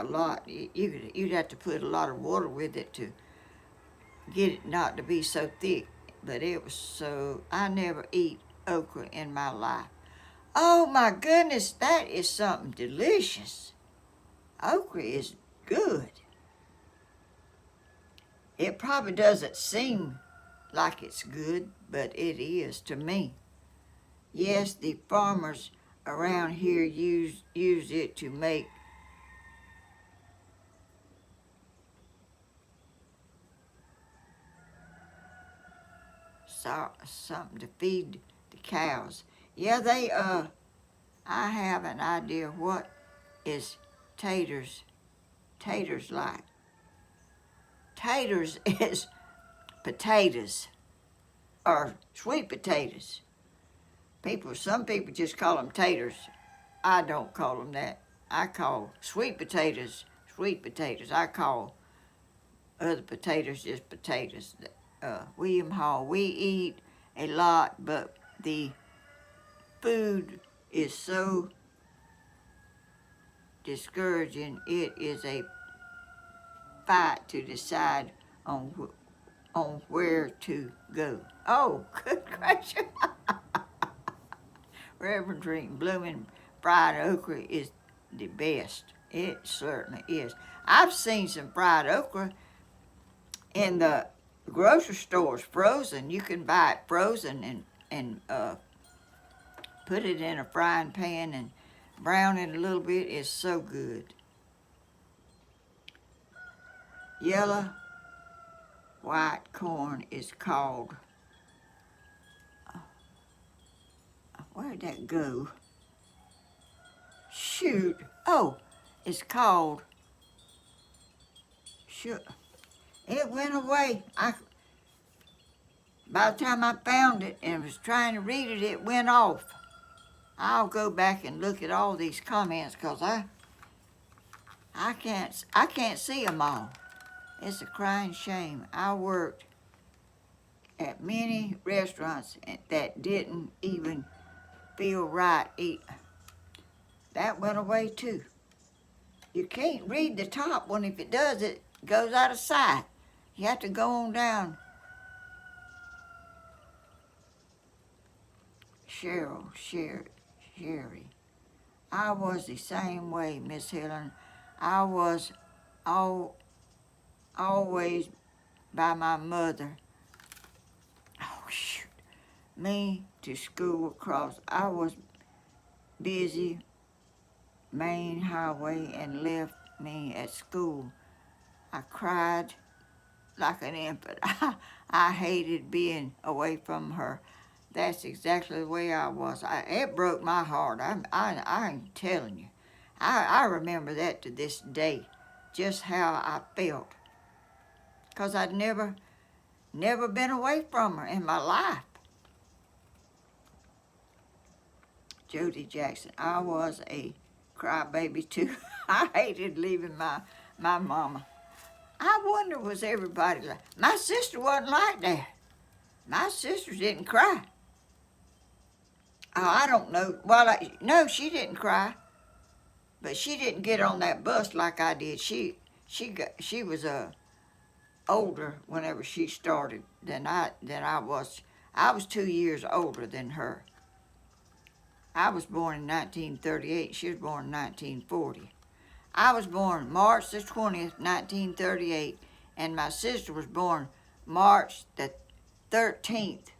lot. You'd have to put a lot of water with it to get it not to be so thick, but it was so. I never eat okra in my life. Oh my goodness, that is something delicious. Okra is good. It probably doesn't seem like it's good, but it is to me. Yes, the farmers around here use it to make something to feed the cows. Yeah, I have an idea what is taters like. Taters is potatoes, or sweet potatoes. Some people just call them taters. I don't call them that. I call sweet potatoes sweet potatoes. I call other potatoes just potatoes. William Hall, we eat a lot, but the food is so discouraging. It is a fight to decide on where to go. Oh, good gracious. Reverend Drink blooming fried okra is the best. It certainly is. I've seen some fried okra in the grocery stores frozen. You can buy it frozen and put it in a frying pan and brown it a little bit. It's so good. Yellow white corn is called, where'd that go? Shoot. Oh, it's called, shoot, it went away. By the time I found it and was trying to read it, it went off. I'll go back and look at all these comments, because I can't see them all. It's a crying shame. I worked at many restaurants that didn't even feel right. That went away too. You can't read the top one. If it does, it goes out of sight. You have to go on down. Sherry. I was the same way, Miss Helen. I was all, always by my mother. Oh, shoot. Me to school across. I was busy main highway and left me at school. I cried like an infant. I hated being away from her. That's exactly the way I was. It broke my heart. I'm telling you. I remember that to this day, just how I felt. Because I'd never been away from her in my life. Jody Jackson, I was a crybaby too. I hated leaving my mama. I wonder was everybody like, my sister wasn't like that. My sister didn't cry. Oh, I don't know. Well, no, she didn't cry, but she didn't get on that bus like I did. She was older whenever she started than I was. I was 2 years older than her. I was born in 1938. She was born in 1940. I was born March the 20th, 1938, and my sister was born March the 13th,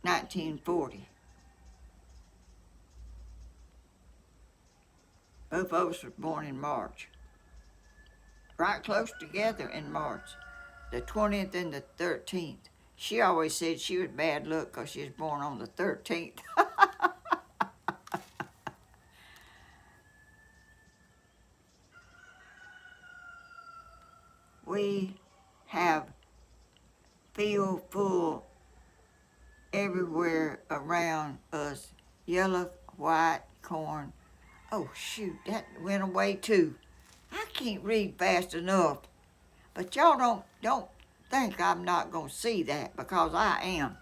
1940. Both of us were born in March. Right close together in March, the 20th and the 13th. She always said she was bad luck because she was born on the 13th. We have field full everywhere around us. Yellow, white, corn. Oh shoot, that went away too. I can't read fast enough. But y'all don't think I'm not gonna see that because I am.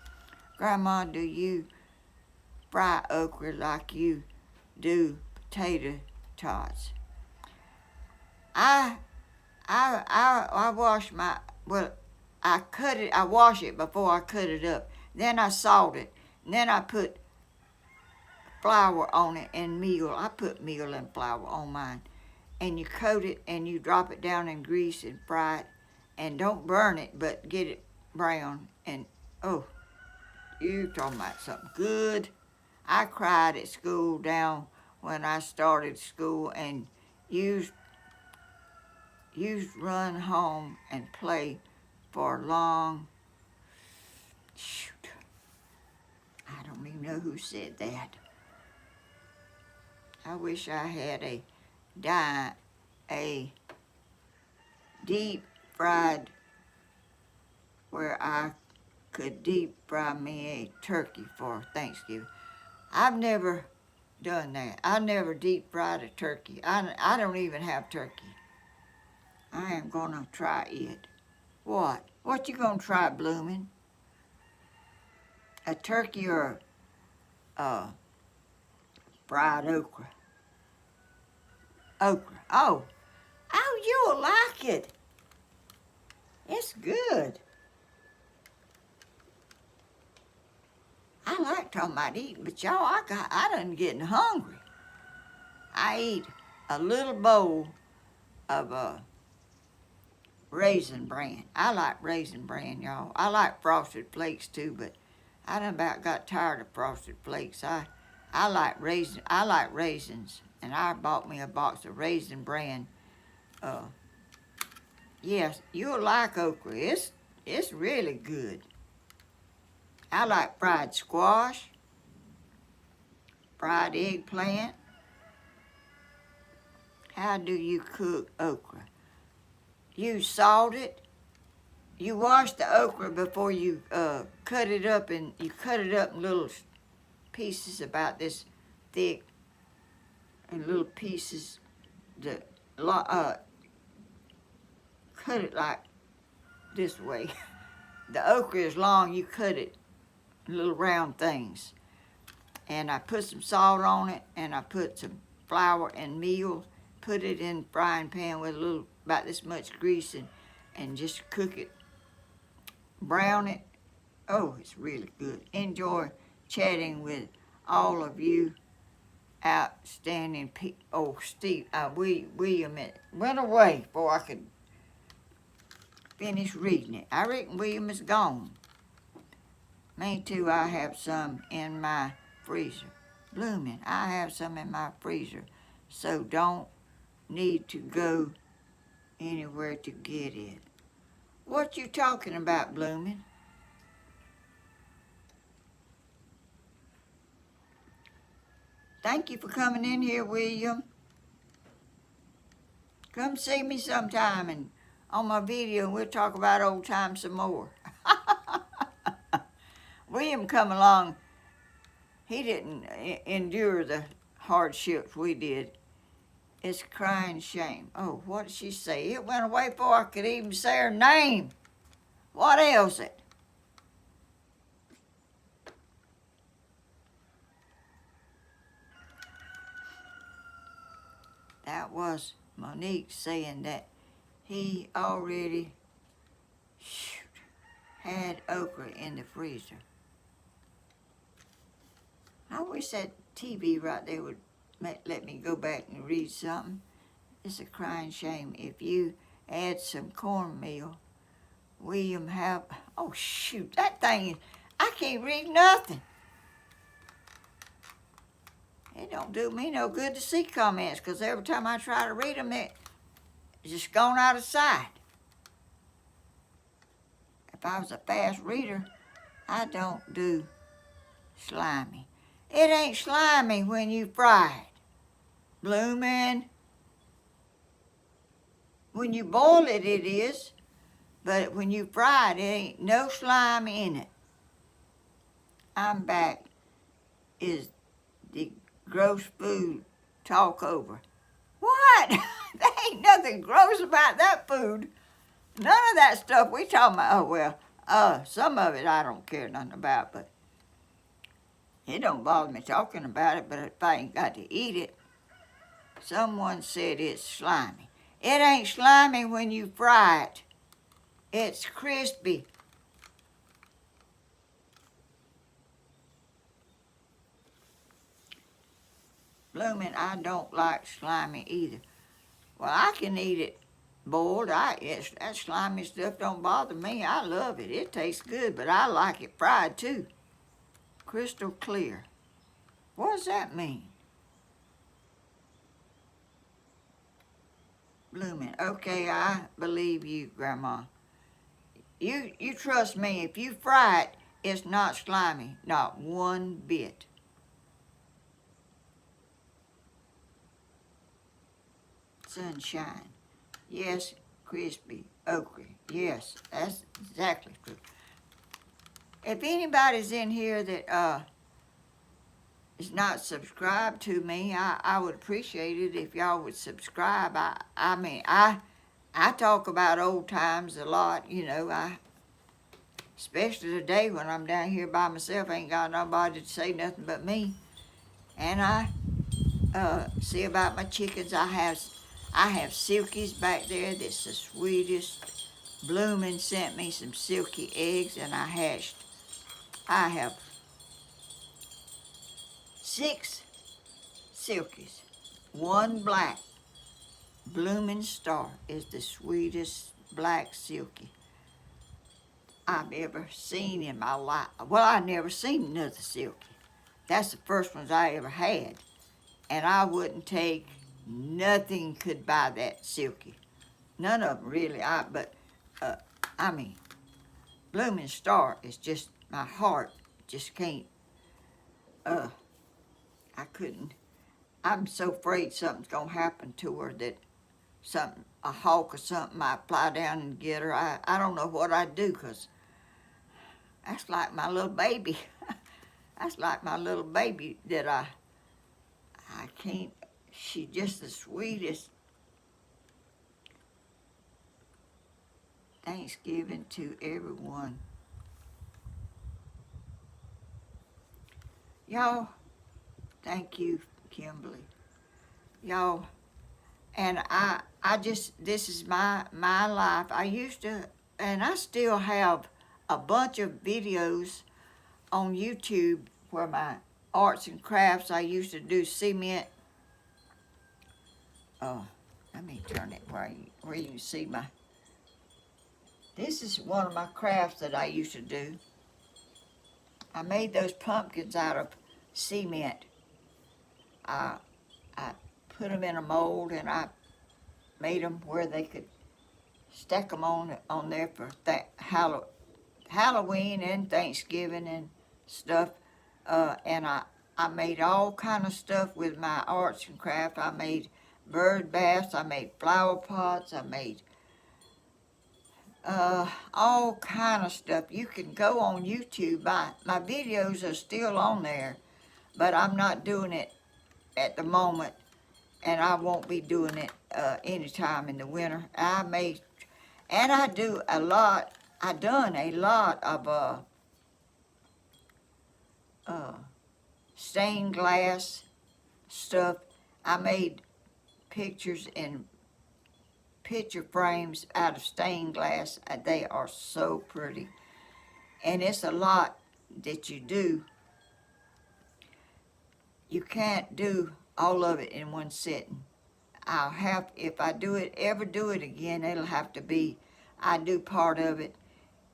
Grandma, do you fry okra like you do potato tots? I wash my, well, I cut it, I wash it before I cut it up. Then I salt it. And then I put flour on it and meal. I put meal and flour on mine. And you coat it and you drop it down in grease and fry it. And don't burn it, but get it brown. And, oh, you're talking about something good. I cried at school down when I started school and used run home and play for long. Shoot, I don't even know who said that. I wish I had a deep fried where I could deep fry me a turkey for Thanksgiving. I've never done that. I never deep fried a turkey. I don't even have turkey. I am gonna try it. What? What you gonna try, Bloomin'? A turkey or fried okra? Okra. Oh, you'll like it. It's good. I like talking about eating, but y'all, I done getting hungry. I eat a little bowl of Raisin Bran. I like Raisin Bran, y'all. I like Frosted Flakes too, but I done about got tired of Frosted Flakes. I like raisins, and I bought me a box of Raisin Bran. Yes, you'll like okra. It's really good. I like fried squash, fried eggplant. How do you cook okra? You salt it. You wash the okra before you cut it up, and you cut it up in little pieces about this thick, and little pieces. Cut it like this way. The okra is long. You cut it in little round things, and I put some salt on it, and I put some flour and meal. Put it in the frying pan with a little about this much grease, and just cook it. Brown it. Oh, it's really good. Enjoy chatting with all of you outstanding people. Oh, William, it went away before I could finish reading it. I reckon William is gone. Me too, I have some in my freezer. Blooming, I have some in my freezer. So don't need to go anywhere to get it. What you talking about, Blooming? Thank you for coming in here, William. Come see me sometime and on my video and we'll talk about old times some more. William come along. He didn't endure the hardships we did. It's a crying shame. Oh, what did she say? It went away before I could even say her name. What else it? That was Monique saying that he already had okra in the freezer. I wish that TV right there would let me go back and read something. It's a crying shame. If you add some cornmeal, William have... Oh, shoot, that thing, I can't read nothing. It don't do me no good to see comments, because every time I try to read them, it's just gone out of sight. If I was a fast reader, I don't do slimy. It ain't slimy when you fry it. Bloomin'. When you boil it, it is. But when you fry it, it ain't no slime in it. I'm back. Is the gross food talk over? What? There ain't nothing gross about that food. None of that stuff we talking about. Oh, well, some of it I don't care nothing about, but it don't bother me talking about it, but if I ain't got to eat it, someone said it's slimy. It ain't slimy when you fry it. It's crispy. Bloomin', I don't like slimy either. Well, I can eat it boiled. That slimy stuff don't bother me. I love it. It tastes good, but I like it fried too. Crystal clear. What does that mean? Bloomin', okay, I believe you, Grandma. You trust me. If you fry it, it's not slimy, not one bit. Sunshine. Yes, crispy. Okra. Yes, that's exactly true. If anybody's in here that is not subscribed to me, I would appreciate it if y'all would subscribe. I talk about old times a lot, you know. Especially today when I'm down here by myself, ain't got nobody to say nothing but me. And I see about my chickens. I have silkies back there. That's the sweetest. Bloomin' sent me some silky eggs, and I hatched. I have 6 silkies, 1 black. Bloomin' Star is the sweetest black silky I've ever seen in my life. Well, I never seen another silky. That's the first ones I ever had. And I wouldn't take, nothing could buy that silky. None of them really. Bloomin' Star is just, my heart just can't, I couldn't. I'm so afraid something's gonna happen to her that a hawk or something might fly down and get her. I don't know what I'd do, because that's like my little baby. That's like my little baby that I can't, she's just the sweetest. Thanksgiving to everyone. Y'all, thank you, Kimberly. Y'all, and this is my life. I used to, and I still have a bunch of videos on YouTube where my arts and crafts, I used to do cement. Oh, let me turn it where you can see my, this is one of my crafts that I used to do. I made those pumpkins out of cement. I put them in a mold, and I made them where they could stack them on there for Halloween and Thanksgiving and stuff. And I made all kind of stuff with my arts and craft. I made bird baths. I made flower pots. I made all kind of stuff. You can go on YouTube. My videos are still on there, but I'm not doing it at the moment, and I won't be doing it anytime in the winter. I do a lot. I done a lot of stained glass stuff. I made pictures in picture frames out of stained glass. They are so pretty, and it's a lot that you do. You can't do all of it in one sitting. If I ever do it again, it'll have to be, I do part of it,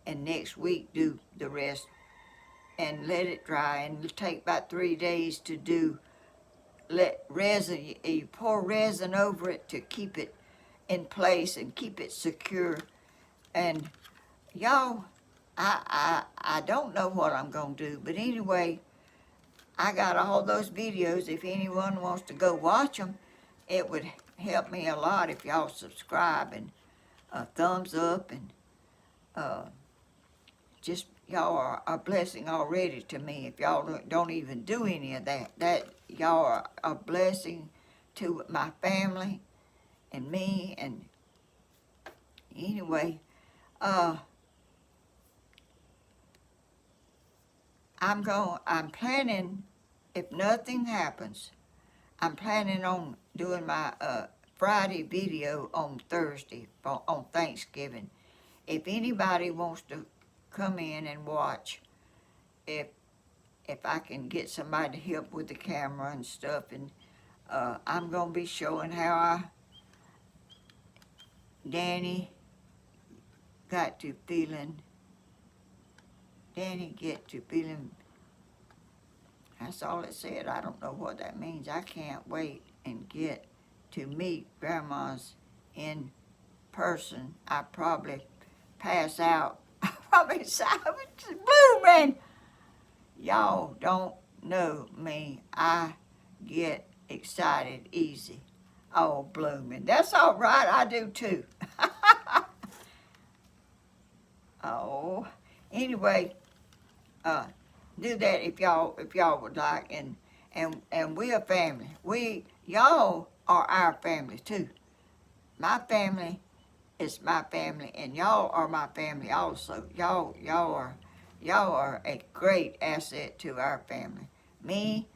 and next week do the rest, and let it dry. And it'll take about 3 days to do. Let resin, you pour resin over it to keep it in place and keep it secure. And y'all, I don't know what I'm gonna do, but anyway, I got all those videos. If anyone wants to go watch them, it would help me a lot if y'all subscribe and thumbs up, and just y'all are a blessing already to me. If y'all don't even do any of that y'all are a blessing to my family and me. And anyway, I'm planning, if nothing happens, I'm planning on doing my Friday video on Thursday on Thanksgiving. If anybody wants to come in and watch, if I can get somebody to help with the camera and stuff, and I'm gonna be showing how Danny get to feeling, that's all it said. I don't know what that means. I can't wait and get to meet grandmas in person. I probably pass out. I probably blooming. Y'all don't know me. I get excited easy. Oh, blooming. That's all right. I do too. Oh, anyway, do that if y'all would like, and we are family. Y'all are our family too. My family is my family, and y'all are my family also. Y'all are a great asset to our family. Me,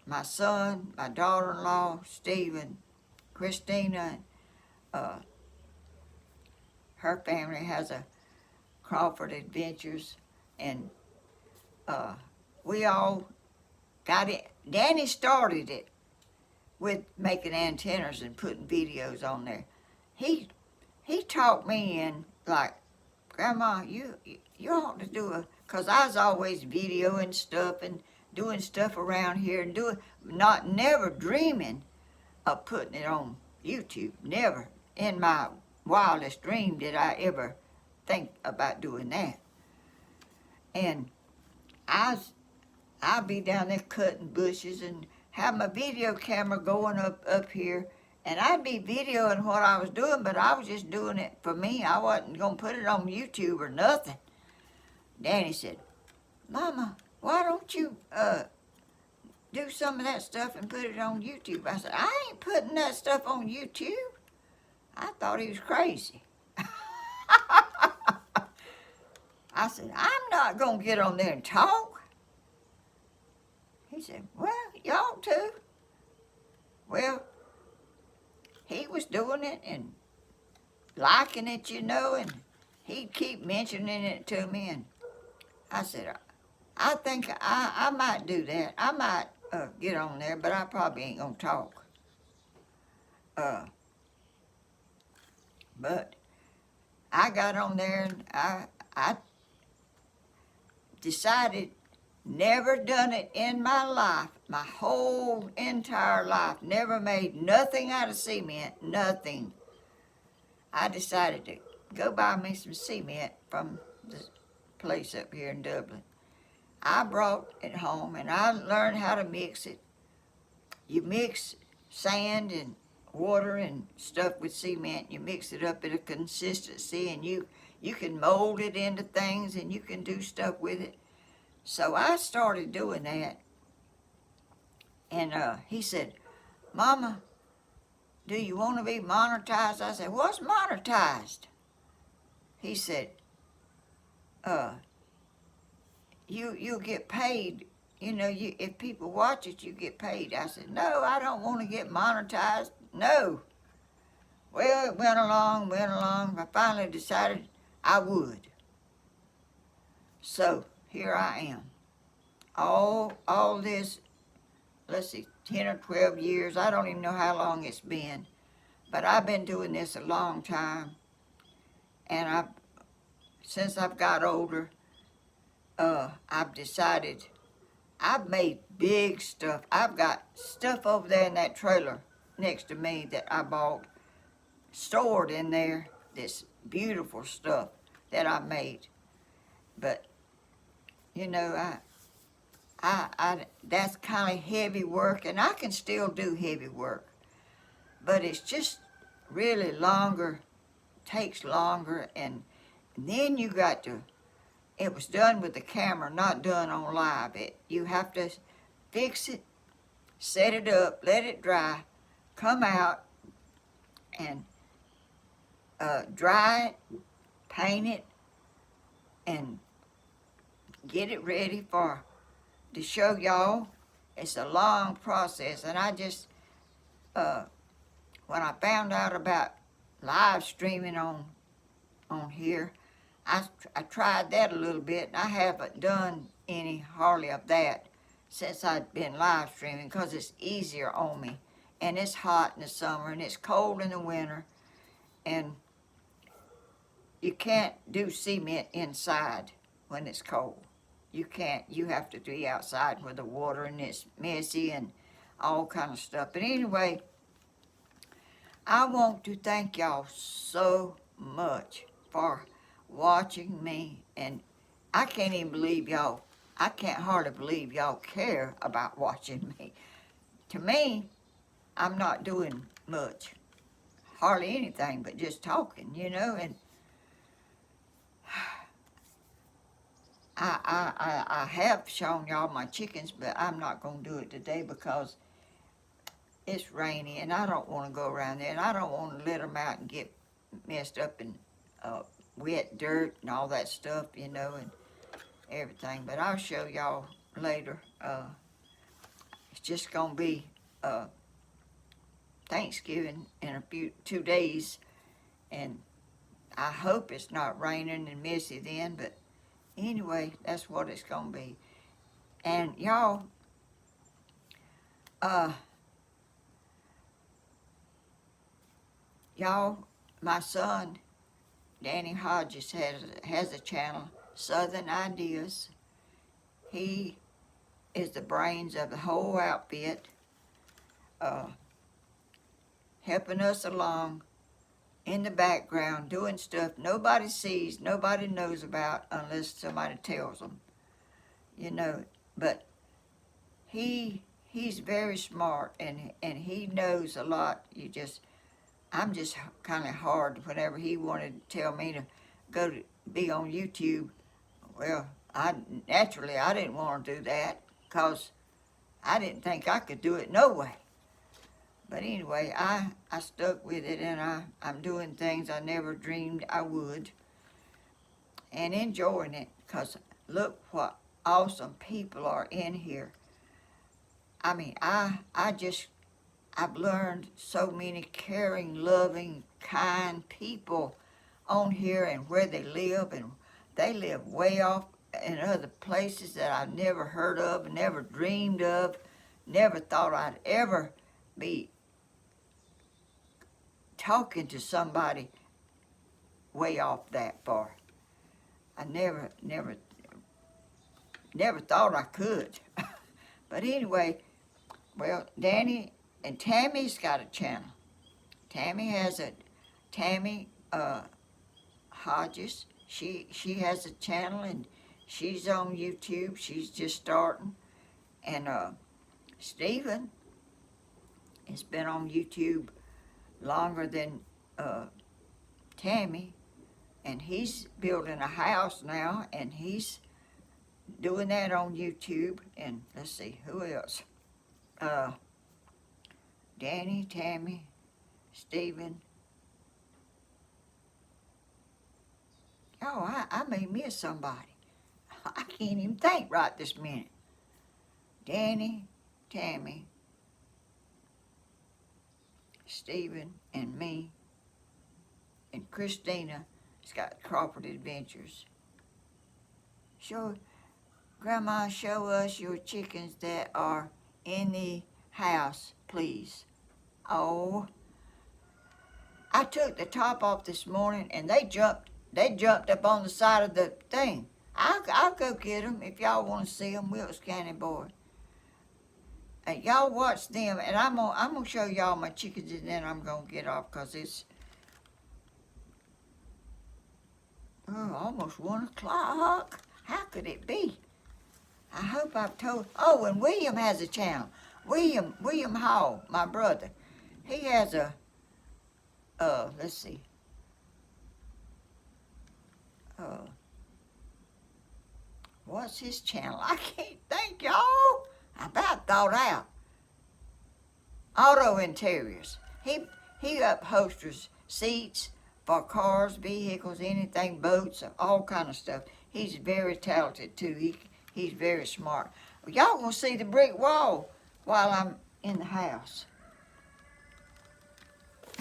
my son, my daughter-in-law, Stephen, Christina, her family has a Crawford Adventures, and we all got it. Danny started it with making antennas and putting videos on there. He talked me in, like, Grandma, you ought to do because I was always videoing stuff and doing stuff around here and never dreaming of putting it on YouTube. Never in my wildest dream did I ever think about doing that. And I'll be down there cutting bushes and have my video camera going up here, and I'd be videoing what I was doing, but I was just doing it for me. I wasn't going to put it on YouTube or nothing. Danny said, Mama, why don't you do some of that stuff and put it on YouTube? I said, I ain't putting that stuff on YouTube. I thought he was crazy. I said, I'm not going to get on there and talk. He said, well, you ought to. Well, he was doing it and liking it, and he'd keep mentioning it to me. And I said, I think I might do that. I might get on there, but I probably ain't gonna talk. Uh, but I got on there and I decided never done it in my life, my whole entire life, never made nothing out of cement, nothing. I decided to go buy me some cement from the place up here in Dublin. I brought it home and I learned how to mix it. You mix sand and water and stuff with cement. You mix it up at a consistency, and you can mold it into things, and you can do stuff with it. So I started doing that, and he said, "Mama, do you want to be monetized?" I said, "What's monetized?" He said, "Uh, you get paid. You know, if people watch it, you get paid." I said, "No, I don't want to get monetized. No." Well, it went along, went along. I finally decided I would. So here I am. All this, let's see, 10 or 12 years. I don't even know how long it's been. But I've been doing this a long time. And since I've got older, I've decided I've made big stuff. I've got stuff over there in that trailer next to me that I bought, stored in there, this beautiful stuff that I made. But you know, that's kind of heavy work, and I can still do heavy work, but it's just really longer, takes longer, and then you got to. It was done with the camera, not done on live. You have to fix it, set it up, let it dry, come out, and dry it, paint it, and get it ready to show y'all. It's a long process, and I just when I found out about live streaming on here, I tried that a little bit, and I haven't done any hardly of that since I've been live streaming because it's easier on me, and it's hot in the summer and it's cold in the winter, and you can't do cement inside when it's cold. You can't. You have to be outside with the water, and it's messy and all kind of stuff. But anyway, I want to thank y'all so much for watching me, and I can't even believe y'all. I can't hardly believe y'all care about watching me. To me, I'm not doing much, hardly anything but just talking, you know, and I have shown y'all my chickens, but I'm not going to do it today because it's rainy, and I don't want to go around there, and I don't want to let them out and get messed up in wet dirt and all that stuff, you know, and everything. But I'll show y'all later. It's just going to be Thanksgiving in 2 days, and I hope it's not raining and messy then, but anyway, that's what it's going to be. And y'all, my son, Danny Hodges, has a channel, Southern Ideas. He is the brains of the whole outfit, helping us along in the background, doing stuff nobody sees, nobody knows about unless somebody tells them, you know. But he's very smart, and he knows a lot. I'm just kind of hard whenever he wanted to tell me to go to be on YouTube. Well, I didn't want to do that because I didn't think I could do it no way. But anyway, I stuck with it, and I'm doing things I never dreamed I would, and enjoying it, because look what awesome people are in here. I mean, I've learned so many caring, loving, kind people on here, and where they live, and they live way off in other places that I've never heard of, never dreamed of, never thought I'd ever be talking to somebody way off that far. I never thought I could. But anyway, well, Danny and Tammy's got a channel. Tammy has a Tammy Hodges. She has a channel and she's on YouTube. She's just starting. And Stephen has been on YouTube longer than Tammy, and he's building a house now, and he's doing that on YouTube. And let's see, who else? Danny, Tammy, Stephen. Oh, I may miss somebody. I can't even think right this minute. Danny, Tammy, Stephen, and me, and Christina has got Crawford Adventures. Grandma, show us your chickens that are in the house, please. Oh, I took the top off this morning and they jumped up on the side of the thing. I'll go get them if y'all want to see them, Wilkes County boy. Y'all watch them, and I'm gonna show y'all my chickens, and then I'm gonna get off because it's almost 1 o'clock. How could it be? I hope I've told. Oh, and William has a channel. William Hall, my brother. He has a. Let's see. What's his channel? I can't think, y'all. I about thought out. Auto Interiors. He upholsters seats for cars, vehicles, anything, boats, all kind of stuff. He's very talented too. He's very smart. Y'all gonna see the brick wall while I'm in the house.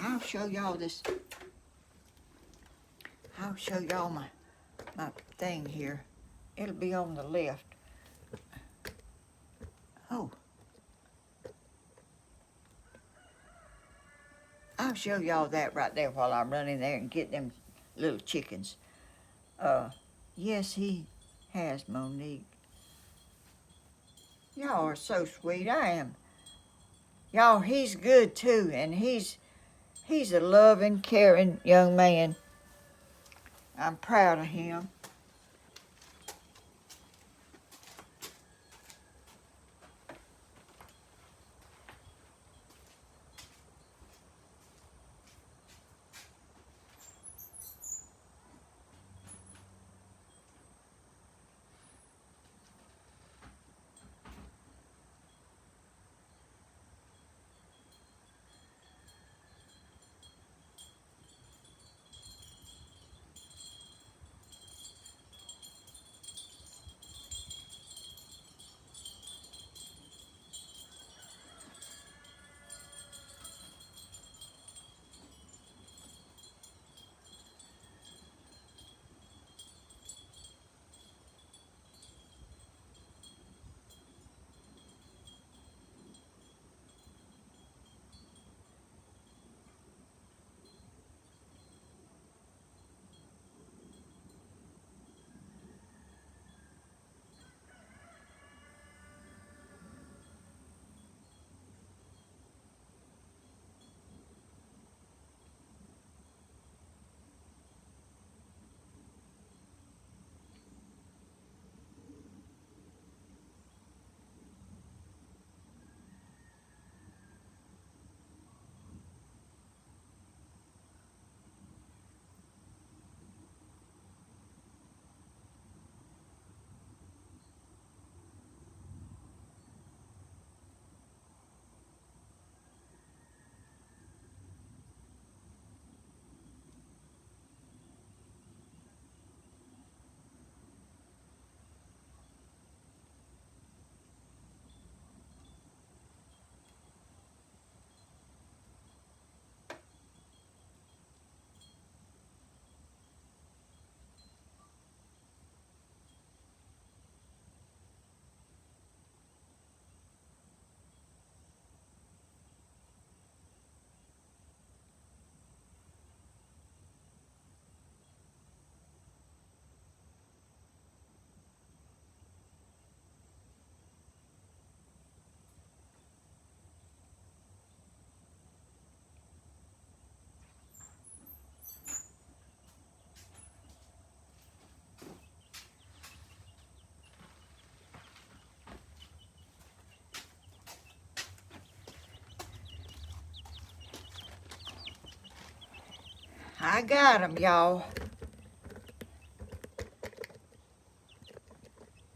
I'll show y'all this. I'll show y'all my thing here. It'll be on the left. Oh. I'll show y'all that right there while I run in there and get them little chickens. Yes, he has, Monique. Y'all are so sweet. I am. Y'all, he's good too, and he's a loving, caring young man. I'm proud of him. I got them, y'all.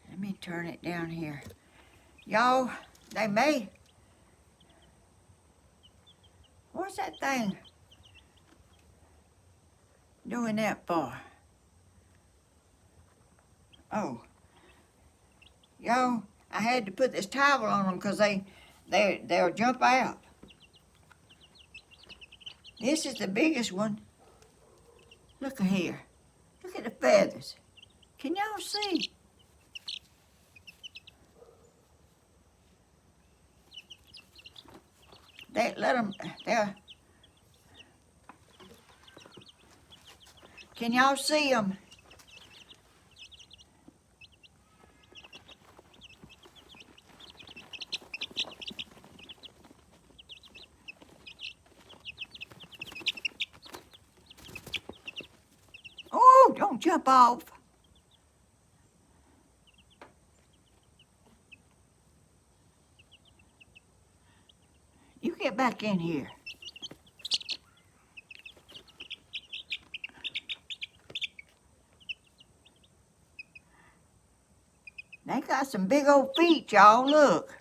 Let me turn it down here. Y'all, they may. What's that thing doing that for? Oh, y'all, I had to put this towel on them because they'll jump out. This is the biggest one. Look here. Look at the feathers. Can y'all see? They let them. Can y'all see them? Oh, don't jump off. You get back in here. They got some big old feet, y'all. Look.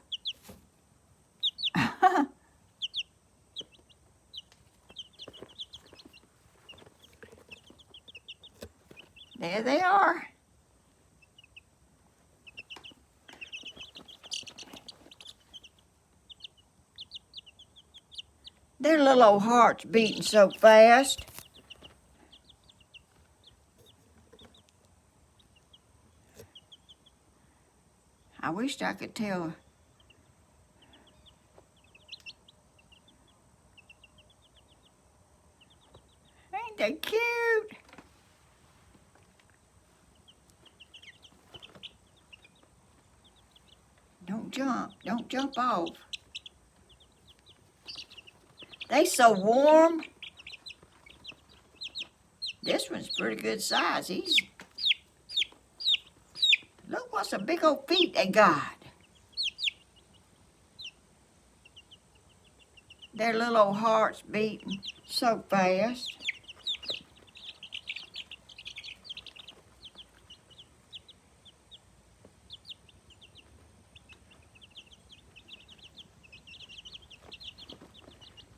There they are. Their little old hearts beating so fast. I wished I could tell. Ain't they cute? Don't jump. Don't jump off. They so warm. This one's pretty good size. Look what some big old feet they got. Their little old hearts beating so fast.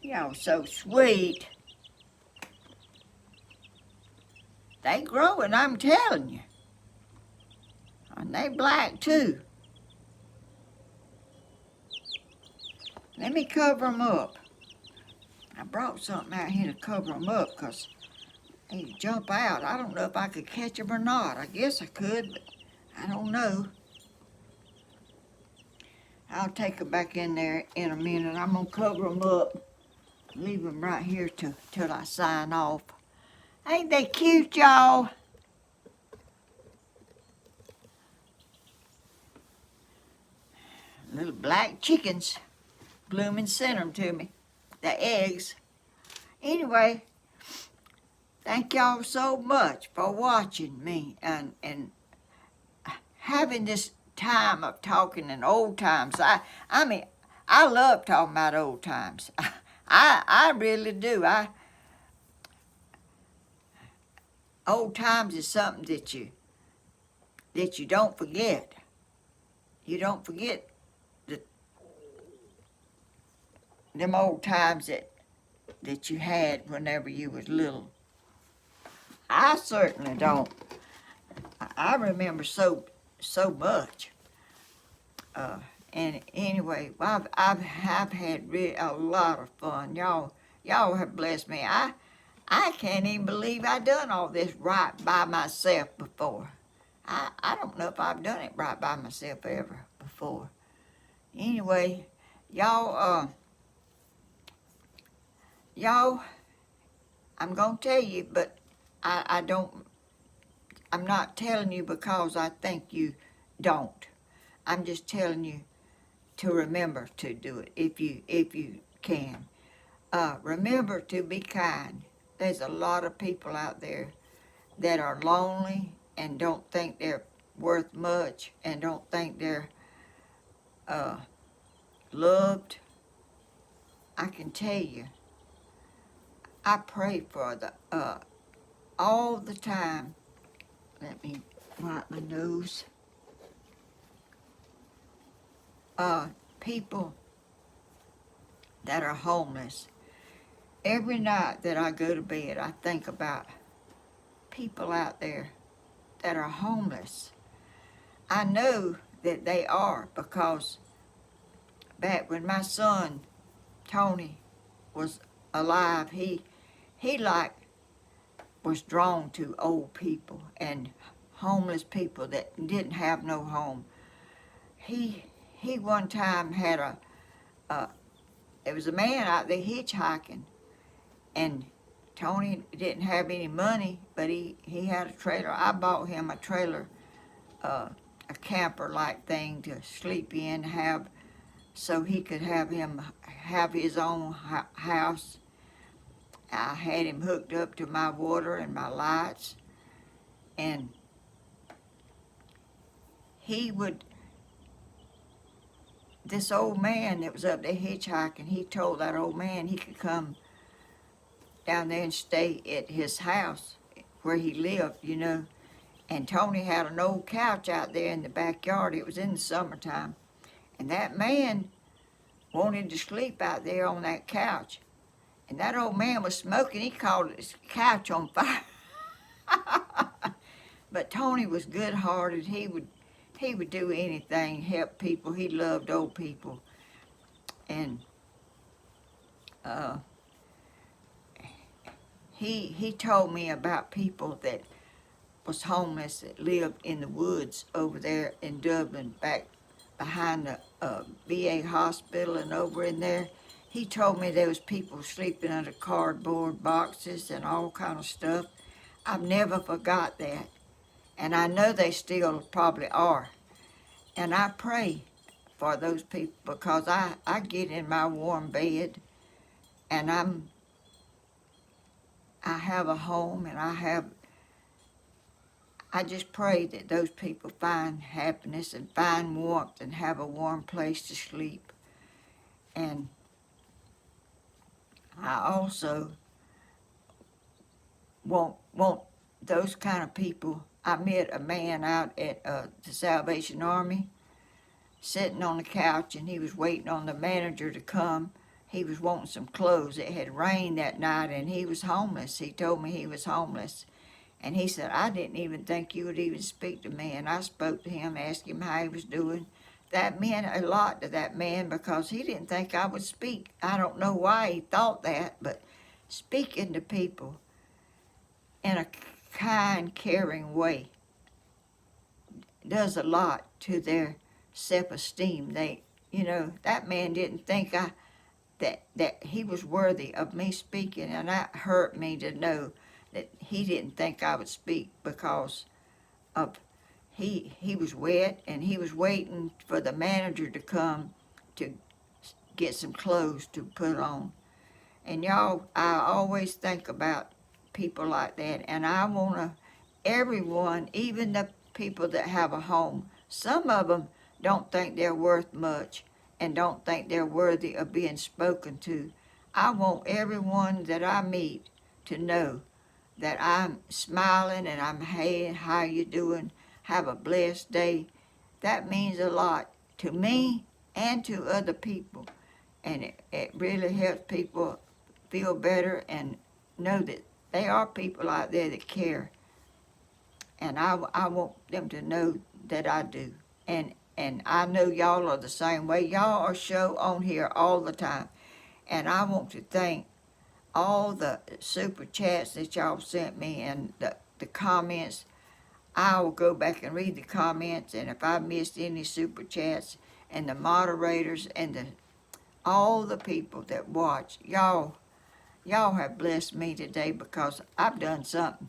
Y'all so sweet. They growing, I'm telling you. And they black too. Let me cover them up. I brought something out here to cover them up because they jump out. I don't know if I could catch them or not. I guess I could, but I don't know. I'll take them back in there in a minute. I'm going to cover them up. Leave them right here till I sign off. Ain't they cute, y'all? Little black chickens. Blooming sent them to me. The eggs. Anyway, thank y'all so much for watching me and having this time of talking in old times. I mean, I love talking about old times. I really do. Old times is something that you don't forget. You don't forget them old times that you had whenever you was little. I certainly don't. I remember so much. And anyway, I've had really a lot of fun. Y'all have blessed me. I can't even believe I done all this right by myself before. I don't know if I've done it right by myself ever before. Anyway, y'all, I'm gonna tell you, but I'm not telling you because I think you don't. I'm just telling you to remember to do it if you can. Remember to be kind. There's a lot of people out there that are lonely and don't think they're worth much and don't think they're loved. I can tell you, I pray for the all the time. Let me wipe my nose. People that are homeless. Every night that I go to bed, I think about people out there that are homeless. I know that they are because back when my son Tony was alive, he like was drawn to old people and homeless people that didn't have no home. He one time had there was a man out there hitchhiking, and Tony didn't have any money, but he had a trailer. I bought him a trailer, a camper-like thing to sleep in, so he could have his own house. I had him hooked up to my water and my lights, and this old man that was up there hitchhiking, he told that old man he could come down there and stay at his house where he lived, And Tony had an old couch out there in the backyard. It was in the summertime. And that man wanted to sleep out there on that couch. And that old man was smoking. He called his couch on fire. But Tony was good-hearted. He would do anything, help people. He loved old people. And he told me about people that was homeless that lived in the woods over there in Dublin, back behind the VA hospital and over in there. He told me there was people sleeping under cardboard boxes and all kind of stuff. I've never forgot that. And I know they still probably are. And I pray for those people because I get in my warm bed and I have a home, and I just pray that those people find happiness and find warmth and have a warm place to sleep. And I also want those kind of people. I met a man out at the Salvation Army sitting on the couch, and he was waiting on the manager to come. He was wanting some clothes. It had rained that night, and he was homeless. He told me he was homeless. And he said, I didn't even think you would even speak to me. And I spoke to him, asked him how he was doing. That meant a lot to that man because he didn't think I would speak. I don't know why he thought that, but speaking to people in a kind, caring way does a lot to their self-esteem. That man didn't think that he was worthy of me speaking, and that hurt me to know that he didn't think I would speak because of he was wet, and he was waiting for the manager to come to get some clothes to put on. And y'all, I always think about people like that, and I want everyone, even the people that have a home, some of them don't think they're worth much and don't think they're worthy of being spoken to. I want everyone that I meet to know that I'm smiling and I'm, hey, how you doing? Have a blessed day. That means a lot to me and to other people. And it really helps people feel better and know that there are people out there that care. And I want them to know that I do. And I know y'all are the same way. Y'all are show on here all the time. And I want to thank all the super chats that y'all sent me and the comments. I will go back and read the comments, and if I missed any super chats, and the moderators and all the people that watch, y'all have blessed me today because I've done something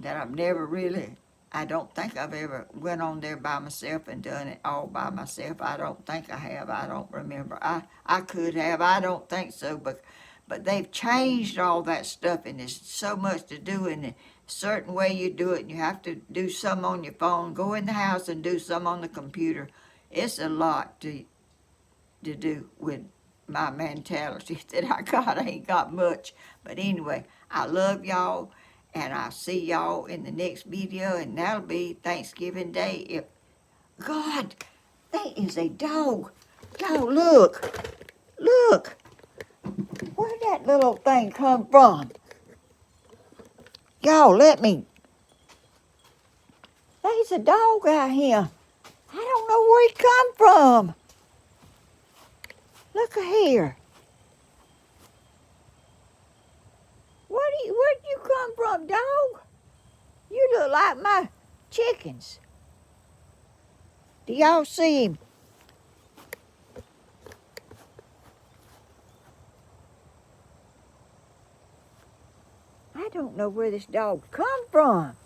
that I've never really, I don't think I've ever went on there by myself and done it all by myself. I don't think I have. I don't remember. I could have. I don't think so, but they've changed all that stuff, and there's so much to do in a certain way you do it, and you have to do some on your phone, go in the house and do some on the computer. It's a lot to do with my mentality that I got. I ain't got much. But anyway, I love y'all, and I'll see y'all in the next video, and that'll be Thanksgiving Day. If God, that is a dog. Y'all look, look. Where'd that little thing come from? Y'all, let me. There's a dog out here. I don't know where he come from. Look here. Where'd you come from, dog? You look like my chickens. Do y'all see him? I don't know where this dog come from.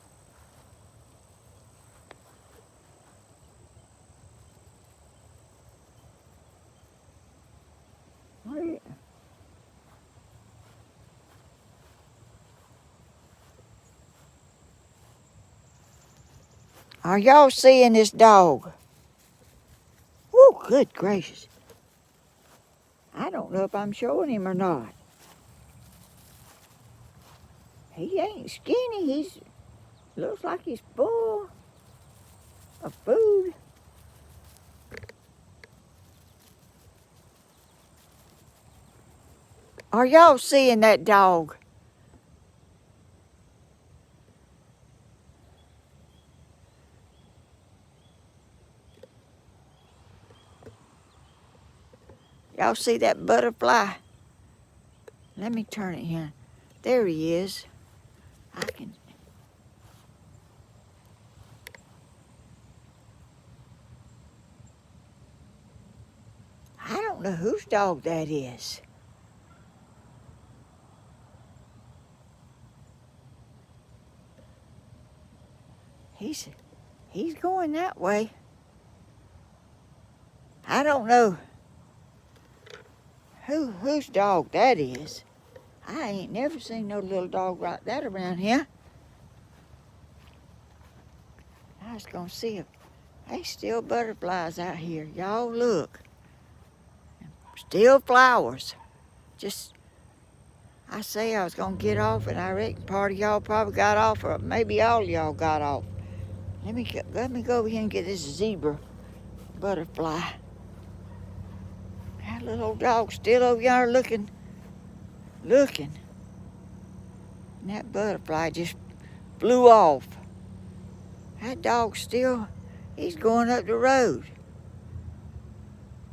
Are y'all seeing this dog? Oh, good gracious. I don't know if I'm showing him or not. He ain't skinny. He's looks like he's full of food. Are y'all seeing that dog? Y'all see that butterfly? Let me turn it here. There he is. I can. I don't know whose dog that is. He's going that way. I don't know whose dog that is. I ain't never seen no little dog like that around here. I was gonna see if there's still butterflies out here. Y'all look. Still flowers. Just, I say I was gonna get off, and I reckon part of y'all probably got off, or maybe all of y'all got off. Let me go over here and get this zebra butterfly. That little old dog's still over yonder looking. And that butterfly just flew off. That dog's still, he's going up the road.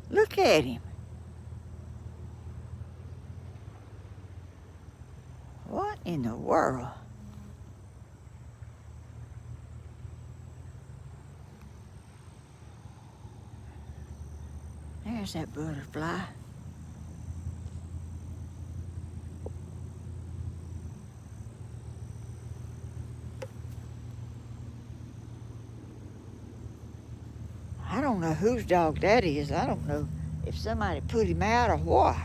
Look at him. What in the world? There's that butterfly. I don't know whose dog that is. I don't know if somebody put him out or what.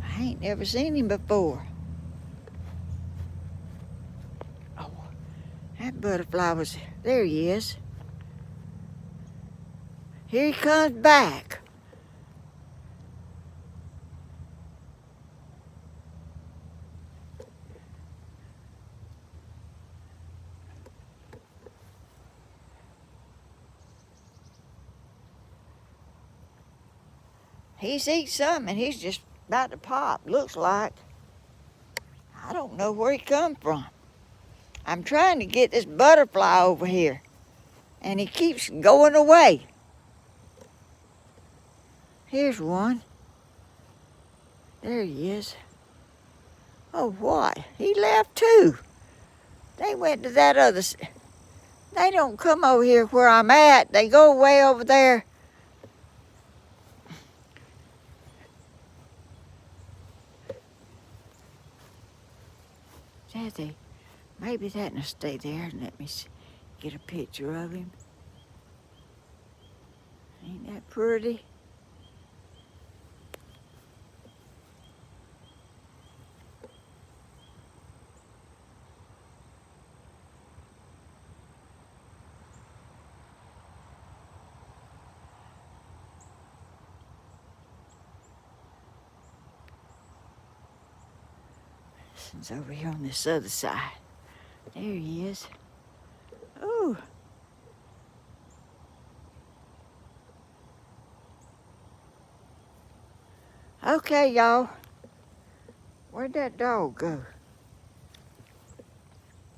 I ain't never seen him before. Oh, that butterfly was, there he is. Here he comes back. He's eating something and he's just about to pop, looks like. I don't know where he come from. I'm trying to get this butterfly over here, and he keeps going away. Here's one. There he is. Oh, what? He left too. They went to that other. They don't come over here where I'm at. They go way over there. Maybe that will stay there and let me get a picture of him. Ain't that pretty? Jason's over here on this other side. There he is. Ooh. Okay, y'all. Where'd that dog go?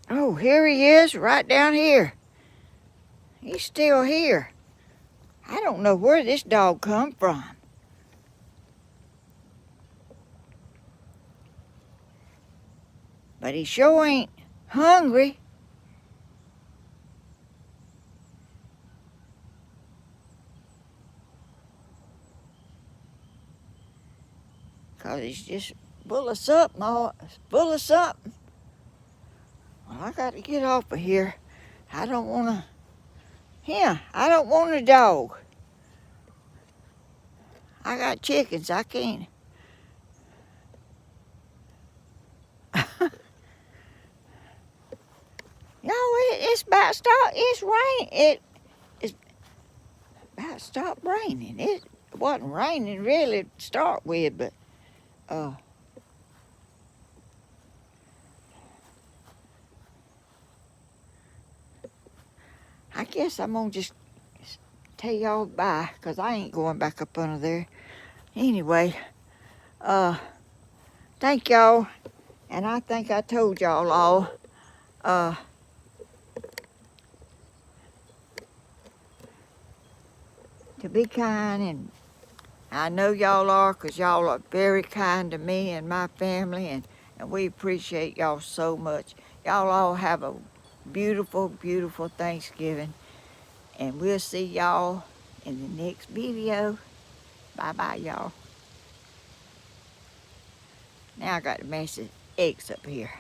Oh, here he is, right down here. He's still here. I don't know where this dog come from. But he sure ain't hungry. Cause he's just full of something, full of something. Well, I got to get off of here. I don't want a dog. I got chickens, I can't. No, it's about stop. It's rain. It's about stopped raining. It wasn't raining really to start with, but I guess I'm gonna just tell y'all bye, cause I ain't going back up under there. Anyway, thank y'all, and I think I told y'all all. To be kind, and I know y'all are, because y'all are very kind to me and my family, and we appreciate y'all so much. Y'all all have a beautiful, beautiful Thanksgiving, and we'll see y'all in the next video. Bye-bye, y'all. Now I got to mess the eggs up here.